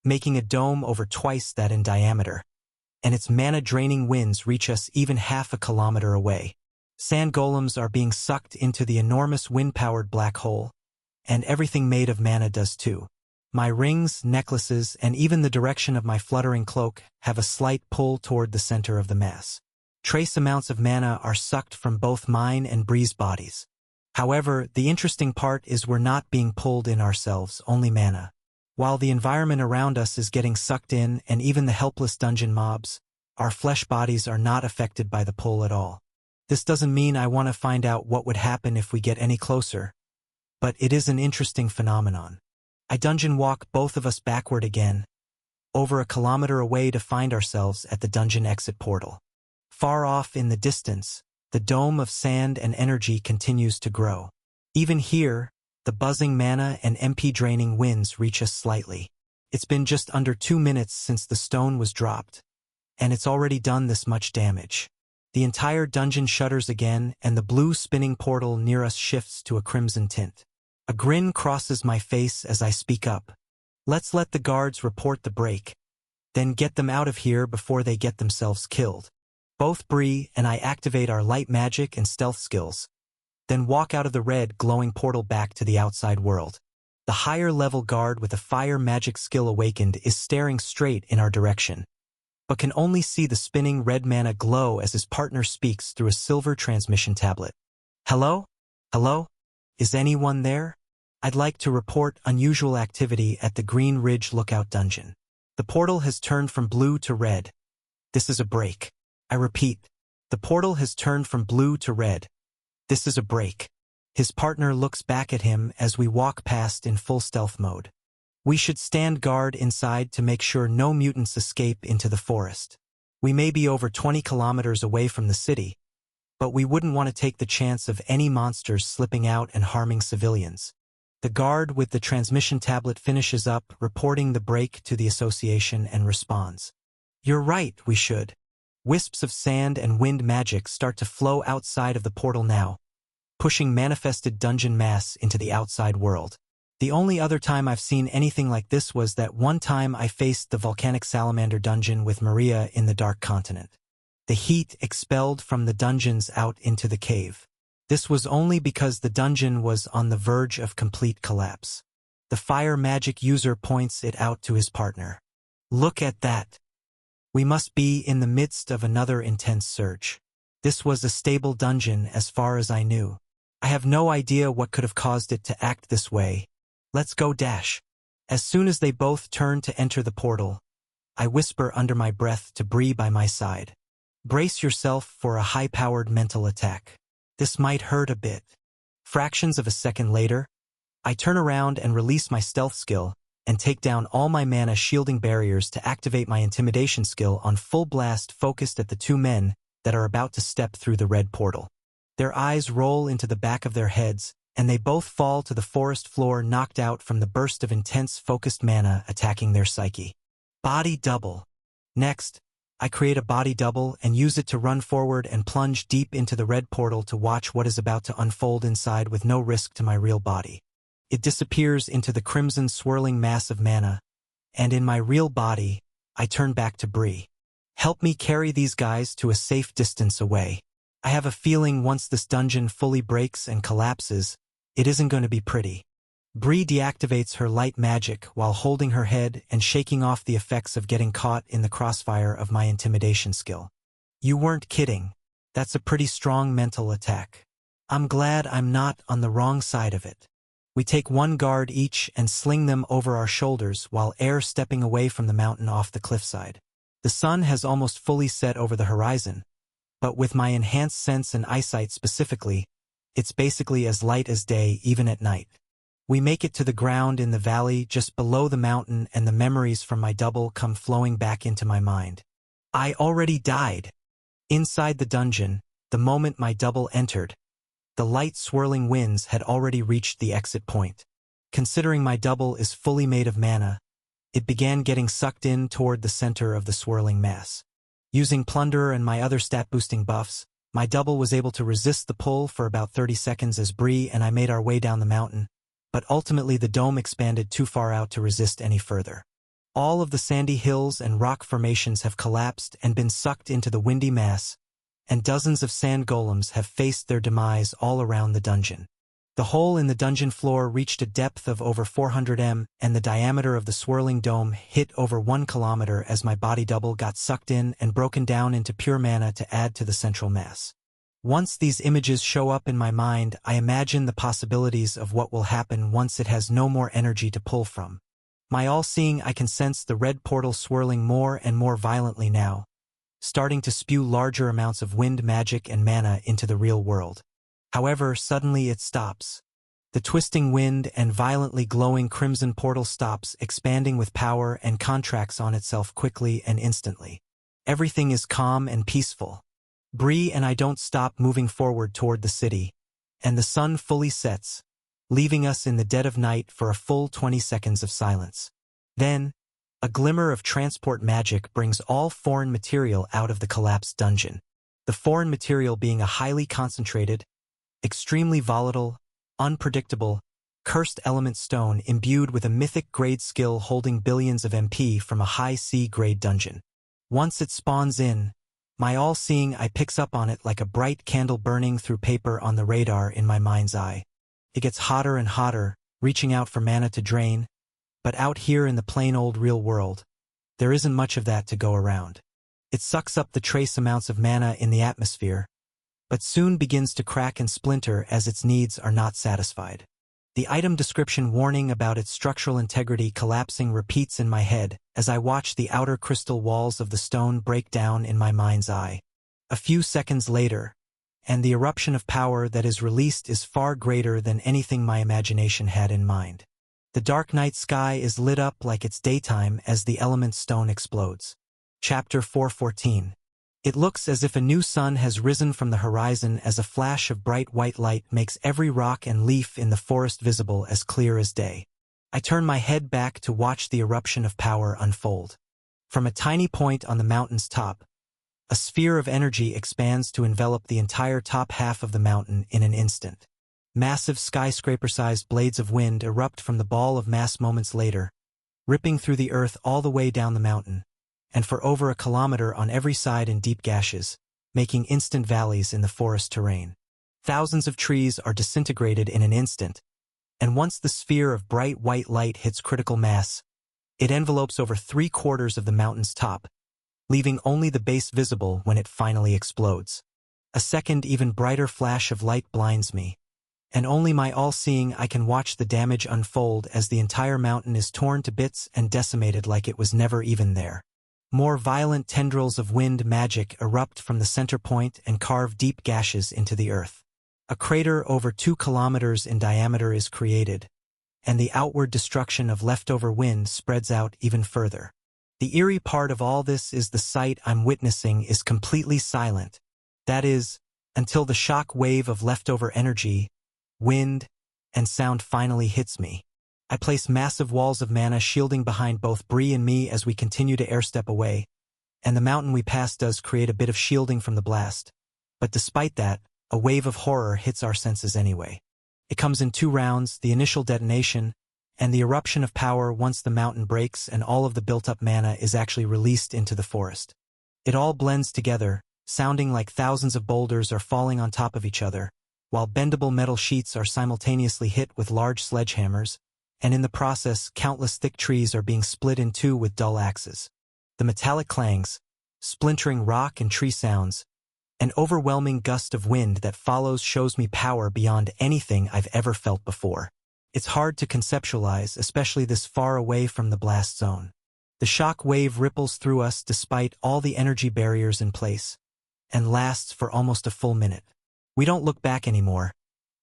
making a dome over twice that in diameter, and its mana-draining winds reach us even half a kilometer away. Sand golems are being sucked into the enormous wind-powered black hole, and everything made of mana does too. My rings, necklaces, and even the direction of my fluttering cloak have a slight pull toward the center of the mass. Trace amounts of mana are sucked from both mine and Bree's bodies. However, the interesting part is we're not being pulled in ourselves, only mana. While the environment around us is getting sucked in and even the helpless dungeon mobs, our flesh bodies are not affected by the pull at all. This doesn't mean I want to find out what would happen if we get any closer, but it is an interesting phenomenon. I dungeon walk both of us backward again, over a kilometer away to find ourselves at the dungeon exit portal. Far off in the distance, the dome of sand and energy continues to grow. Even here, the buzzing mana and MP-draining winds reach us slightly. It's been just under 2 minutes since the stone was dropped, and it's already done this much damage. The entire dungeon shudders again, and the blue spinning portal near us shifts to a crimson tint. A grin crosses my face as I speak up. Let's let the guards report the break, then get them out of here before they get themselves killed. Both Bree and I activate our light magic and stealth skills, then walk out of the red glowing portal back to the outside world. The higher level guard with a fire magic skill awakened is staring straight in our direction, but can only see the spinning red mana glow as his partner speaks through a silver transmission tablet. Hello? Hello? Is anyone there? I'd like to report unusual activity at the Green Ridge Lookout Dungeon. The portal has turned from blue to red. This is a break. I repeat, the portal has turned from blue to red. This is a break. His partner looks back at him as we walk past in full stealth mode. We should stand guard inside to make sure no mutants escape into the forest. We may be over 20 kilometers away from the city, but we wouldn't want to take the chance of any monsters slipping out and harming civilians. The guard with the transmission tablet finishes up, reporting the break to the association and responds. You're right, we should. Wisps of sand and wind magic start to flow outside of the portal now, pushing manifested dungeon mass into the outside world. The only other time I've seen anything like this was that one time I faced the volcanic salamander dungeon with Maria in the Dark Continent. The heat expelled from the dungeons out into the cave. This was only because the dungeon was on the verge of complete collapse. The fire magic user points it out to his partner. Look at that. We must be in the midst of another intense surge. This was a stable dungeon as far as I knew. I have no idea what could have caused it to act this way. Let's go dash. As soon as they both turn to enter the portal, I whisper under my breath to Bree by my side. Brace yourself for a high-powered mental attack. This might hurt a bit. Fractions of a second later, I turn around and release my stealth skill, and take down all my mana shielding barriers to activate my intimidation skill on full blast focused at the two men that are about to step through the red portal. Their eyes roll into the back of their heads, and they both fall to the forest floor knocked out from the burst of intense focused mana attacking their psyche. Body double. Next, I create a body double and use it to run forward and plunge deep into the red portal to watch what is about to unfold inside with no risk to my real body. It disappears into the crimson swirling mass of mana, and in my real body, I turn back to Bree. Help me carry these guys to a safe distance away. I have a feeling once this dungeon fully breaks and collapses, it isn't going to be pretty. Bree deactivates her light magic while holding her head and shaking off the effects of getting caught in the crossfire of my intimidation skill. You weren't kidding. That's a pretty strong mental attack. I'm glad I'm not on the wrong side of it. We take one guard each and sling them over our shoulders while air stepping away from the mountain off the cliffside. The sun has almost fully set over the horizon, but with my enhanced sense and eyesight specifically, it's basically as light as day even at night. We make it to the ground in the valley just below the mountain, and the memories from my double come flowing back into my mind. I already died. Inside the dungeon, the moment my double entered, the light swirling winds had already reached the exit point. Considering my double is fully made of mana, it began getting sucked in toward the center of the swirling mass. Using Plunderer and my other stat-boosting buffs, my double was able to resist the pull for about 30 seconds as Bree and I made our way down the mountain, but ultimately the dome expanded too far out to resist any further. All of the sandy hills and rock formations have collapsed and been sucked into the windy mass, and dozens of sand golems have faced their demise all around the dungeon. The hole in the dungeon floor reached a depth of over 400 m, and the diameter of the swirling dome hit over 1 kilometer as my body double got sucked in and broken down into pure mana to add to the central mass. Once these images show up in my mind, I imagine the possibilities of what will happen once it has no more energy to pull from. My all-seeing eye can sense the red portal swirling more and more violently now, starting to spew larger amounts of wind magic and mana into the real world. However, suddenly it stops. The twisting wind and violently glowing crimson portal stops, expanding with power and contracts on itself quickly and instantly. Everything is calm and peaceful. Bree and I don't stop moving forward toward the city, and the sun fully sets, leaving us in the dead of night for a full 20 seconds of silence. Then, a glimmer of transport magic brings all foreign material out of the collapsed dungeon. The foreign material being a highly concentrated, extremely volatile, unpredictable, cursed element stone imbued with a mythic grade skill holding billions of MP from a high C grade dungeon. Once it spawns in, my all-seeing eye picks up on it like a bright candle burning through paper on the radar in my mind's eye. It gets hotter and hotter, reaching out for mana to drain, but out here in the plain old real world, there isn't much of that to go around. It sucks up the trace amounts of mana in the atmosphere, but soon begins to crack and splinter as its needs are not satisfied. The item description warning about its structural integrity collapsing repeats in my head as I watch the outer crystal walls of the stone break down in my mind's eye. A few seconds later, and the eruption of power that is released is far greater than anything my imagination had in mind. The dark night sky is lit up like it's daytime as the element stone explodes. Chapter 414. It looks as if a new sun has risen from the horizon as a flash of bright white light makes every rock and leaf in the forest visible as clear as day. I turn my head back to watch the eruption of power unfold. From a tiny point on the mountain's top, a sphere of energy expands to envelop the entire top half of the mountain in an instant. Massive skyscraper-sized blades of wind erupt from the ball of mass moments later, ripping through the earth all the way down the mountain, and for over a kilometer on every side in deep gashes, making instant valleys in the forest terrain. Thousands of trees are disintegrated in an instant, and once the sphere of bright white light hits critical mass, it envelopes over 3/4 of the mountain's top, leaving only the base visible when it finally explodes. A second, even brighter flash of light blinds me, and only my all-seeing eye can watch the damage unfold as the entire mountain is torn to bits and decimated like it was never even there. More violent tendrils of wind magic erupt from the center point and carve deep gashes into the earth. A crater over 2 kilometers in diameter is created, and the outward destruction of leftover wind spreads out even further. The eerie part of all this is the sight I'm witnessing is completely silent. That is, until the shock wave of leftover energy, wind, and sound finally hits me. I place massive walls of mana shielding behind both Bree and me as we continue to airstep away, and the mountain we pass does create a bit of shielding from the blast. But despite that, a wave of horror hits our senses anyway. It comes in 2 rounds, the initial detonation, and the eruption of power once the mountain breaks and all of the built-up mana is actually released into the forest. It all blends together, sounding like thousands of boulders are falling on top of each other, while bendable metal sheets are simultaneously hit with large sledgehammers, and in the process, countless thick trees are being split in 2 with dull axes. The metallic clangs, splintering rock and tree sounds, an overwhelming gust of wind that follows shows me power beyond anything I've ever felt before. It's hard to conceptualize, especially this far away from the blast zone. The shock wave ripples through us despite all the energy barriers in place, and lasts for almost a full minute. We don't look back anymore,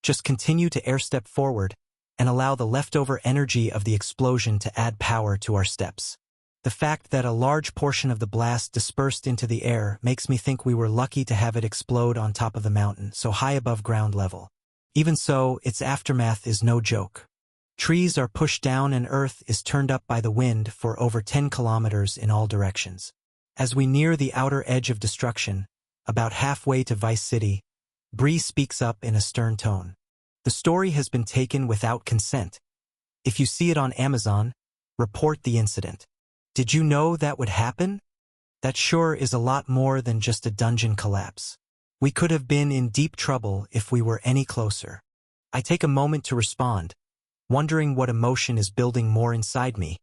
just continue to airstep forward, and allow the leftover energy of the explosion to add power to our steps. The fact that a large portion of the blast dispersed into the air makes me think we were lucky to have it explode on top of the mountain, so high above ground level. Even so, its aftermath is no joke. Trees are pushed down and earth is turned up by the wind for over 10 kilometers in all directions. As we near the outer edge of destruction, about halfway to Vice City, Bree speaks up in a stern tone. The story has been taken without consent. If you see it on Amazon, report the incident. Did you know that would happen? That sure is a lot more than just a dungeon collapse. We could have been in deep trouble if we were any closer. I take a moment to respond, wondering what emotion is building more inside me.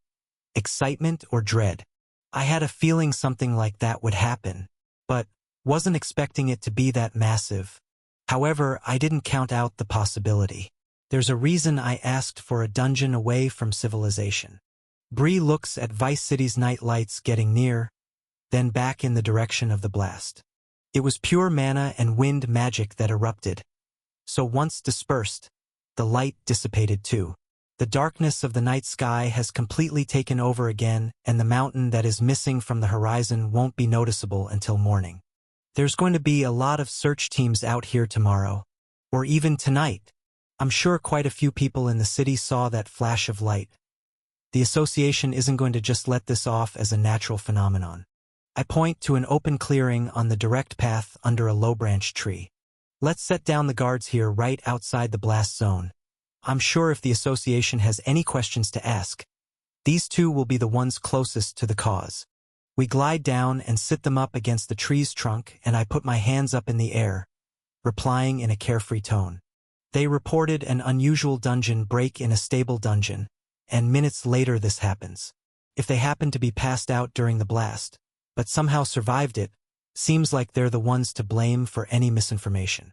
Excitement or dread? I had a feeling something like that would happen, but wasn't expecting it to be that massive. However, I didn't count out the possibility. There's a reason I asked for a dungeon away from civilization. Bree looks at Vice City's night lights getting near, then back in the direction of the blast. It was pure mana and wind magic that erupted. So once dispersed, the light dissipated too. The darkness of the night sky has completely taken over again, and the mountain that is missing from the horizon won't be noticeable until morning. There's going to be a lot of search teams out here tomorrow, or even tonight. I'm sure quite a few people in the city saw that flash of light. The association isn't going to just let this off as a natural phenomenon. I point to an open clearing on the direct path under a low-branch tree. Let's set down the guards here right outside the blast zone. I'm sure if the association has any questions to ask, these 2 will be the ones closest to the cause. We glide down and sit them up against the tree's trunk, and I put my hands up in the air, replying in a carefree tone. They reported an unusual dungeon break in a stable dungeon, and minutes later this happens. If they happen to be passed out during the blast, but somehow survived it, seems like they're the ones to blame for any misinformation.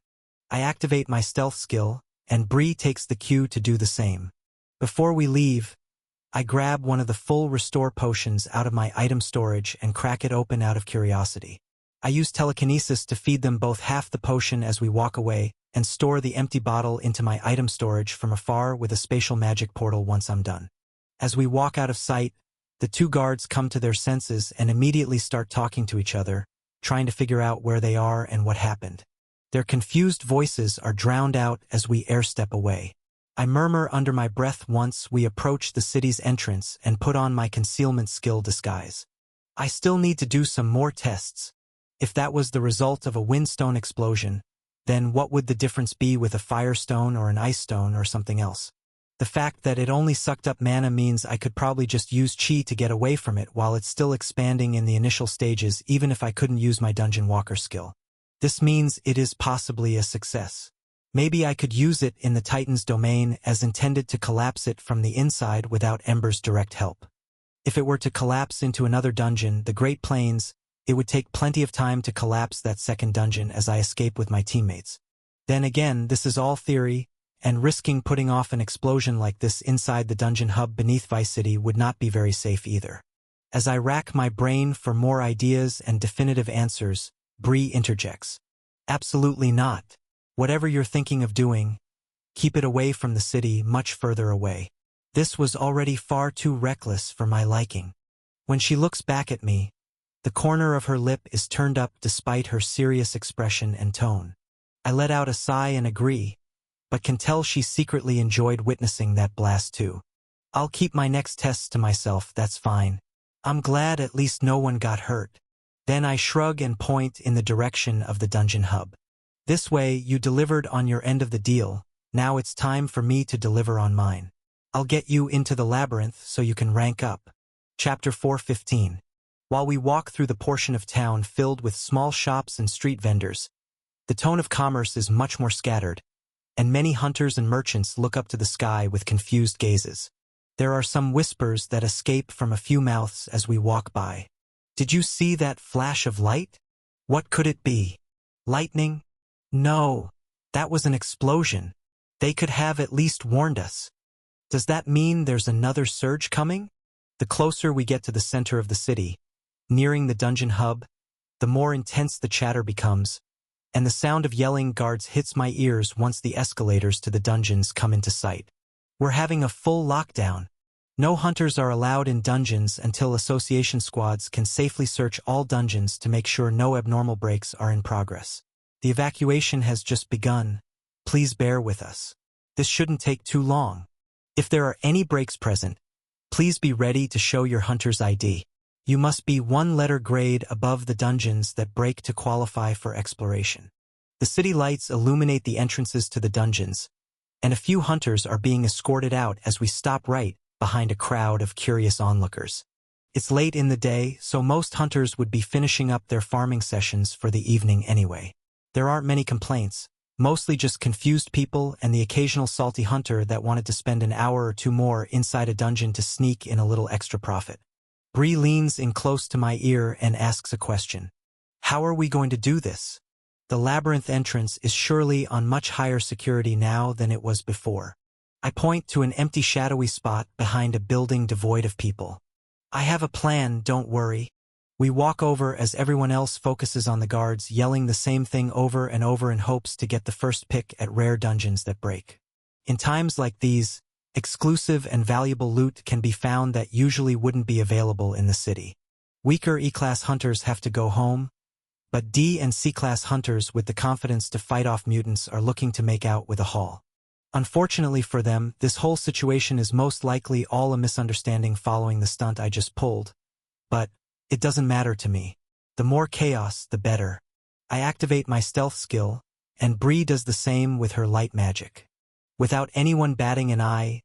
I activate my stealth skill, and Bree takes the cue to do the same. Before we leave, I grab one of the full restore potions out of my item storage and crack it open out of curiosity. I use telekinesis to feed them both half the potion as we walk away, and store the empty bottle into my item storage from afar with a spatial magic portal once I'm done. As we walk out of sight, the 2 guards come to their senses and immediately start talking to each other, trying to figure out where they are and what happened. Their confused voices are drowned out as we airstep away. I murmur under my breath once we approach the city's entrance and put on my concealment skill disguise. I still need to do some more tests. If that was the result of a windstone explosion, then what would the difference be with a firestone or an ice stone or something else? The fact that it only sucked up mana means I could probably just use chi to get away from it while it's still expanding in the initial stages, even if I couldn't use my Dungeon Walker skill. This means it is possibly a success. Maybe I could use it in the Titan's domain as intended to collapse it from the inside without Ember's direct help. If it were to collapse into another dungeon, the Great Plains, it would take plenty of time to collapse that second dungeon as I escape with my teammates. Then again, this is all theory, and risking putting off an explosion like this inside the dungeon hub beneath Vice City would not be very safe either. As I rack my brain for more ideas and definitive answers, Bree interjects. Absolutely not. Whatever you're thinking of doing, keep it away from the city, much further away. This was already far too reckless for my liking. When she looks back at me, the corner of her lip is turned up despite her serious expression and tone. I let out a sigh and agree, but can tell she secretly enjoyed witnessing that blast too. I'll keep my next tests to myself, that's fine. I'm glad at least no one got hurt. Then I shrug and point in the direction of the dungeon hub. This way, you delivered on your end of the deal. Now it's time for me to deliver on mine. I'll get you into the labyrinth so you can rank up. Chapter 4:15. While we walk through the portion of town filled with small shops and street vendors, the tone of commerce is much more scattered, and many hunters and merchants look up to the sky with confused gazes. There are some whispers that escape from a few mouths as we walk by. Did you see that flash of light? What could it be? Lightning? No, that was an explosion. They could have at least warned us. Does that mean there's another surge coming? The closer we get to the center of the city, nearing the dungeon hub, the more intense the chatter becomes, and the sound of yelling guards hits my ears once the escalators to the dungeons come into sight. We're having a full lockdown. No hunters are allowed in dungeons until association squads can safely search all dungeons to make sure no abnormal breaks are in progress. The evacuation has just begun. Please bear with us. This shouldn't take too long. If there are any breaks present, please be ready to show your hunter's ID. You must be one letter grade above the dungeons that break to qualify for exploration. The city lights illuminate the entrances to the dungeons, and a few hunters are being escorted out as we stop right behind a crowd of curious onlookers. It's late in the day, so most hunters would be finishing up their farming sessions for the evening anyway. There aren't many complaints, mostly just confused people and the occasional salty hunter that wanted to spend an hour or two more inside a dungeon to sneak in a little extra profit. Bree leans in close to my ear and asks a question. How are we going to do this? The labyrinth entrance is surely on much higher security now than it was before. I point to an empty shadowy spot behind a building devoid of people. I have a plan, don't worry. We walk over as everyone else focuses on the guards yelling the same thing over and over in hopes to get the first pick at rare dungeons that break. In times like these, exclusive and valuable loot can be found that usually wouldn't be available in the city. Weaker E-class hunters have to go home, but D and C-class hunters with the confidence to fight off mutants are looking to make out with a haul. Unfortunately for them, this whole situation is most likely all a misunderstanding following the stunt I just pulled, but it doesn't matter to me. The more chaos, the better. I activate my stealth skill, and Bree does the same with her light magic. Without anyone batting an eye,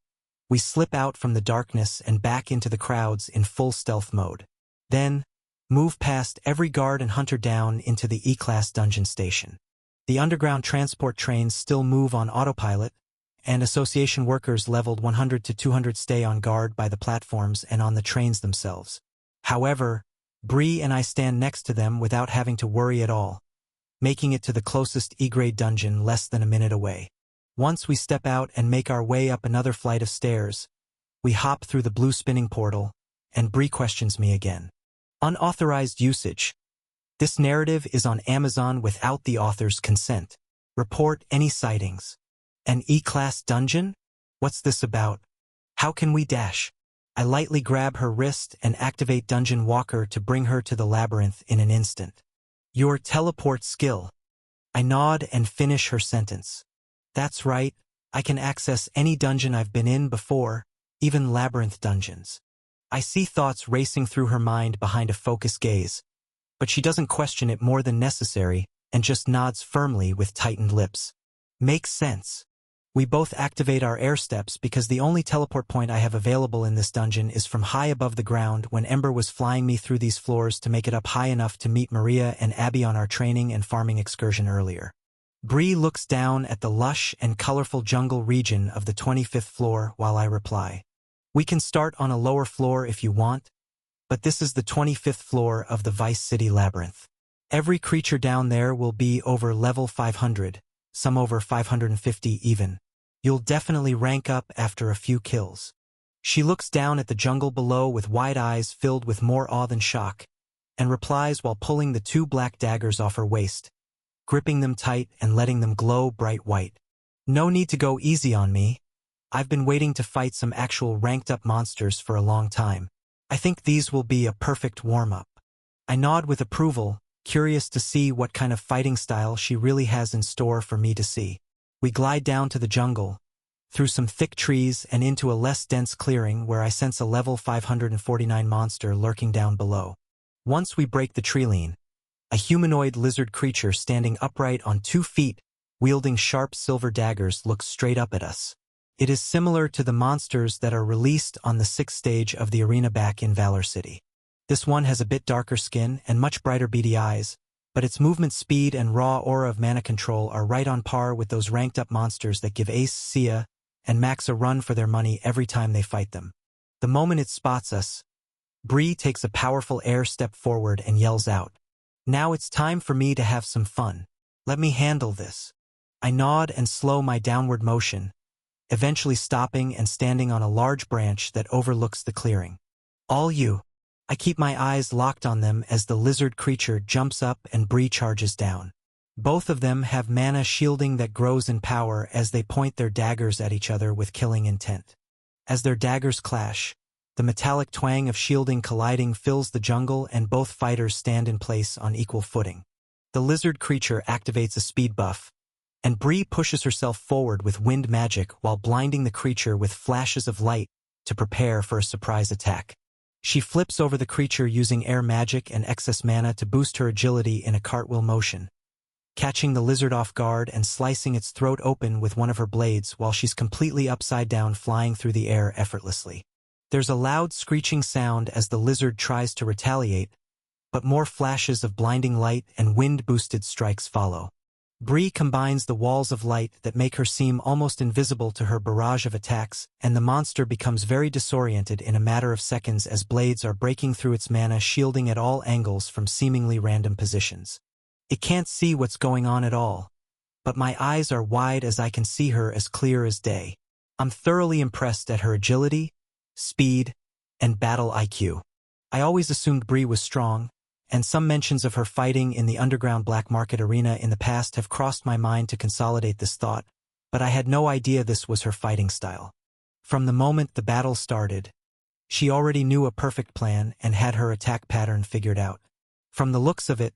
we slip out from the darkness and back into the crowds in full stealth mode. Then, move past every guard and hunter down into the E-class dungeon station. The underground transport trains still move on autopilot, and association workers leveled 100 to 200 stay on guard by the platforms and on the trains themselves. However, Bree and I stand next to them without having to worry at all, making it to the closest E-grade dungeon less than a minute away. Once we step out and make our way up another flight of stairs, we hop through the blue spinning portal, and Bree questions me again. Unauthorized usage. This narrative is on Amazon without the author's consent. Report any sightings. An E-class dungeon? What's this about? How can we dash? I lightly grab her wrist and activate Dungeon Walker to bring her to the labyrinth in an instant. Your teleport skill. I nod and finish her sentence. That's right, I can access any dungeon I've been in before, even labyrinth dungeons. I see thoughts racing through her mind behind a focused gaze, but she doesn't question it more than necessary and just nods firmly with tightened lips. Makes sense. We both activate our air steps because the only teleport point I have available in this dungeon is from high above the ground when Ember was flying me through these floors to make it up high enough to meet Maria and Abby on our training and farming excursion earlier. Bree looks down at the lush and colorful jungle region of the 25th floor while I reply. We can start on a lower floor if you want, but this is the 25th floor of the Vice City Labyrinth. Every creature down there will be over level 500, some over 550 even. You'll definitely rank up after a few kills. She looks down at the jungle below with wide eyes filled with more awe than shock, and replies while pulling the 2 black daggers off her waist, gripping them tight and letting them glow bright white. No need to go easy on me. I've been waiting to fight some actual ranked-up monsters for a long time. I think these will be a perfect warm-up. I nod with approval, curious to see what kind of fighting style she really has in store for me to see. We glide down to the jungle, through some thick trees and into a less dense clearing where I sense a level 549 monster lurking down below. Once we break the treeline, a humanoid lizard creature standing upright on 2 feet, wielding sharp silver daggers, looks straight up at us. It is similar to the monsters that are released on the 6th stage of the arena back in Valor City. This one has a bit darker skin and much brighter beady eyes, but its movement speed and raw aura of mana control are right on par with those ranked-up monsters that give Ace, Sia, and Max a run for their money every time they fight them. The moment it spots us, Bree takes a powerful air step forward and yells out, "Now it's time for me to have some fun. Let me handle this." I nod and slow my downward motion, eventually stopping and standing on a large branch that overlooks the clearing. "All you." I keep my eyes locked on them as the lizard creature jumps up and Bree charges down. Both of them have mana shielding that grows in power as they point their daggers at each other with killing intent. As their daggers clash, the metallic twang of shielding colliding fills the jungle and both fighters stand in place on equal footing. The lizard creature activates a speed buff, and Bree pushes herself forward with wind magic while blinding the creature with flashes of light to prepare for a surprise attack. She flips over the creature using air magic and excess mana to boost her agility in a cartwheel motion, catching the lizard off guard and slicing its throat open with one of her blades while she's completely upside down, flying through the air effortlessly. There's a loud screeching sound as the lizard tries to retaliate, but more flashes of blinding light and wind-boosted strikes follow. Bree combines the walls of light that make her seem almost invisible to her barrage of attacks, and the monster becomes very disoriented in a matter of seconds as blades are breaking through its mana shielding at all angles from seemingly random positions. It can't see what's going on at all, but my eyes are wide as I can see her as clear as day. I'm thoroughly impressed at her agility, speed, and battle IQ. I always assumed Bree was strong, and some mentions of her fighting in the underground black market arena in the past have crossed my mind to consolidate this thought, but I had no idea this was her fighting style. From the moment the battle started, she already knew a perfect plan and had her attack pattern figured out. From the looks of it,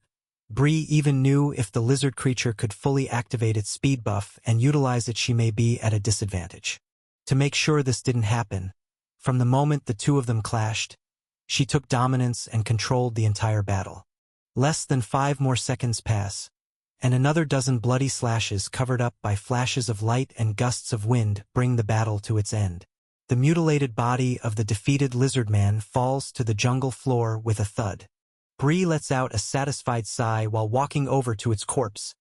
Bree even knew if the lizard creature could fully activate its speed buff and utilize it, she may be at a disadvantage. To make sure this didn't happen, from the moment the two of them clashed, she took dominance and controlled the entire battle. Less than 5 more seconds pass, and another dozen bloody slashes covered up by flashes of light and gusts of wind bring the battle to its end. The mutilated body of the defeated lizard man falls to the jungle floor with a thud. Bree lets out a satisfied sigh while walking over to its corpse,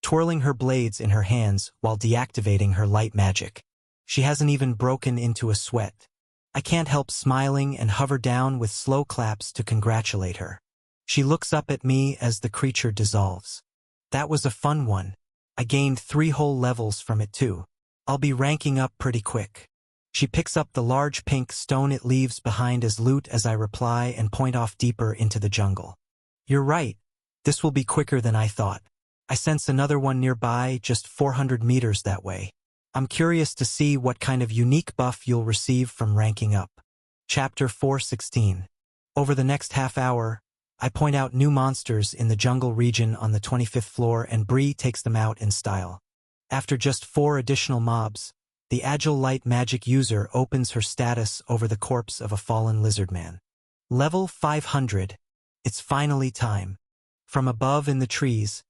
twirling her blades in her hands while deactivating her light magic. She hasn't even broken into a sweat. I can't help smiling and hover down with slow claps to congratulate her. She looks up at me as the creature dissolves. That was a fun one. I gained 3 whole levels from it too. I'll be ranking up pretty quick. She picks up the large pink stone it leaves behind as loot as I reply and point off deeper into the jungle. You're right. This will be quicker than I thought. I sense another one nearby, just 400 meters that way. I'm curious to see what kind of unique buff you'll receive from ranking up. Chapter 4:16. Over the next half hour, I point out new monsters in the jungle region on the 25th floor and Bree takes them out in style. After just 4 additional mobs, the agile light magic user opens her status over the corpse of a fallen lizard man. Level 500. It's finally time. From above in the trees,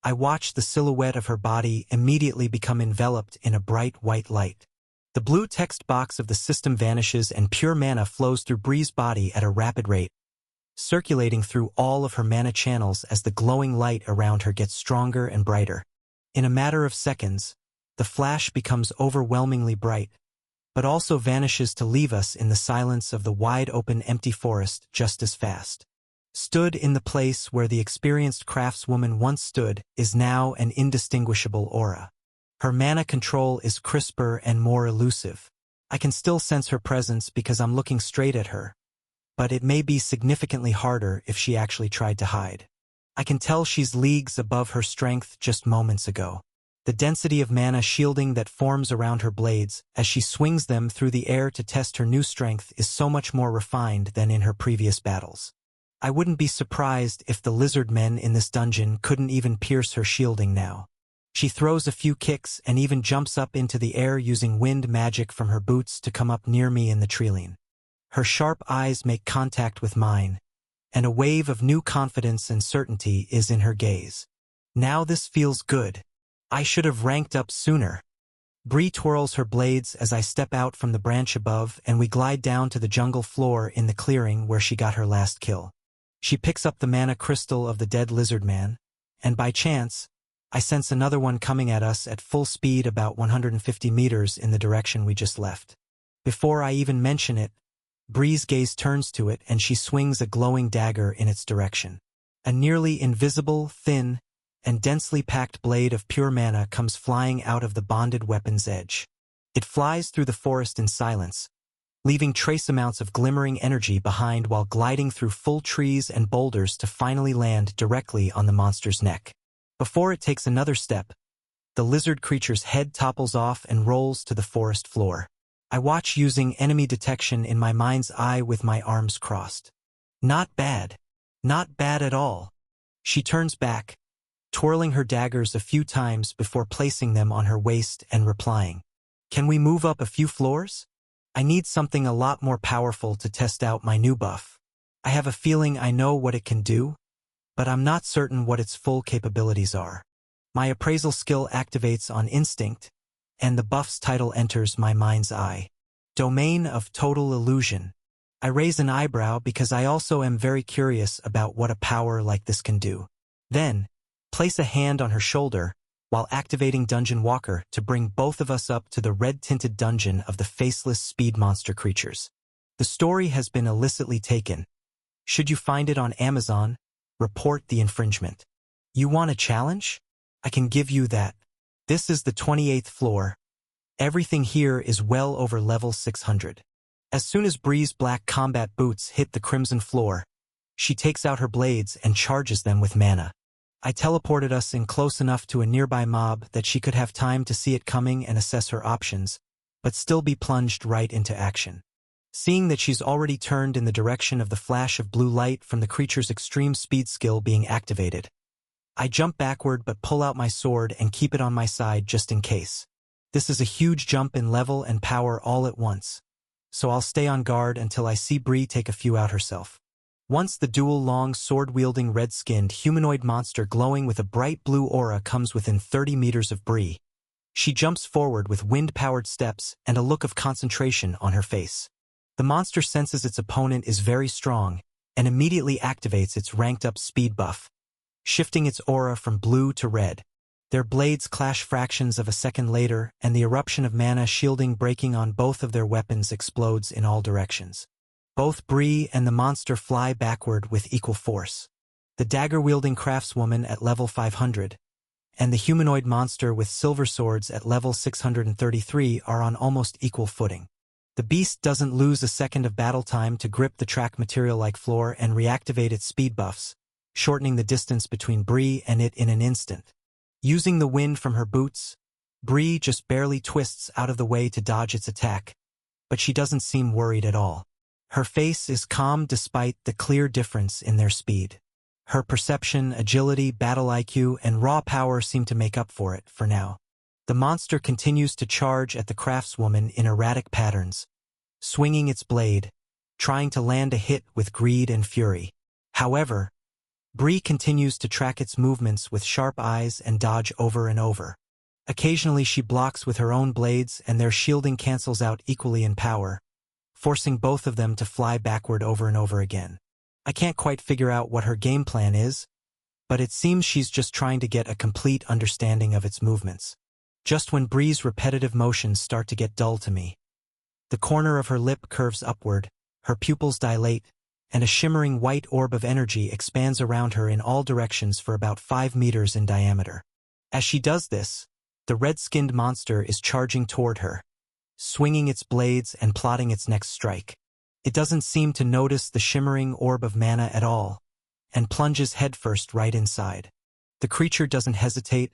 I watch the silhouette of her body immediately become enveloped in a bright white light. The blue text box of the system vanishes and pure mana flows through Bree's body at a rapid rate, circulating through all of her mana channels as the glowing light around her gets stronger and brighter. In a matter of seconds, the flash becomes overwhelmingly bright, but also vanishes to leave us in the silence of the wide-open empty forest just as fast. Stood in the place where the experienced craftswoman once stood is now an indistinguishable aura. Her mana control is crisper and more elusive. I can still sense her presence because I'm looking straight at her, but it may be significantly harder if she actually tried to hide. I can tell she's leagues above her strength just moments ago. The density of mana shielding that forms around her blades as she swings them through the air to test her new strength is so much more refined than in her previous battles. I wouldn't be surprised if the lizard men in this dungeon couldn't even pierce her shielding now. She throws a few kicks and even jumps up into the air using wind magic from her boots to come up near me in the treeline. Her sharp eyes make contact with mine, and a wave of new confidence and certainty is in her gaze. Now this feels good. I should have ranked up sooner. Bree twirls her blades as I step out from the branch above and we glide down to the jungle floor in the clearing where she got her last kill. She picks up the mana crystal of the dead lizard man, and by chance, I sense another one coming at us at full speed about 150 meters in the direction we just left. Before I even mention it, Bree's gaze turns to it and she swings a glowing dagger in its direction. A nearly invisible, thin, and densely packed blade of pure mana comes flying out of the bonded weapon's edge. It flies through the forest in silence, leaving trace amounts of glimmering energy behind while gliding through full trees and boulders to finally land directly on the monster's neck. Before it takes another step, the lizard creature's head topples off and rolls to the forest floor. I watch using enemy detection in my mind's eye with my arms crossed. Not bad. Not bad at all. She turns back, twirling her daggers a few times before placing them on her waist and replying, "Can we move up a few floors? I need something a lot more powerful to test out my new buff. I have a feeling I know what it can do, but I'm not certain what its full capabilities are." My appraisal skill activates on instinct, and the buff's title enters my mind's eye. Domain of Total Illusion. I raise an eyebrow because I also am very curious about what a power like this can do. Then, place a hand on her shoulder while activating Dungeon Walker to bring both of us up to the red-tinted dungeon of the faceless speed monster creatures. The story has been illicitly taken. Should you find it on Amazon, report the infringement. You want a challenge? I can give you that. This is the 28th floor. Everything here is well over level 600. As soon as Bree's black combat boots hit the crimson floor, she takes out her blades and charges them with mana. I teleported us in close enough to a nearby mob that she could have time to see it coming and assess her options, but still be plunged right into action. Seeing that she's already turned in the direction of the flash of blue light from the creature's extreme speed skill being activated, I jump backward but pull out my sword and keep it on my side just in case. This is a huge jump in level and power all at once, so I'll stay on guard until I see Bree take a few out herself. Once the dual-long, sword-wielding, red-skinned humanoid monster glowing with a bright blue aura comes within 30 meters of Bree, she jumps forward with wind-powered steps and a look of concentration on her face. The monster senses its opponent is very strong and immediately activates its ranked-up speed buff, shifting its aura from blue to red. Their blades clash fractions of a second later, and the eruption of mana shielding breaking on both of their weapons explodes in all directions. Both Bree and the monster fly backward with equal force. The dagger-wielding craftswoman at level 500, and the humanoid monster with silver swords at level 633 are on almost equal footing. The beast doesn't lose a second of battle time to grip the track material-like floor and reactivate its speed buffs, shortening the distance between Bree and it in an instant. Using the wind from her boots, Bree just barely twists out of the way to dodge its attack, but she doesn't seem worried at all. Her face is calm despite the clear difference in their speed. Her perception, agility, battle IQ, and raw power seem to make up for it for now. The monster continues to charge at the craftswoman in erratic patterns, swinging its blade, trying to land a hit with greed and fury. However, Bree continues to track its movements with sharp eyes and dodge over and over. Occasionally she blocks with her own blades and their shielding cancels out equally in power, forcing both of them to fly backward over and over again. I can't quite figure out what her game plan is, but it seems she's just trying to get a complete understanding of its movements. Just when Bree's repetitive motions start to get dull to me, the corner of her lip curves upward, her pupils dilate, and a shimmering white orb of energy expands around her in all directions for about 5 meters in diameter. As she does this, the red-skinned monster is charging toward her, swinging its blades and plotting its next strike. It doesn't seem to notice the shimmering orb of mana at all, and plunges headfirst right inside. The creature doesn't hesitate,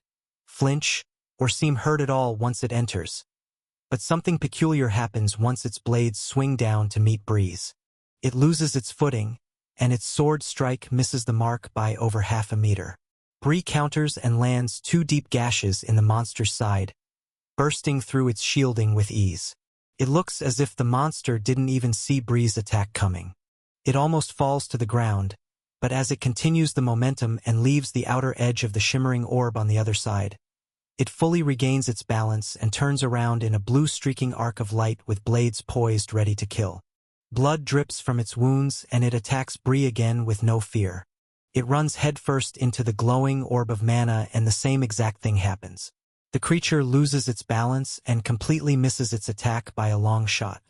flinch, or seem hurt at all once it enters. But something peculiar happens once its blades swing down to meet Bree's. It loses its footing, and its sword strike misses the mark by over half a meter. Bree counters and lands 2 deep gashes in the monster's side, bursting through its shielding with ease. It looks as if the monster didn't even see Bree's attack coming. It almost falls to the ground, but as it continues the momentum and leaves the outer edge of the shimmering orb on the other side, it fully regains its balance and turns around in a blue streaking arc of light with blades poised ready to kill. Blood drips from its wounds and it attacks Bree again with no fear. It runs headfirst into the glowing orb of mana and the same exact thing happens. The creature loses its balance and completely misses its attack by a long shot.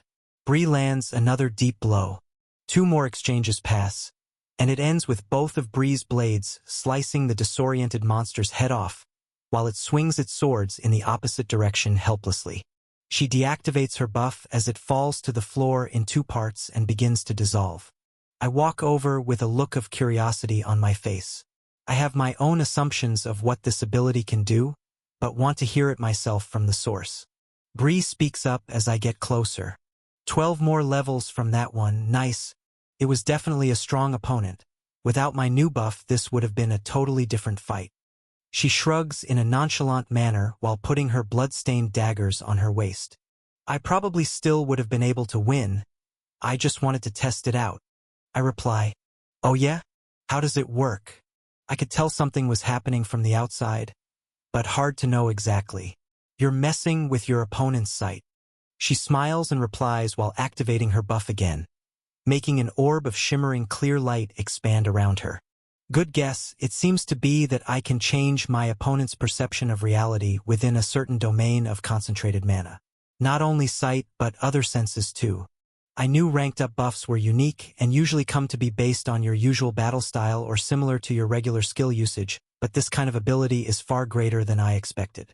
Bree lands another deep blow. 2 more exchanges pass, and it ends with both of Bree's blades slicing the disoriented monster's head off, while it swings its swords in the opposite direction helplessly. She deactivates her buff as it falls to the floor in 2 parts and begins to dissolve. I walk over with a look of curiosity on my face. I have my own assumptions of what this ability can do, but want to hear it myself from the source. Bree speaks up as I get closer. 12 more levels from that one, nice. It was definitely a strong opponent. Without my new buff, this would have been a totally different fight. She shrugs in a nonchalant manner while putting her blood-stained daggers on her waist. I probably still would have been able to win. I just wanted to test it out. I reply, "Oh yeah? How does it work?" I could tell something was happening from the outside, but hard to know exactly. "You're messing with your opponent's sight." She smiles and replies while activating her buff again, making an orb of shimmering clear light expand around her. Good guess, it seems to be that I can change my opponent's perception of reality within a certain domain of concentrated mana. Not only sight, but other senses too. I knew ranked up buffs were unique and usually come to be based on your usual battle style or similar to your regular skill usage, but this kind of ability is far greater than I expected.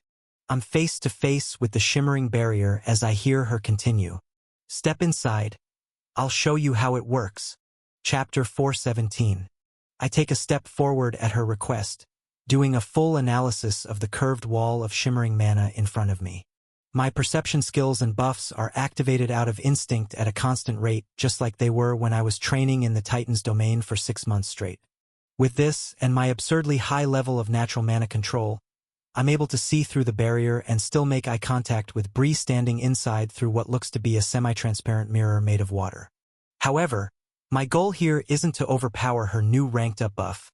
I'm face to face with the shimmering barrier as I hear her continue. "Step inside. I'll show you how it works." Chapter 417. I take a step forward at her request, doing a full analysis of the curved wall of shimmering mana in front of me. My perception skills and buffs are activated out of instinct at a constant rate, just like they were when I was training in the Titan's domain for 6 months straight. With this, and my absurdly high level of natural mana control, I'm able to see through the barrier and still make eye contact with Bree standing inside through what looks to be a semi-transparent mirror made of water. However, my goal here isn't to overpower her new ranked-up buff.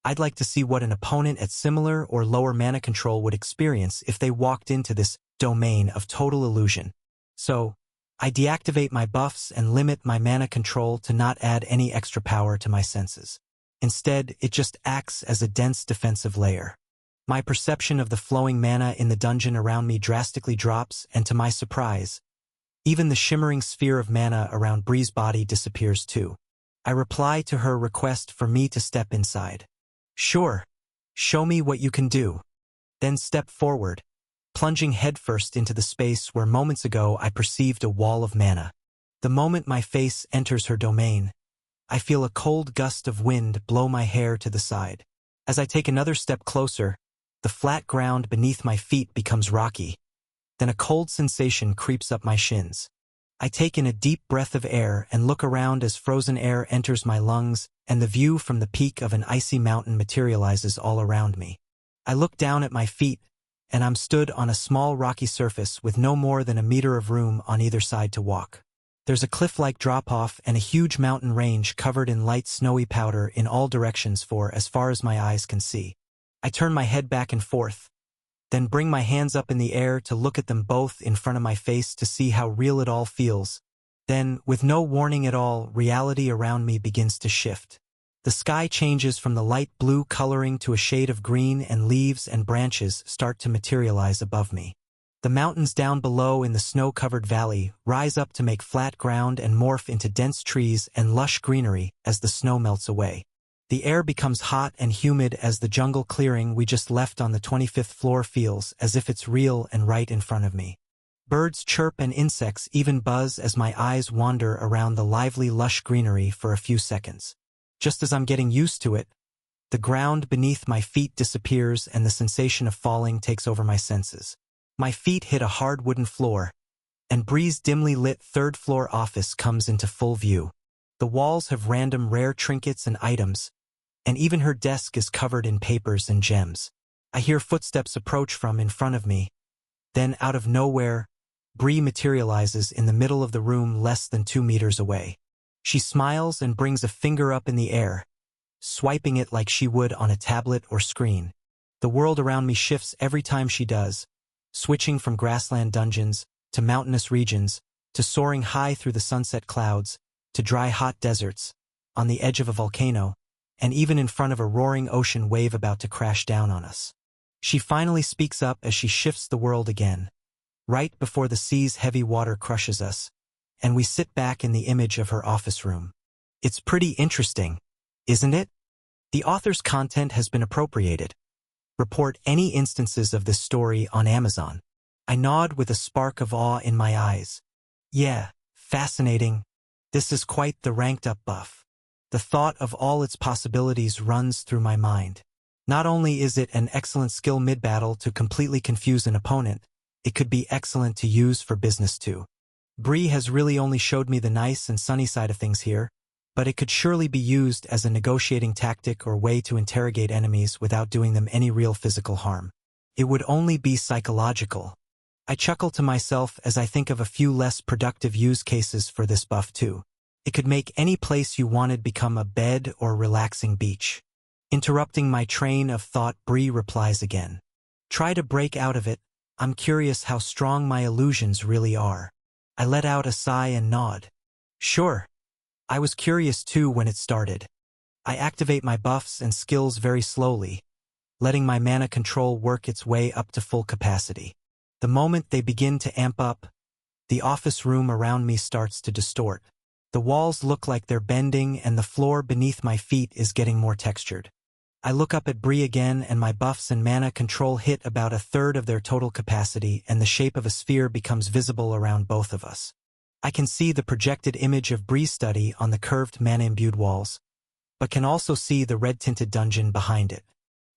I'd like to see what an opponent at similar or lower mana control would experience if they walked into this domain of total illusion. So, I deactivate my buffs and limit my mana control to not add any extra power to my senses. Instead, it just acts as a dense defensive layer. My perception of the flowing mana in the dungeon around me drastically drops, and to my surprise, even the shimmering sphere of mana around Bree's body disappears too. I reply to her request for me to step inside. "Sure. Show me what you can do." Then step forward, plunging headfirst into the space where moments ago I perceived a wall of mana. The moment my face enters her domain, I feel a cold gust of wind blow my hair to the side. As I take another step closer, the flat ground beneath my feet becomes rocky. Then a cold sensation creeps up my shins. I take in a deep breath of air and look around as frozen air enters my lungs and the view from the peak of an icy mountain materializes all around me. I look down at my feet, and I'm stood on a small rocky surface with no more than a meter of room on either side to walk. There's a cliff-like drop-off and a huge mountain range covered in light snowy powder in all directions for as far as my eyes can see. I turn my head back and forth, then bring my hands up in the air to look at them both in front of my face to see how real it all feels. Then, with no warning at all, reality around me begins to shift. The sky changes from the light blue coloring to a shade of green, and leaves and branches start to materialize above me. The mountains down below in the snow-covered valley rise up to make flat ground and morph into dense trees and lush greenery as the snow melts away. The air becomes hot and humid as the jungle clearing we just left on the 25th floor feels as if it's real and right in front of me. Birds chirp and insects even buzz as my eyes wander around the lively lush greenery for a few seconds. Just as I'm getting used to it, The ground beneath my feet disappears and the sensation of falling takes over my senses. My feet hit a hard wooden floor, and Bree's dimly lit third-floor office comes into full view. The walls have random rare trinkets and items, and even her desk is covered in papers and gems. I hear footsteps approach from in front of me. Then, out of nowhere, Bree materializes in the middle of the room less than 2 meters away. She smiles and brings a finger up in the air, swiping it like she would on a tablet or screen. The world around me shifts every time she does, switching from grassland dungeons to mountainous regions, to soaring high through the sunset clouds, to dry hot deserts, on the edge of a volcano, and even in front of a roaring ocean wave about to crash down on us. She finally speaks up as she shifts the world again, right before the sea's heavy water crushes us, and we sit back in the image of her office room. It's pretty interesting, isn't it? The author's content has been appropriated. Report any instances of this story on Amazon. I nod with a spark of awe in my eyes. Yeah, fascinating. This is quite the ranked-up buff. The thought of all its possibilities runs through my mind. Not only is it an excellent skill mid-battle to completely confuse an opponent, it could be excellent to use for business too. Bree has really only showed me the nice and sunny side of things here, but it could surely be used as a negotiating tactic or way to interrogate enemies without doing them any real physical harm. It would only be psychological. I chuckle to myself as I think of a few less productive use cases for this buff too. It could make any place you wanted become a bed or relaxing beach. Interrupting my train of thought, Bree replies again. Try to break out of it. I'm curious how strong my illusions really are. I let out a sigh and nod. Sure. I was curious too when it started. I activate my buffs and skills very slowly, letting my mana control work its way up to full capacity. The moment they begin to amp up, the office room around me starts to distort. The walls look like they're bending and the floor beneath my feet is getting more textured. I look up at Bree again and my buffs and mana control hit about a third of their total capacity and the shape of a sphere becomes visible around both of us. I can see the projected image of Bree's study on the curved mana-imbued walls, but can also see the red-tinted dungeon behind it.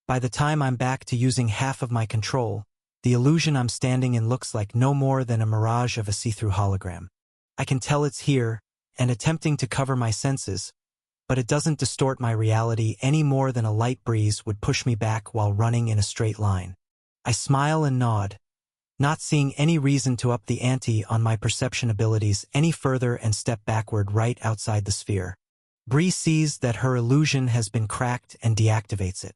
By the time I'm back to using half of my control, the illusion I'm standing in looks like no more than a mirage of a see-through hologram. I can tell it's here, and attempting to cover my senses, but it doesn't distort my reality any more than a light breeze would push me back while running in a straight line. I smile and nod, not seeing any reason to up the ante on my perception abilities any further and step backward right outside the sphere. Bree sees that her illusion has been cracked and deactivates it.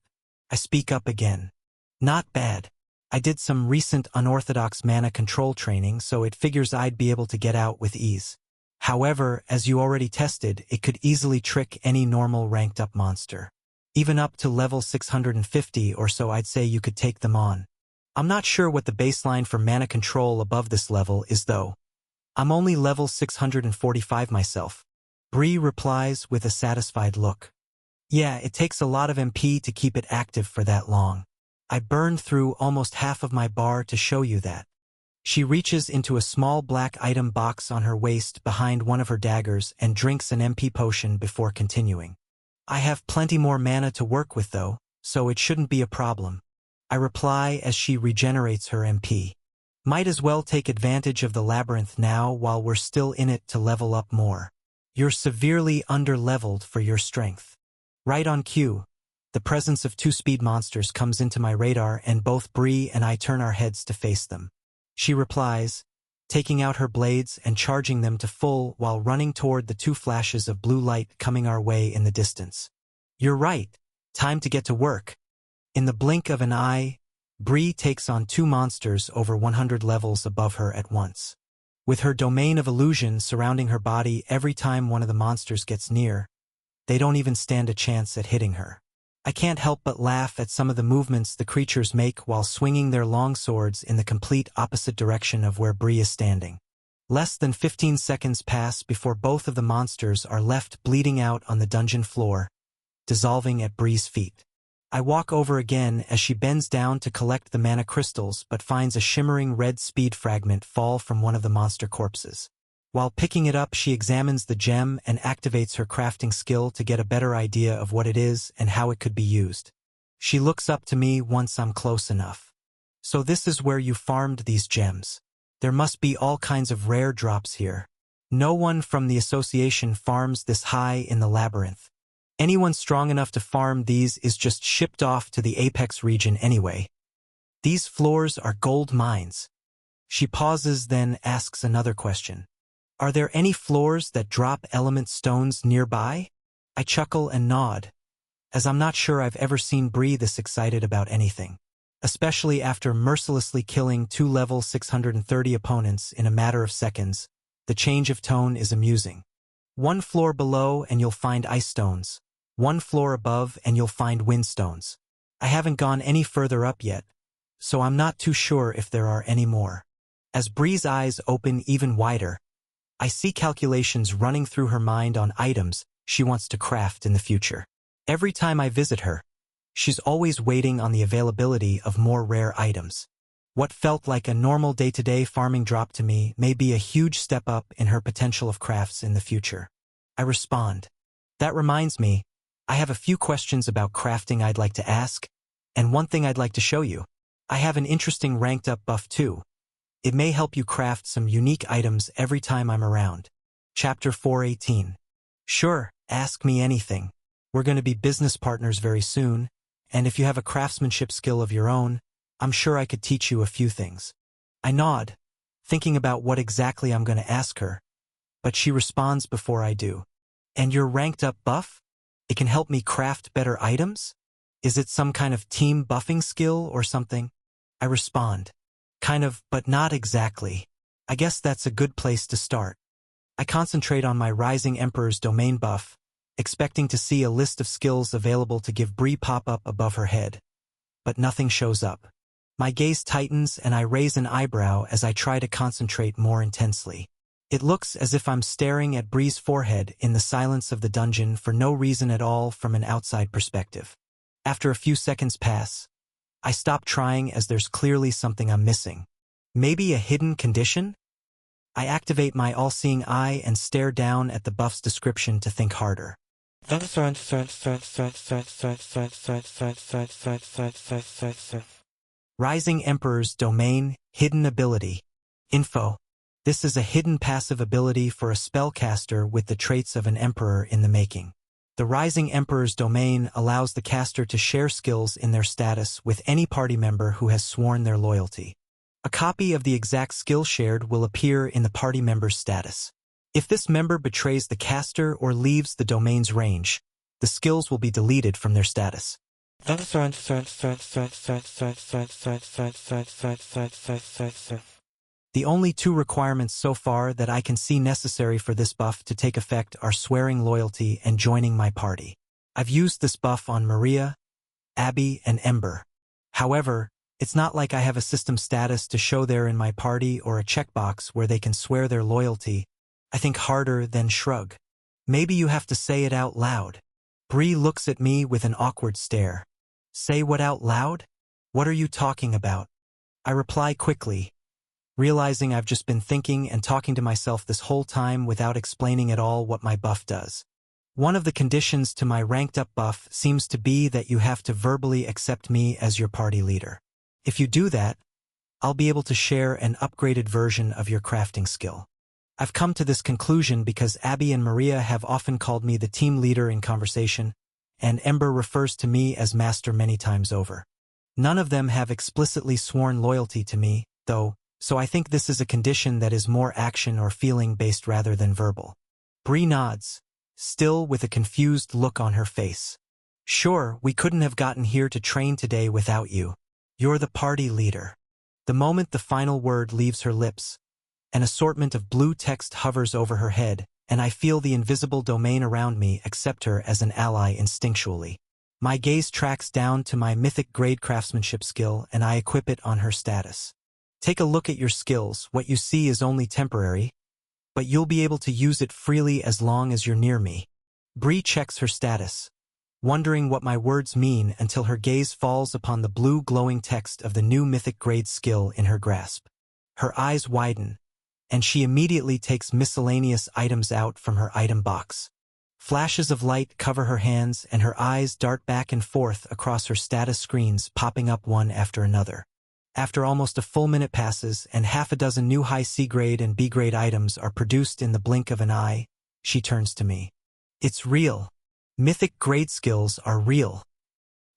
I speak up again. Not bad. I did some recent unorthodox mana control training, so it figures I'd be able to get out with ease. However, as you already tested, it could easily trick any normal ranked-up monster. Even up to level 650 or so, I'd say you could take them on. I'm not sure what the baseline for mana control above this level is though. I'm only level 645 myself. Bree replies with a satisfied look. Yeah, it takes a lot of MP to keep it active for that long. I burned through almost half of my bar to show you that. She reaches into a small black item box on her waist behind one of her daggers and drinks an MP potion before continuing. I have plenty more mana to work with though, so it shouldn't be a problem. I reply as she regenerates her MP. Might as well take advantage of the labyrinth now while we're still in it to level up more. You're severely under-leveled for your strength. Right on cue, the presence of 2 speed monsters comes into my radar and both Bree and I turn our heads to face them. She replies, taking out her blades and charging them to full while running toward the 2 flashes of blue light coming our way in the distance. You're right. Time to get to work. In the blink of an eye, Bree takes on 2 monsters over 100 levels above her at once. With her domain of illusion surrounding her body every time one of the monsters gets near, they don't even stand a chance at hitting her. I can't help but laugh at some of the movements the creatures make while swinging their long swords in the complete opposite direction of where Bree is standing. Less than 15 seconds pass before both of the monsters are left bleeding out on the dungeon floor, dissolving at Bree's feet. I walk over again as she bends down to collect the mana crystals but finds a shimmering red speed fragment fall from one of the monster corpses. While picking it up, she examines the gem and activates her crafting skill to get a better idea of what it is and how it could be used. She looks up to me once I'm close enough. So this is where you farmed these gems. There must be all kinds of rare drops here. No one from the association farms this high in the labyrinth. Anyone strong enough to farm these is just shipped off to the apex region anyway. These floors are gold mines. She pauses, then asks another question. Are there any floors that drop element stones nearby? I chuckle and nod, as I'm not sure I've ever seen Bree this excited about anything, especially after mercilessly killing 2 level 630 opponents in a matter of seconds. The change of tone is amusing. 1 floor below and you'll find ice stones. 1 floor above and you'll find wind stones. I haven't gone any further up yet, so I'm not too sure if there are any more. As Bree's eyes open even wider, I see calculations running through her mind on items she wants to craft in the future. Every time I visit her, she's always waiting on the availability of more rare items. What felt like a normal day-to-day farming drop to me may be a huge step up in her potential of crafts in the future. I respond. That reminds me, I have a few questions about crafting I'd like to ask, and one thing I'd like to show you. I have an interesting ranked up buff too. It may help you craft some unique items every time I'm around. Chapter 418. Sure, ask me anything. We're going to be business partners very soon, and if you have a craftsmanship skill of your own, I'm sure I could teach you a few things. I nod, thinking about what exactly I'm going to ask her, but she responds before I do. And your ranked up buff? It can help me craft better items? Is it some kind of team buffing skill or something? I respond. Kind of, but not exactly. I guess that's a good place to start. I concentrate on my Rising Emperor's domain buff, expecting to see a list of skills available to give Bree pop up above her head. But nothing shows up. My gaze tightens and I raise an eyebrow as I try to concentrate more intensely. It looks as if I'm staring at Bree's forehead in the silence of the dungeon for no reason at all from an outside perspective. After a few seconds pass, I stop trying as there's clearly something I'm missing. Maybe a hidden condition? I activate my all-seeing eye and stare down at the buff's description to think harder. Rising Emperor's domain, hidden ability. Info. This is a hidden passive ability for a spellcaster with the traits of an emperor in the making. The Rising Emperor's domain allows the caster to share skills in their status with any party member who has sworn their loyalty. A copy of the exact skill shared will appear in the party member's status. If this member betrays the caster or leaves the domain's range, the skills will be deleted from their status. The only 2 requirements so far that I can see necessary for this buff to take effect are swearing loyalty and joining my party. I've used this buff on Maria, Abby, and Ember. However, it's not like I have a system status to show there in my party or a checkbox where they can swear their loyalty. I think harder, then shrug. Maybe you have to say it out loud. Bree looks at me with an awkward stare. Say what out loud? What are you talking about? I reply quickly, realizing I've just been thinking and talking to myself this whole time without explaining at all what my buff does. One of the conditions to my ranked up buff seems to be that you have to verbally accept me as your party leader. If you do that, I'll be able to share an upgraded version of your crafting skill. I've come to this conclusion because Abby and Maria have often called me the team leader in conversation, and Ember refers to me as master many times over. None of them have explicitly sworn loyalty to me, though, so I think this is a condition that is more action or feeling-based rather than verbal. Bree nods, still with a confused look on her face. Sure, we couldn't have gotten here to train today without you. You're the party leader. The moment the final word leaves her lips, an assortment of blue text hovers over her head, and I feel the invisible domain around me accept her as an ally instinctually. My gaze tracks down to my mythic grade craftsmanship skill and I equip it on her status. Take a look at your skills. What you see is only temporary, but you'll be able to use it freely as long as you're near me. Bree checks her status, wondering what my words mean until her gaze falls upon the blue glowing text of the new mythic grade skill in her grasp. Her eyes widen, and she immediately takes miscellaneous items out from her item box. Flashes of light cover her hands and her eyes dart back and forth across her status screens, popping up one after another. After almost a full minute passes and half a dozen new high C-grade and B-grade items are produced in the blink of an eye, she turns to me. It's real. Mythic grade skills are real.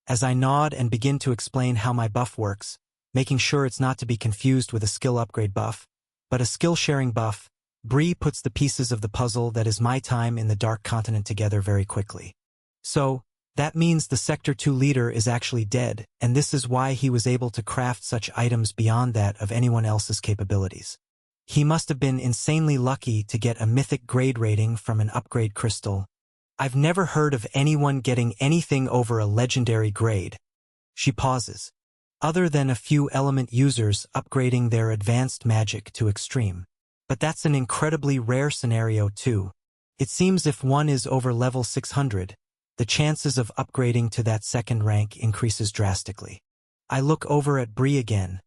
As I nod and begin to explain how my buff works, making sure it's not to be confused with a skill upgrade buff, but a skill-sharing buff, Bree puts the pieces of the puzzle that is my time in the Dark Continent together very quickly. So, that means the Sector 2 leader is actually dead, and this is why he was able to craft such items beyond that of anyone else's capabilities. He must have been insanely lucky to get a mythic grade rating from an upgrade crystal. I've never heard of anyone getting anything over a legendary grade. She pauses. Other than a few element users upgrading their advanced magic to extreme. But that's an incredibly rare scenario too. It seems if one is over level 600, the chances of upgrading to that second rank increases drastically. I look over at Bree again,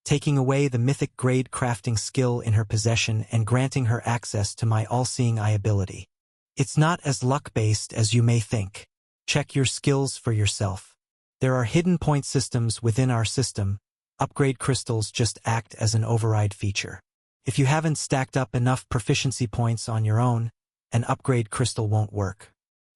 taking away the mythic grade crafting skill in her possession and granting her access to my all-seeing eye ability. It's not as luck-based as you may think. Check your skills for yourself. There are hidden point systems within our system. Upgrade crystals just act as an override feature. If you haven't stacked up enough proficiency points on your own, an upgrade crystal won't work.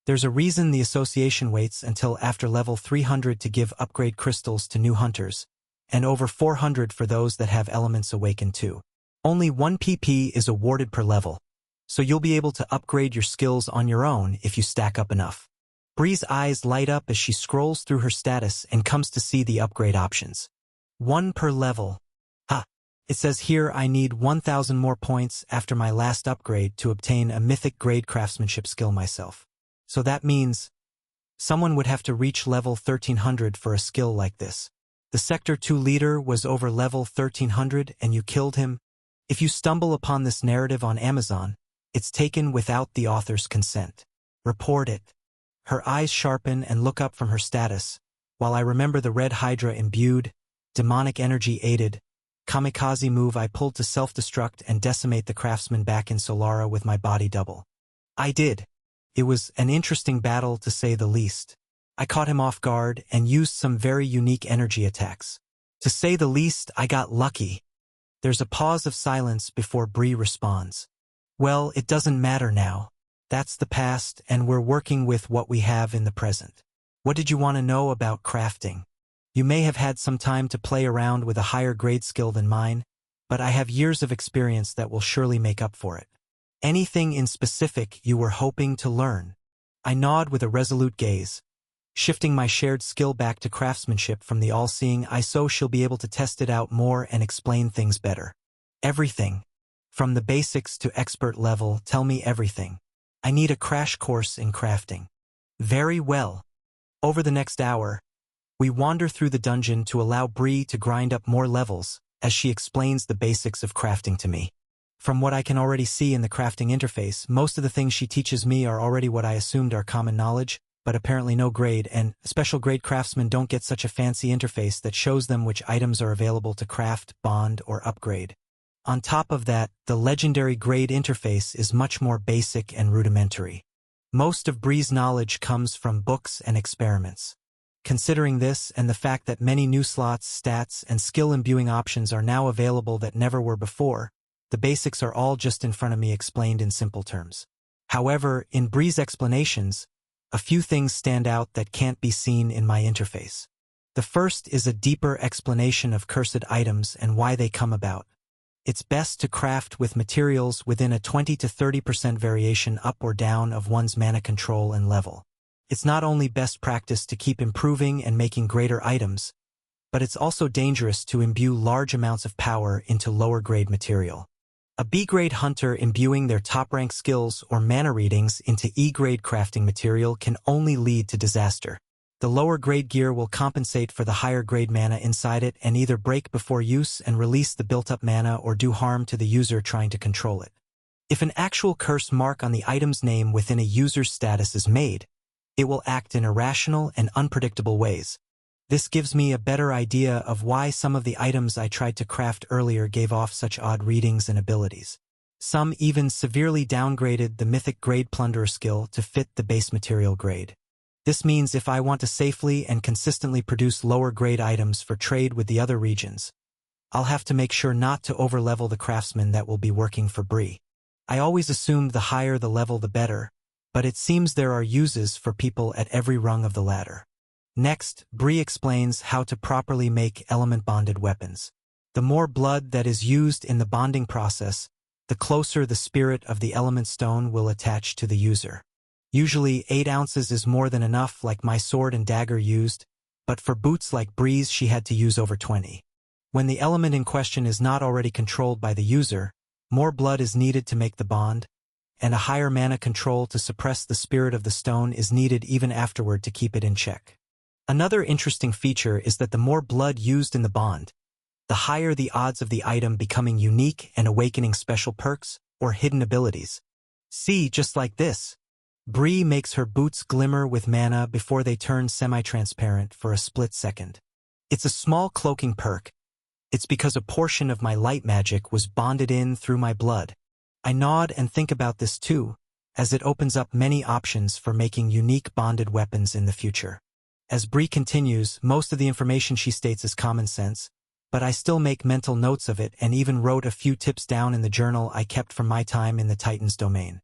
There's a reason the association waits until after level 300 to give upgrade crystals to new hunters, and over 400 for those that have elements awakened too. Only 1 PP is awarded per level, so you'll be able to upgrade your skills on your own if you stack up enough. Bree's eyes light up as she scrolls through her status and comes to see the upgrade options. 1 per level. It says here I need 1,000 more points after my last upgrade to obtain a mythic grade craftsmanship skill myself. So that means someone would have to reach level 1300 for a skill like this. The Sector 2 leader was over level 1300 and you killed him. If you stumble upon this narrative on Amazon, it's taken without the author's consent. Report it. Her eyes sharpen and look up from her status, while I remember the Red Hydra imbued, demonic energy aided, kamikaze move I pulled to self-destruct and decimate the craftsman back in Solara with my body double. I did. It was an interesting battle to say the least. I caught him off guard and used some very unique energy attacks. To say the least, I got lucky. There's a pause of silence before Bree responds. Well, it doesn't matter now. That's the past and we're working with what we have in the present. What did you want to know about crafting? You may have had some time to play around with a higher grade skill than mine, but I have years of experience that will surely make up for it. Anything in specific you were hoping to learn? I nod with a resolute gaze, shifting my shared skill back to craftsmanship from the all-seeing eye so she'll be able to test it out more and explain things better. Everything. From the basics to expert level, tell me everything. I need a crash course in crafting. Very well. Over the next hour, we wander through the dungeon to allow Bree to grind up more levels as she explains the basics of crafting to me. From what I can already see in the crafting interface, most of the things she teaches me are already what I assumed are common knowledge, but apparently no grade, and special grade craftsmen don't get such a fancy interface that shows them which items are available to craft, bond, or upgrade. On top of that, the legendary grade interface is much more basic and rudimentary. Most of Bree's knowledge comes from books and experiments. Considering this and the fact that many new slots, stats, and skill imbuing options are now available that never were before, the basics are all just in front of me explained in simple terms. However, in Bree's explanations, a few things stand out that can't be seen in my interface. The first is a deeper explanation of cursed items and why they come about. It's best to craft with materials within a 20 to 30% variation up or down of one's mana control and level. It's not only best practice to keep improving and making greater items, but it's also dangerous to imbue large amounts of power into lower-grade material. A B-grade hunter imbuing their top-rank skills or mana readings into E-grade crafting material can only lead to disaster. The lower-grade gear will compensate for the higher-grade mana inside it and either break before use and release the built-up mana or do harm to the user trying to control it. If an actual curse mark on the item's name within a user's status is made, it will act in irrational and unpredictable ways, This gives me a better idea of why some of the items I tried to craft earlier gave off such odd readings and abilities. Some even severely downgraded the Mythic Grade Plunderer skill to fit the base material grade. This means if I want to safely and consistently produce lower grade items for trade with the other regions, I'll have to make sure not to overlevel the craftsmen that will be working for Bree. I always assumed the higher the level the better, but it seems there are uses for people at every rung of the ladder. Next, Bree explains how to properly make element-bonded weapons. The more blood that is used in the bonding process, the closer the spirit of the element stone will attach to the user. Usually 8 ounces is more than enough, like my sword and dagger used, but for boots like Bree's she had to use over 20. When the element in question is not already controlled by the user, more blood is needed to make the bond, and a higher mana control to suppress the spirit of the stone is needed even afterward to keep it in check. Another interesting feature is that the more blood used in the bond, the higher the odds of the item becoming unique and awakening special perks or hidden abilities. See, just like this. Bree makes her boots glimmer with mana before they turn semi-transparent for a split second. It's a small cloaking perk. It's because a portion of my light magic was bonded in through my blood. I nod and think about this too, as it opens up many options for making unique bonded weapons in the future. As Bree continues, most of the information she states is common sense, but I still make mental notes of it and even wrote a few tips down in the journal I kept from my time in the Titan's domain.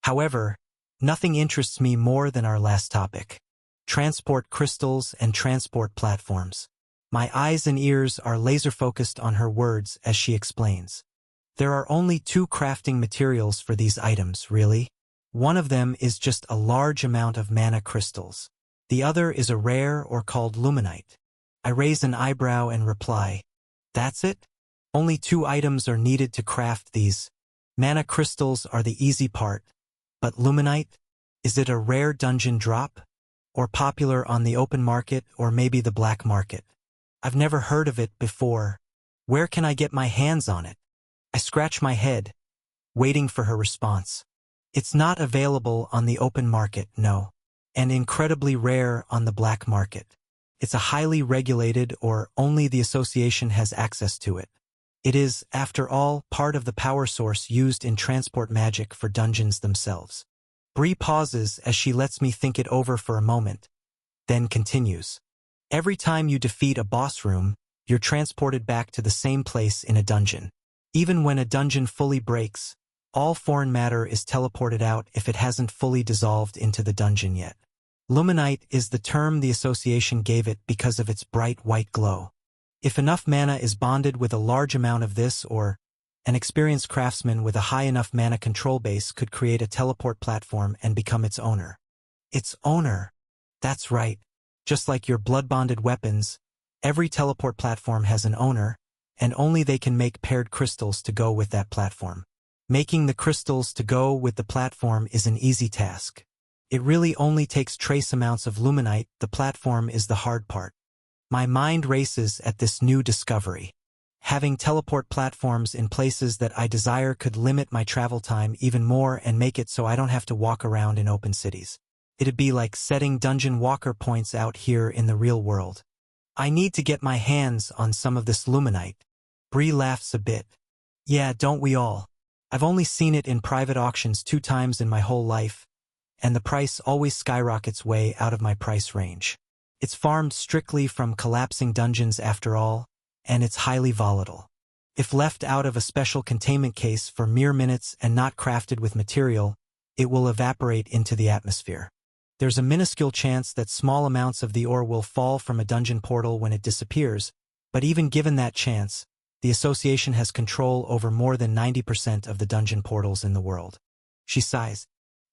However, nothing interests me more than our last topic: transport crystals and transport platforms. My eyes and ears are laser-focused on her words as she explains. There are only 2 crafting materials for these items, really. One of them is just a large amount of mana crystals. The other is a rare or called luminite. I raise an eyebrow and reply, "That's it? Only 2 items are needed to craft these. Mana crystals are the easy part. But luminite? Is it a rare dungeon drop? Or popular on the open market or maybe the black market? I've never heard of it before. Where can I get my hands on it?" I scratch my head, waiting for her response. It's not available on the open market, no. And incredibly rare on the black market. It's a highly regulated or only the association has access to it. It is, after all, part of the power source used in transport magic for dungeons themselves. Bree pauses as she lets me think it over for a moment, then continues. Every time you defeat a boss room, you're transported back to the same place in a dungeon. Even when a dungeon fully breaks, all foreign matter is teleported out if it hasn't fully dissolved into the dungeon yet. Luminite is the term the association gave it because of its bright white glow. If enough mana is bonded with a large amount of this, or an experienced craftsman with a high enough mana control base could create a teleport platform and become its owner. Its owner. That's right. Just like your blood-bonded weapons, every teleport platform has an owner, and only they can make paired crystals to go with that platform. Making the crystals to go with the platform is an easy task. It really only takes trace amounts of luminite. The platform is the hard part. My mind races at this new discovery. Having teleport platforms in places that I desire could limit my travel time even more and make it so I don't have to walk around in open cities. It'd be like setting dungeon walker points out here in the real world. I need to get my hands on some of this luminite. Bree laughs a bit. Yeah, don't we all? I've only seen it in private auctions 2 times in my whole life, and the price always skyrockets way out of my price range. It's farmed strictly from collapsing dungeons after all, and it's highly volatile. If left out of a special containment case for mere minutes and not crafted with material, it will evaporate into the atmosphere. There's a minuscule chance that small amounts of the ore will fall from a dungeon portal when it disappears, but even given that chance, the association has control over more than 90% of the dungeon portals in the world. She sighs.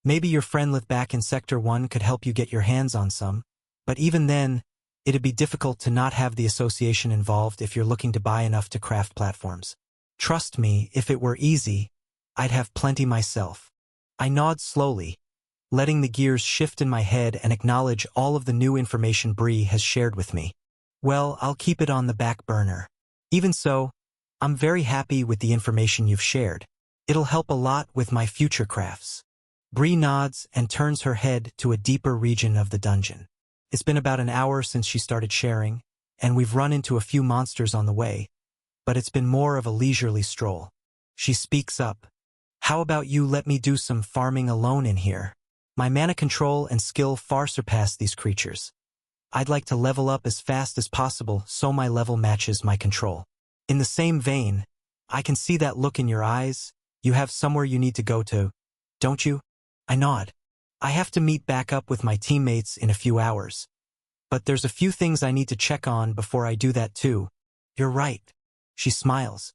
Maybe your friend Lith back in Sector 1 could help you get your hands on some, but even then, it'd be difficult to not have the association involved if you're looking to buy enough to craft platforms. Trust me, if it were easy, I'd have plenty myself. I nod slowly, letting the gears shift in my head and acknowledge all of the new information Bree has shared with me. Well, I'll keep it on the back burner. Even so, I'm very happy with the information you've shared. It'll help a lot with my future crafts. Bree nods and turns her head to a deeper region of the dungeon. It's been about an hour since she started sharing, and we've run into a few monsters on the way, but it's been more of a leisurely stroll. She speaks up. How about you let me do some farming alone in here? My mana control and skill far surpass these creatures. I'd like to level up as fast as possible so my level matches my control. In the same vein, I can see that look in your eyes. You have somewhere you need to go to, don't you? I nod. I have to meet back up with my teammates in a few hours. But there's a few things I need to check on before I do that too. You're right. She smiles.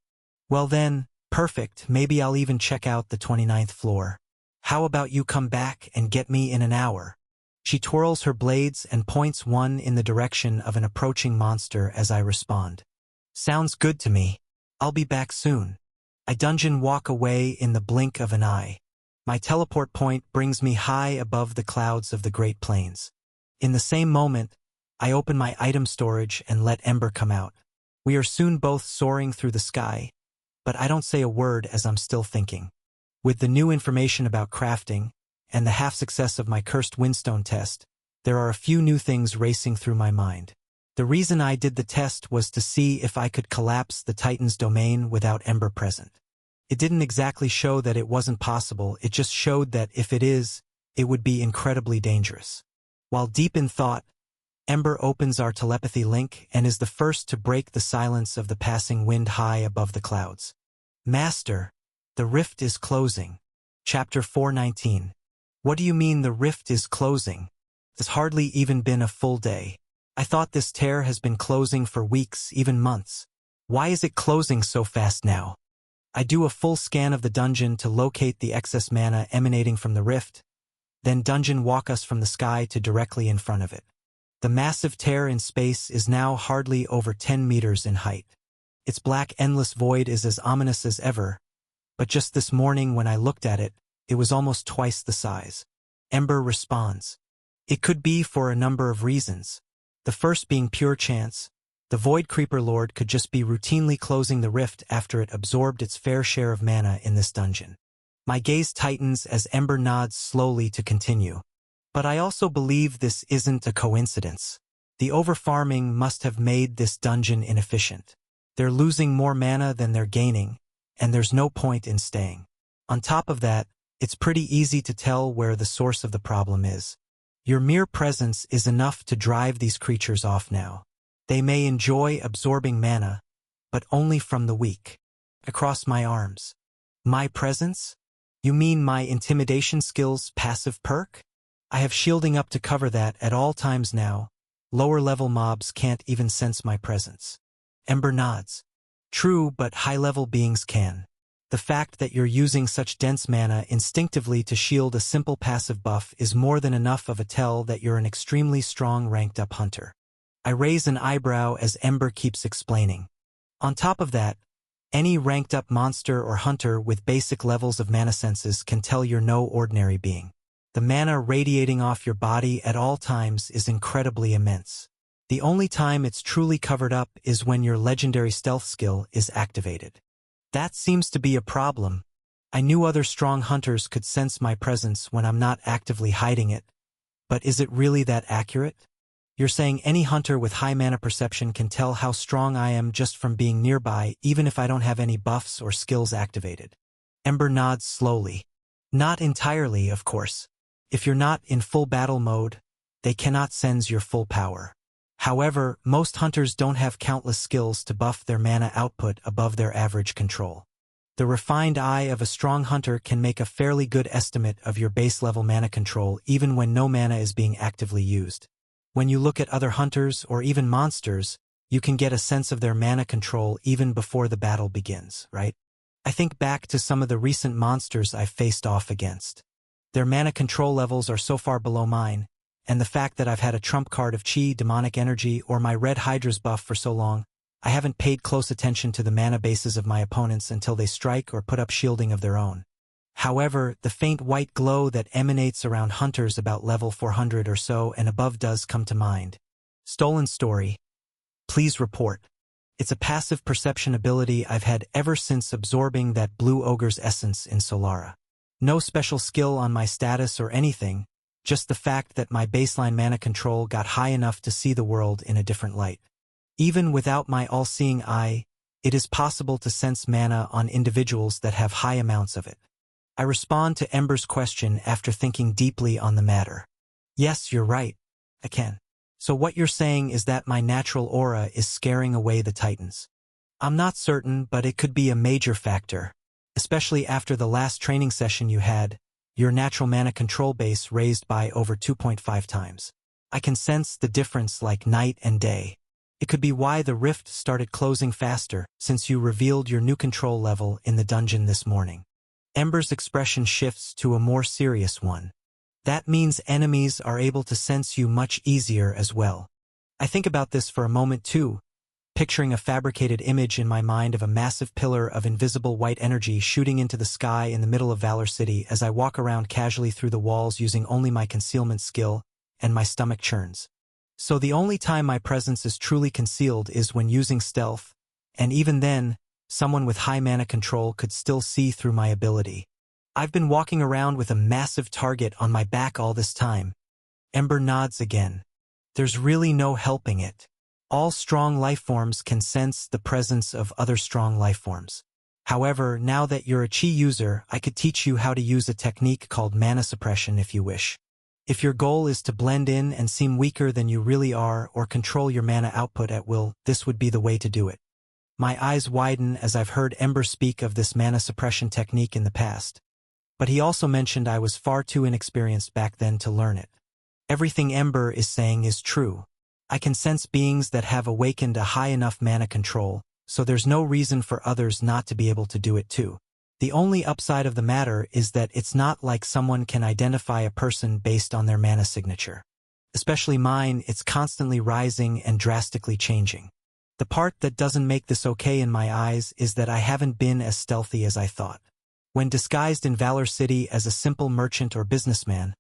Well then, perfect, maybe I'll even check out the 29th floor. How about you come back and get me in an hour? She twirls her blades and points one in the direction of an approaching monster as I respond. Sounds good to me. I'll be back soon. I dungeon walk away in the blink of an eye. My teleport point brings me high above the clouds of the Great Plains. In the same moment, I open my item storage and let Ember come out. We are soon both soaring through the sky, but I don't say a word as I'm still thinking. With the new information about crafting, and the half-success of my cursed windstone test, there are a few new things racing through my mind. The reason I did the test was to see if I could collapse the Titan's domain without Ember present. It didn't exactly show that it wasn't possible, it just showed that if it is, it would be incredibly dangerous. While deep in thought, Ember opens our telepathy link and is the first to break the silence of the passing wind high above the clouds. Master, the rift is closing. Chapter 419. What do you mean the rift is closing? It's hardly even been a full day. I thought this tear has been closing for weeks, even months. Why is it closing so fast now? I do a full scan of the dungeon to locate the excess mana emanating from the rift, then dungeon walk us from the sky to directly in front of it. The massive tear in space is now hardly over 10 meters in height. Its black endless void is as ominous as ever, but just this morning when I looked at it, it was almost twice the size. Ember responds. It could be for a number of reasons. The first being pure chance. The Void Creeper Lord could just be routinely closing the rift after it absorbed its fair share of mana in this dungeon. My gaze tightens as Ember nods slowly to continue. But I also believe this isn't a coincidence. The overfarming must have made this dungeon inefficient. They're losing more mana than they're gaining, and there's no point in staying. On top of that, it's pretty easy to tell where the source of the problem is. Your mere presence is enough to drive these creatures off now. They may enjoy absorbing mana, but only from the weak. Across my arms. My presence? You mean my intimidation skills passive perk? I have shielding up to cover that at all times now. Lower-level mobs can't even sense my presence. Ember nods. True, but high-level beings can. The fact that you're using such dense mana instinctively to shield a simple passive buff is more than enough of a tell that you're an extremely strong ranked-up hunter. I raise an eyebrow as Ember keeps explaining. On top of that, any ranked-up monster or hunter with basic levels of mana senses can tell you're no ordinary being. The mana radiating off your body at all times is incredibly immense. The only time it's truly covered up is when your legendary stealth skill is activated. That seems to be a problem. I knew other strong hunters could sense my presence when I'm not actively hiding it, but is it really that accurate? You're saying any hunter with high mana perception can tell how strong I am just from being nearby, even if I don't have any buffs or skills activated. Ember nods slowly. Not entirely, of course. If you're not in full battle mode, they cannot sense your full power. However, most hunters don't have countless skills to buff their mana output above their average control. The refined eye of a strong hunter can make a fairly good estimate of your base level mana control even when no mana is being actively used. When you look at other hunters or even monsters, you can get a sense of their mana control even before the battle begins, right? I think back to some of the recent monsters I've faced off against. Their mana control levels are so far below mine, and the fact that I've had a trump card of Chi, Demonic Energy, or my Red Hydra's buff for so long, I haven't paid close attention to the mana bases of my opponents until they strike or put up shielding of their own. However, the faint white glow that emanates around hunters about level 400 or so and above does come to mind. Stolen Story. Please report. It's a passive perception ability I've had ever since absorbing that Blue Ogre's essence in Solara. No special skill on my status or anything, just the fact that my baseline mana control got high enough to see the world in a different light. Even without my all-seeing eye, it is possible to sense mana on individuals that have high amounts of it. I respond to Ember's question after thinking deeply on the matter. Yes, you're right. I can. So what you're saying is that my natural aura is scaring away the Titans. I'm not certain, but it could be a major factor. Especially after the last training session you had, your natural mana control base raised by over 2.5 times. I can sense the difference like night and day. It could be why the rift started closing faster since you revealed your new control level in the dungeon this morning. Ember's expression shifts to a more serious one. That means enemies are able to sense you much easier as well. I think about this for a moment too, picturing a fabricated image in my mind of a massive pillar of invisible white energy shooting into the sky in the middle of Valor City as I walk around casually through the walls using only my concealment skill, and my stomach churns. So the only time my presence is truly concealed is when using stealth, and even then, someone with high mana control could still see through my ability. I've been walking around with a massive target on my back all this time. Ember nods again. There's really no helping it. All strong lifeforms can sense the presence of other strong lifeforms. However, now that you're a Chi user, I could teach you how to use a technique called mana suppression if you wish. If your goal is to blend in and seem weaker than you really are or control your mana output at will, this would be the way to do it. My eyes widen as I've heard Ember speak of this mana suppression technique in the past. But he also mentioned I was far too inexperienced back then to learn it. Everything Ember is saying is true. I can sense beings that have awakened a high enough mana control, so there's no reason for others not to be able to do it too. The only upside of the matter is that it's not like someone can identify a person based on their mana signature. Especially mine, it's constantly rising and drastically changing. The part that doesn't make this okay in my eyes is that I haven't been as stealthy as I thought. When disguised in Valor City as a simple merchant or businessman,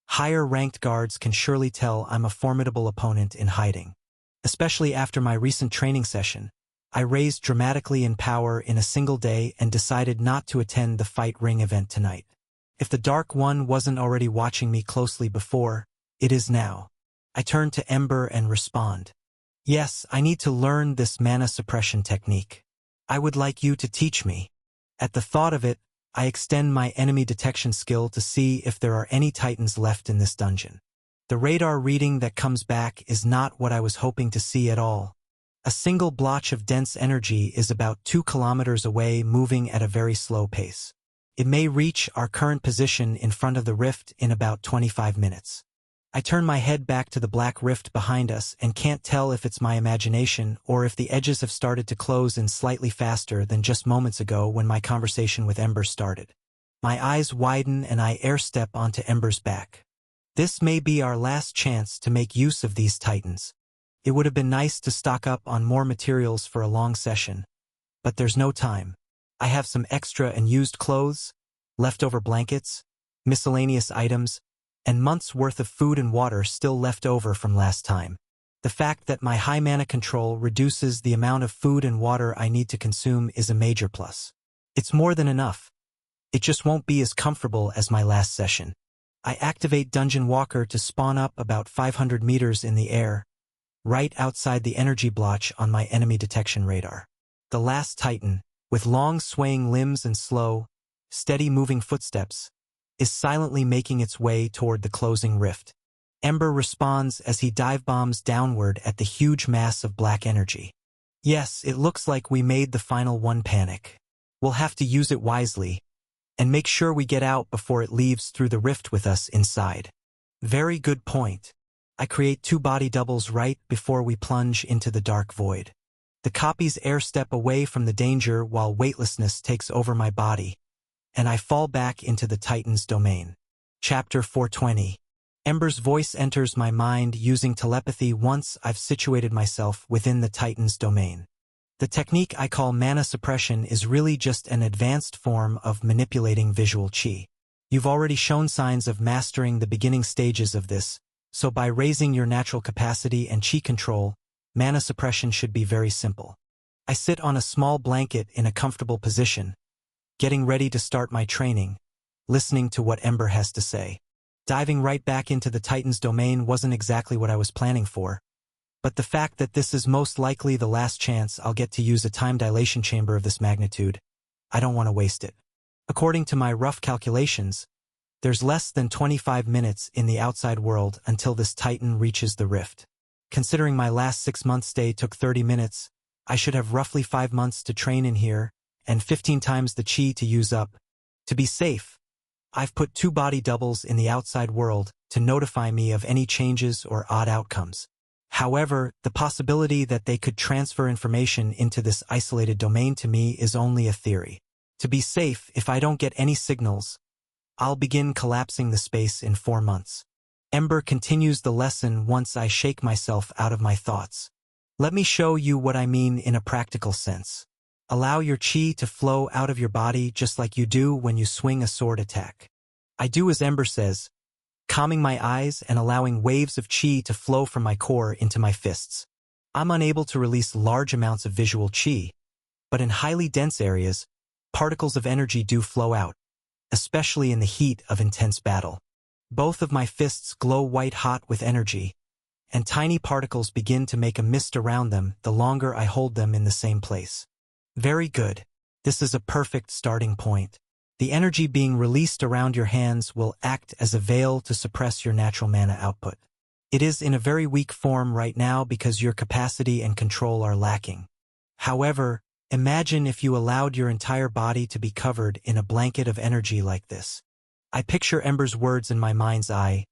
higher-ranked guards can surely tell I'm a formidable opponent in hiding. Especially after my recent training session, I raised dramatically in power in a single day and decided not to attend the Fight Ring event tonight. If the Dark One wasn't already watching me closely before, it is now. I turn to Ember and respond. Yes, I need to learn this mana suppression technique. I would like you to teach me. At the thought of it, I extend my enemy detection skill to see if there are any Titans left in this dungeon. The radar reading that comes back is not what I was hoping to see at all. A single blotch of dense energy is about 2 kilometers away, moving at a very slow pace. It may reach our current position in front of the rift in about 25 minutes. I turn my head back to the black rift behind us and can't tell if it's my imagination or if the edges have started to close in slightly faster than just moments ago when my conversation with Ember started. My eyes widen and I airstep onto Ember's back. This may be our last chance to make use of these Titans. It would have been nice to stock up on more materials for a long session, but there's no time. I have some extra and used clothes, leftover blankets, miscellaneous items, and months' worth of food and water still left over from last time. The fact that my high mana control reduces the amount of food and water I need to consume is a major plus. It's more than enough. It just won't be as comfortable as my last session. I activate Dungeon Walker to spawn up about 500 meters in the air, right outside the energy blotch on my enemy detection radar. The last Titan, with long swaying limbs and slow, steady moving footsteps, is silently making its way toward the closing rift. Ember responds as he dive bombs downward at the huge mass of black energy. Yes, it looks like we made the final one. Panic. We'll have to use it wisely, and make sure we get out before it leaves through the rift with us inside. Very good point. I create 2 body doubles right before we plunge into the dark void. The copies airstep away from the danger while weightlessness takes over my body, and I fall back into the Titan's domain. Chapter 420. Ember's voice enters my mind using telepathy once I've situated myself within the Titan's domain. The technique I call mana suppression is really just an advanced form of manipulating visual chi. You've already shown signs of mastering the beginning stages of this, so by raising your natural capacity and chi control, mana suppression should be very simple. I sit on a small blanket in a comfortable position, getting ready to start my training, listening to what Ember has to say. Diving right back into the Titan's domain wasn't exactly what I was planning for, but the fact that this is most likely the last chance I'll get to use a time dilation chamber of this magnitude, I don't want to waste it. According to my rough calculations, there's less than 25 minutes in the outside world until this Titan reaches the rift. Considering my last 6-month stay took 30 minutes, I should have roughly 5 months to train in here and 15 times the chi to use up. To be safe, I've put 2 body doubles in the outside world to notify me of any changes or odd outcomes. However, the possibility that they could transfer information into this isolated domain to me is only a theory. To be safe, if I don't get any signals, I'll begin collapsing the space in 4 months. Ember continues the lesson once I shake myself out of my thoughts. Let me show you what I mean in a practical sense. Allow your chi to flow out of your body just like you do when you swing a sword attack. I do as Ember says, calming my eyes and allowing waves of chi to flow from my core into my fists. I'm unable to release large amounts of visual chi, but in highly dense areas, particles of energy do flow out, especially in the heat of intense battle. Both of my fists glow white-hot with energy, and tiny particles begin to make a mist around them the longer I hold them in the same place. Very good. This is a perfect starting point. The energy being released around your hands will act as a veil to suppress your natural mana output. It is in a very weak form right now because your capacity and control are lacking. However, imagine if you allowed your entire body to be covered in a blanket of energy like this. I picture Ember's words in my mind's eye,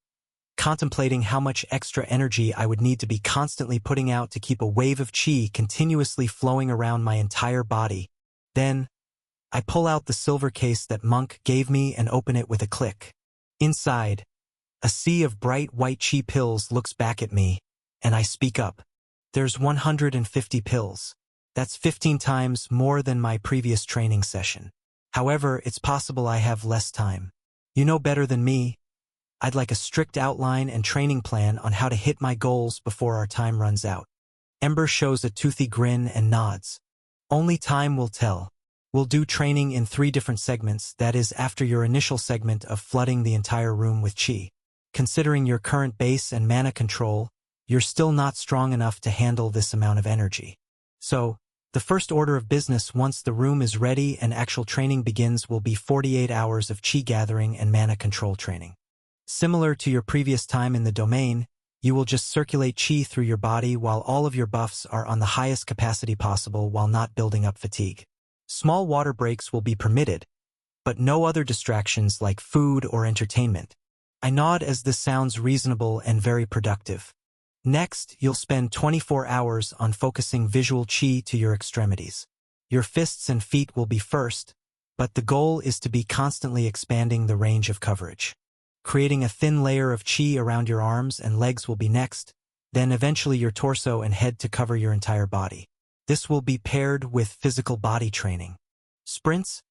contemplating how much extra energy I would need to be constantly putting out to keep a wave of chi continuously flowing around my entire body. Then, I pull out the silver case that Monk gave me and open it with a click. Inside, a sea of bright white chi pills looks back at me, and I speak up. There's 150 pills. That's 15 times more than my previous training session. However, it's possible I have less time. You know better than me. I'd like a strict outline and training plan on how to hit my goals before our time runs out. Ember shows a toothy grin and nods. Only time will tell. We'll do training in 3 different segments, that is, after your initial segment of flooding the entire room with chi. Considering your current base and mana control, you're still not strong enough to handle this amount of energy. So, the first order of business once the room is ready and actual training begins will be 48 hours of chi gathering and mana control training. Similar to your previous time in the domain, you will just circulate chi through your body while all of your buffs are on the highest capacity possible while not building up fatigue. Small water breaks will be permitted, but no other distractions like food or entertainment. I nod as this sounds reasonable and very productive. Next, you'll spend 24 hours on focusing visual chi to your extremities. Your fists and feet will be first, but the goal is to be constantly expanding the range of coverage. Creating a thin layer of chi around your arms and legs will be next, then eventually your torso and head to cover your entire body. This will be paired with physical body training. Sprints,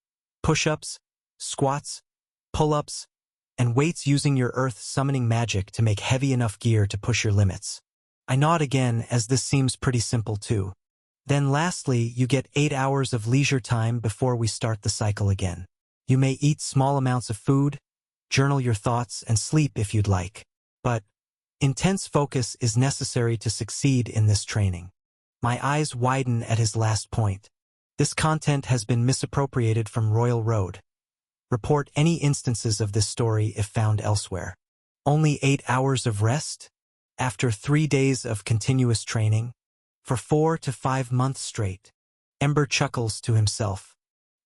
push-ups, squats, pull-ups, and weights using your earth summoning magic to make heavy enough gear to push your limits. I nod again as this seems pretty simple too. Then lastly, you get 8 hours of leisure time before we start the cycle again. You may eat small amounts of food, journal your thoughts, and sleep if you'd like. But intense focus is necessary to succeed in this training. My eyes widen at his last point. This content has been misappropriated from Royal Road. Report any instances of this story if found elsewhere. Only 8 hours of rest? After 3 days of continuous training? For 4 to 5 months straight? Ember chuckles to himself.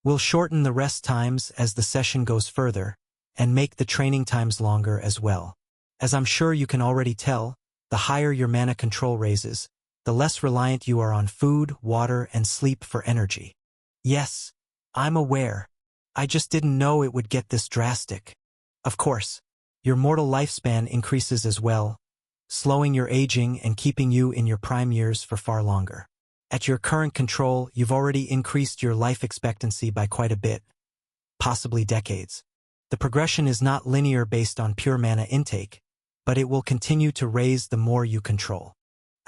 We'll shorten the rest times as the session goes further, and make the training times longer as well. As I'm sure you can already tell, the higher your mana control raises, the less reliant you are on food, water, and sleep for energy. Yes, I'm aware. I just didn't know it would get this drastic. Of course, your mortal lifespan increases as well, slowing your aging and keeping you in your prime years for far longer. At your current control, you've already increased your life expectancy by quite a bit, possibly decades. The progression is not linear based on pure mana intake, but it will continue to raise the more you control.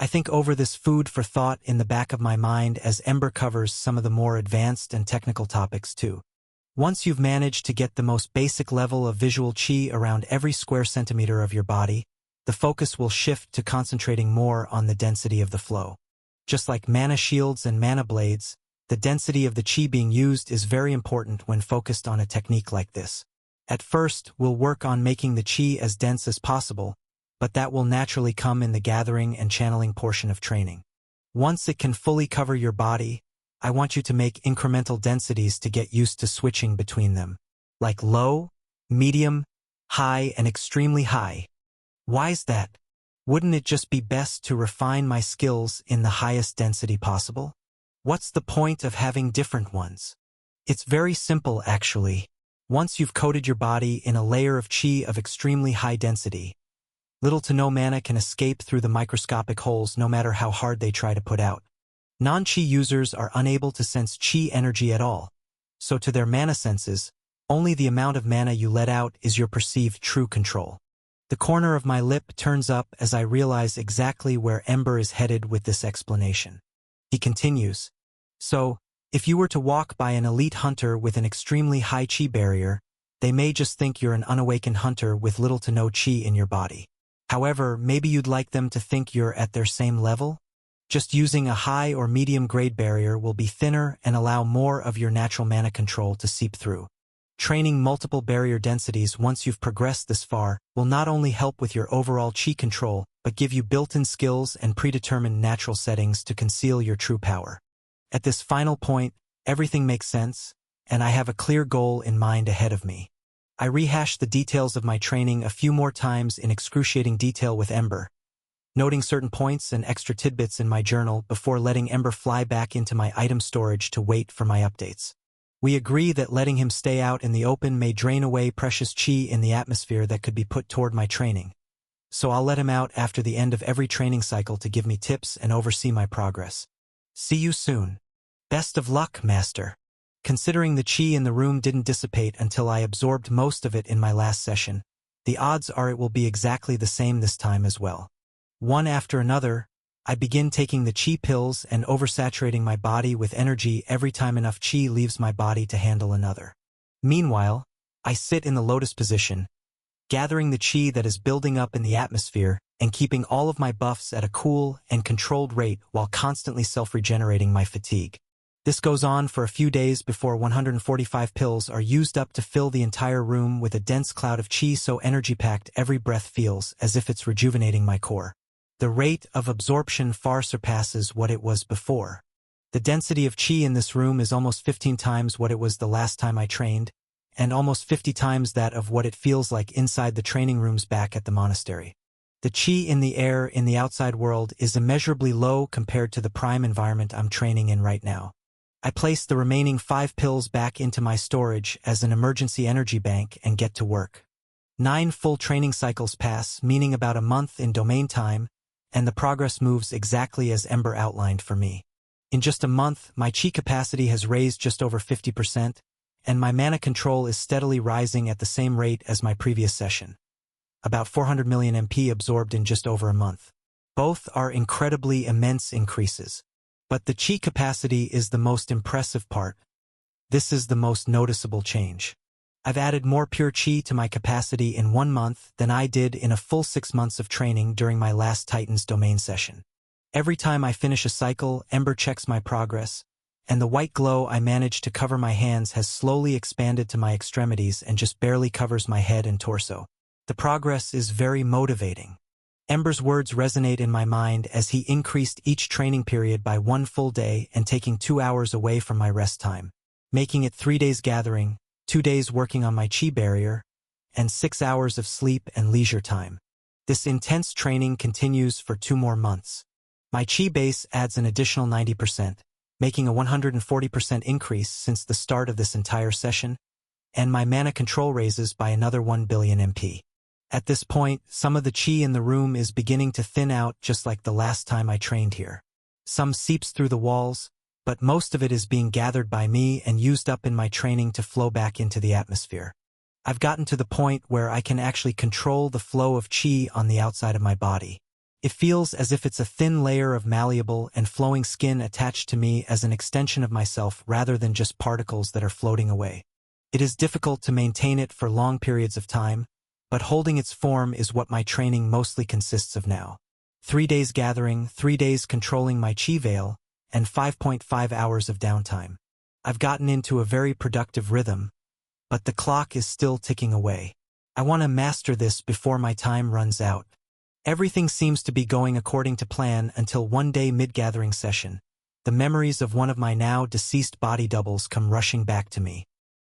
I think over this food for thought in the back of my mind as Ember covers some of the more advanced and technical topics too. Once you've managed to get the most basic level of visual qi around every square centimeter of your body, the focus will shift to concentrating more on the density of the flow. Just like mana shields and mana blades, the density of the qi being used is very important when focused on a technique like this. At first, we'll work on making the qi as dense as possible, but that will naturally come in the gathering and channeling portion of training. Once it can fully cover your body, I want you to make incremental densities to get used to switching between them, like low, medium, high, and extremely high. Why's that? Wouldn't it just be best to refine my skills in the highest density possible? What's the point of having different ones? It's very simple, actually. Once you've coated your body in a layer of qi of extremely high density, little to no mana can escape through the microscopic holes no matter how hard they try to put out. Non-qi users are unable to sense qi energy at all, so to their mana senses, only the amount of mana you let out is your perceived true control. The corner of my lip turns up as I realize exactly where Ember is headed with this explanation. He continues, so, if you were to walk by an elite hunter with an extremely high qi barrier, they may just think you're an unawakened hunter with little to no qi in your body. However, maybe you'd like them to think you're at their same level? Just using a high or medium grade barrier will be thinner and allow more of your natural mana control to seep through. Training multiple barrier densities once you've progressed this far will not only help with your overall qi control, but give you built-in skills and predetermined natural settings to conceal your true power. At this final point, everything makes sense, and I have a clear goal in mind ahead of me. I rehashed the details of my training a few more times in excruciating detail with Ember, noting certain points and extra tidbits in my journal before letting Ember fly back into my item storage to wait for my updates. We agree that letting him stay out in the open may drain away precious qi in the atmosphere that could be put toward my training. So I'll let him out after the end of every training cycle to give me tips and oversee my progress. See you soon. Best of luck, Master. Considering the qi in the room didn't dissipate until I absorbed most of it in my last session, the odds are it will be exactly the same this time as well. One after another, I begin taking the qi pills and oversaturating my body with energy every time enough qi leaves my body to handle another. Meanwhile, I sit in the lotus position, gathering the qi that is building up in the atmosphere and keeping all of my buffs at a cool and controlled rate while constantly self-regenerating my fatigue. This goes on for a few days before 145 pills are used up to fill the entire room with a dense cloud of qi so energy-packed every breath feels as if it's rejuvenating my core. The rate of absorption far surpasses what it was before. The density of qi in this room is almost 15 times what it was the last time I trained, and almost 50 times that of what it feels like inside the training rooms back at the monastery. The qi in the air in the outside world is immeasurably low compared to the prime environment I'm training in right now. I place the remaining 5 pills back into my storage as an emergency energy bank and get to work. 9 full training cycles pass, meaning about a month in domain time, and the progress moves exactly as Ember outlined for me. In just a month, my qi capacity has raised just over 50%, and my mana control is steadily rising at the same rate as my previous session. About 400 million MP absorbed in just over a month. Both are incredibly immense increases. But the qi capacity is the most impressive part. This is the most noticeable change. I've added more pure qi to my capacity in 1 month than I did in a full 6 months of training during my last Titan's domain session. Every time I finish a cycle, Ember checks my progress, and the white glow I managed to cover my hands has slowly expanded to my extremities and just barely covers my head and torso. The progress is very motivating. Ember's words resonate in my mind as he increased each training period by 1 full day and taking 2 hours away from my rest time, making it 3 days gathering, 2 days working on my qi barrier, and 6 hours of sleep and leisure time. This intense training continues for 2 more months. My qi base adds an additional 90%, making a 140% increase since the start of this entire session, and my mana control raises by another 1 billion MP. At this point, some of the qi in the room is beginning to thin out just like the last time I trained here. Some seeps through the walls, but most of it is being gathered by me and used up in my training to flow back into the atmosphere. I've gotten to the point where I can actually control the flow of qi on the outside of my body. It feels as if it's a thin layer of malleable and flowing skin attached to me as an extension of myself rather than just particles that are floating away. It is difficult to maintain it for long periods of time, but holding its form is what my training mostly consists of now. 3 days gathering, 3 days controlling my chi veil, and 5.5 hours of downtime. I've gotten into a very productive rhythm, but the clock is still ticking away. I want to master this before my time runs out. Everything seems to be going according to plan until one day mid-gathering session. The memories of one of my now deceased body doubles come rushing back to me.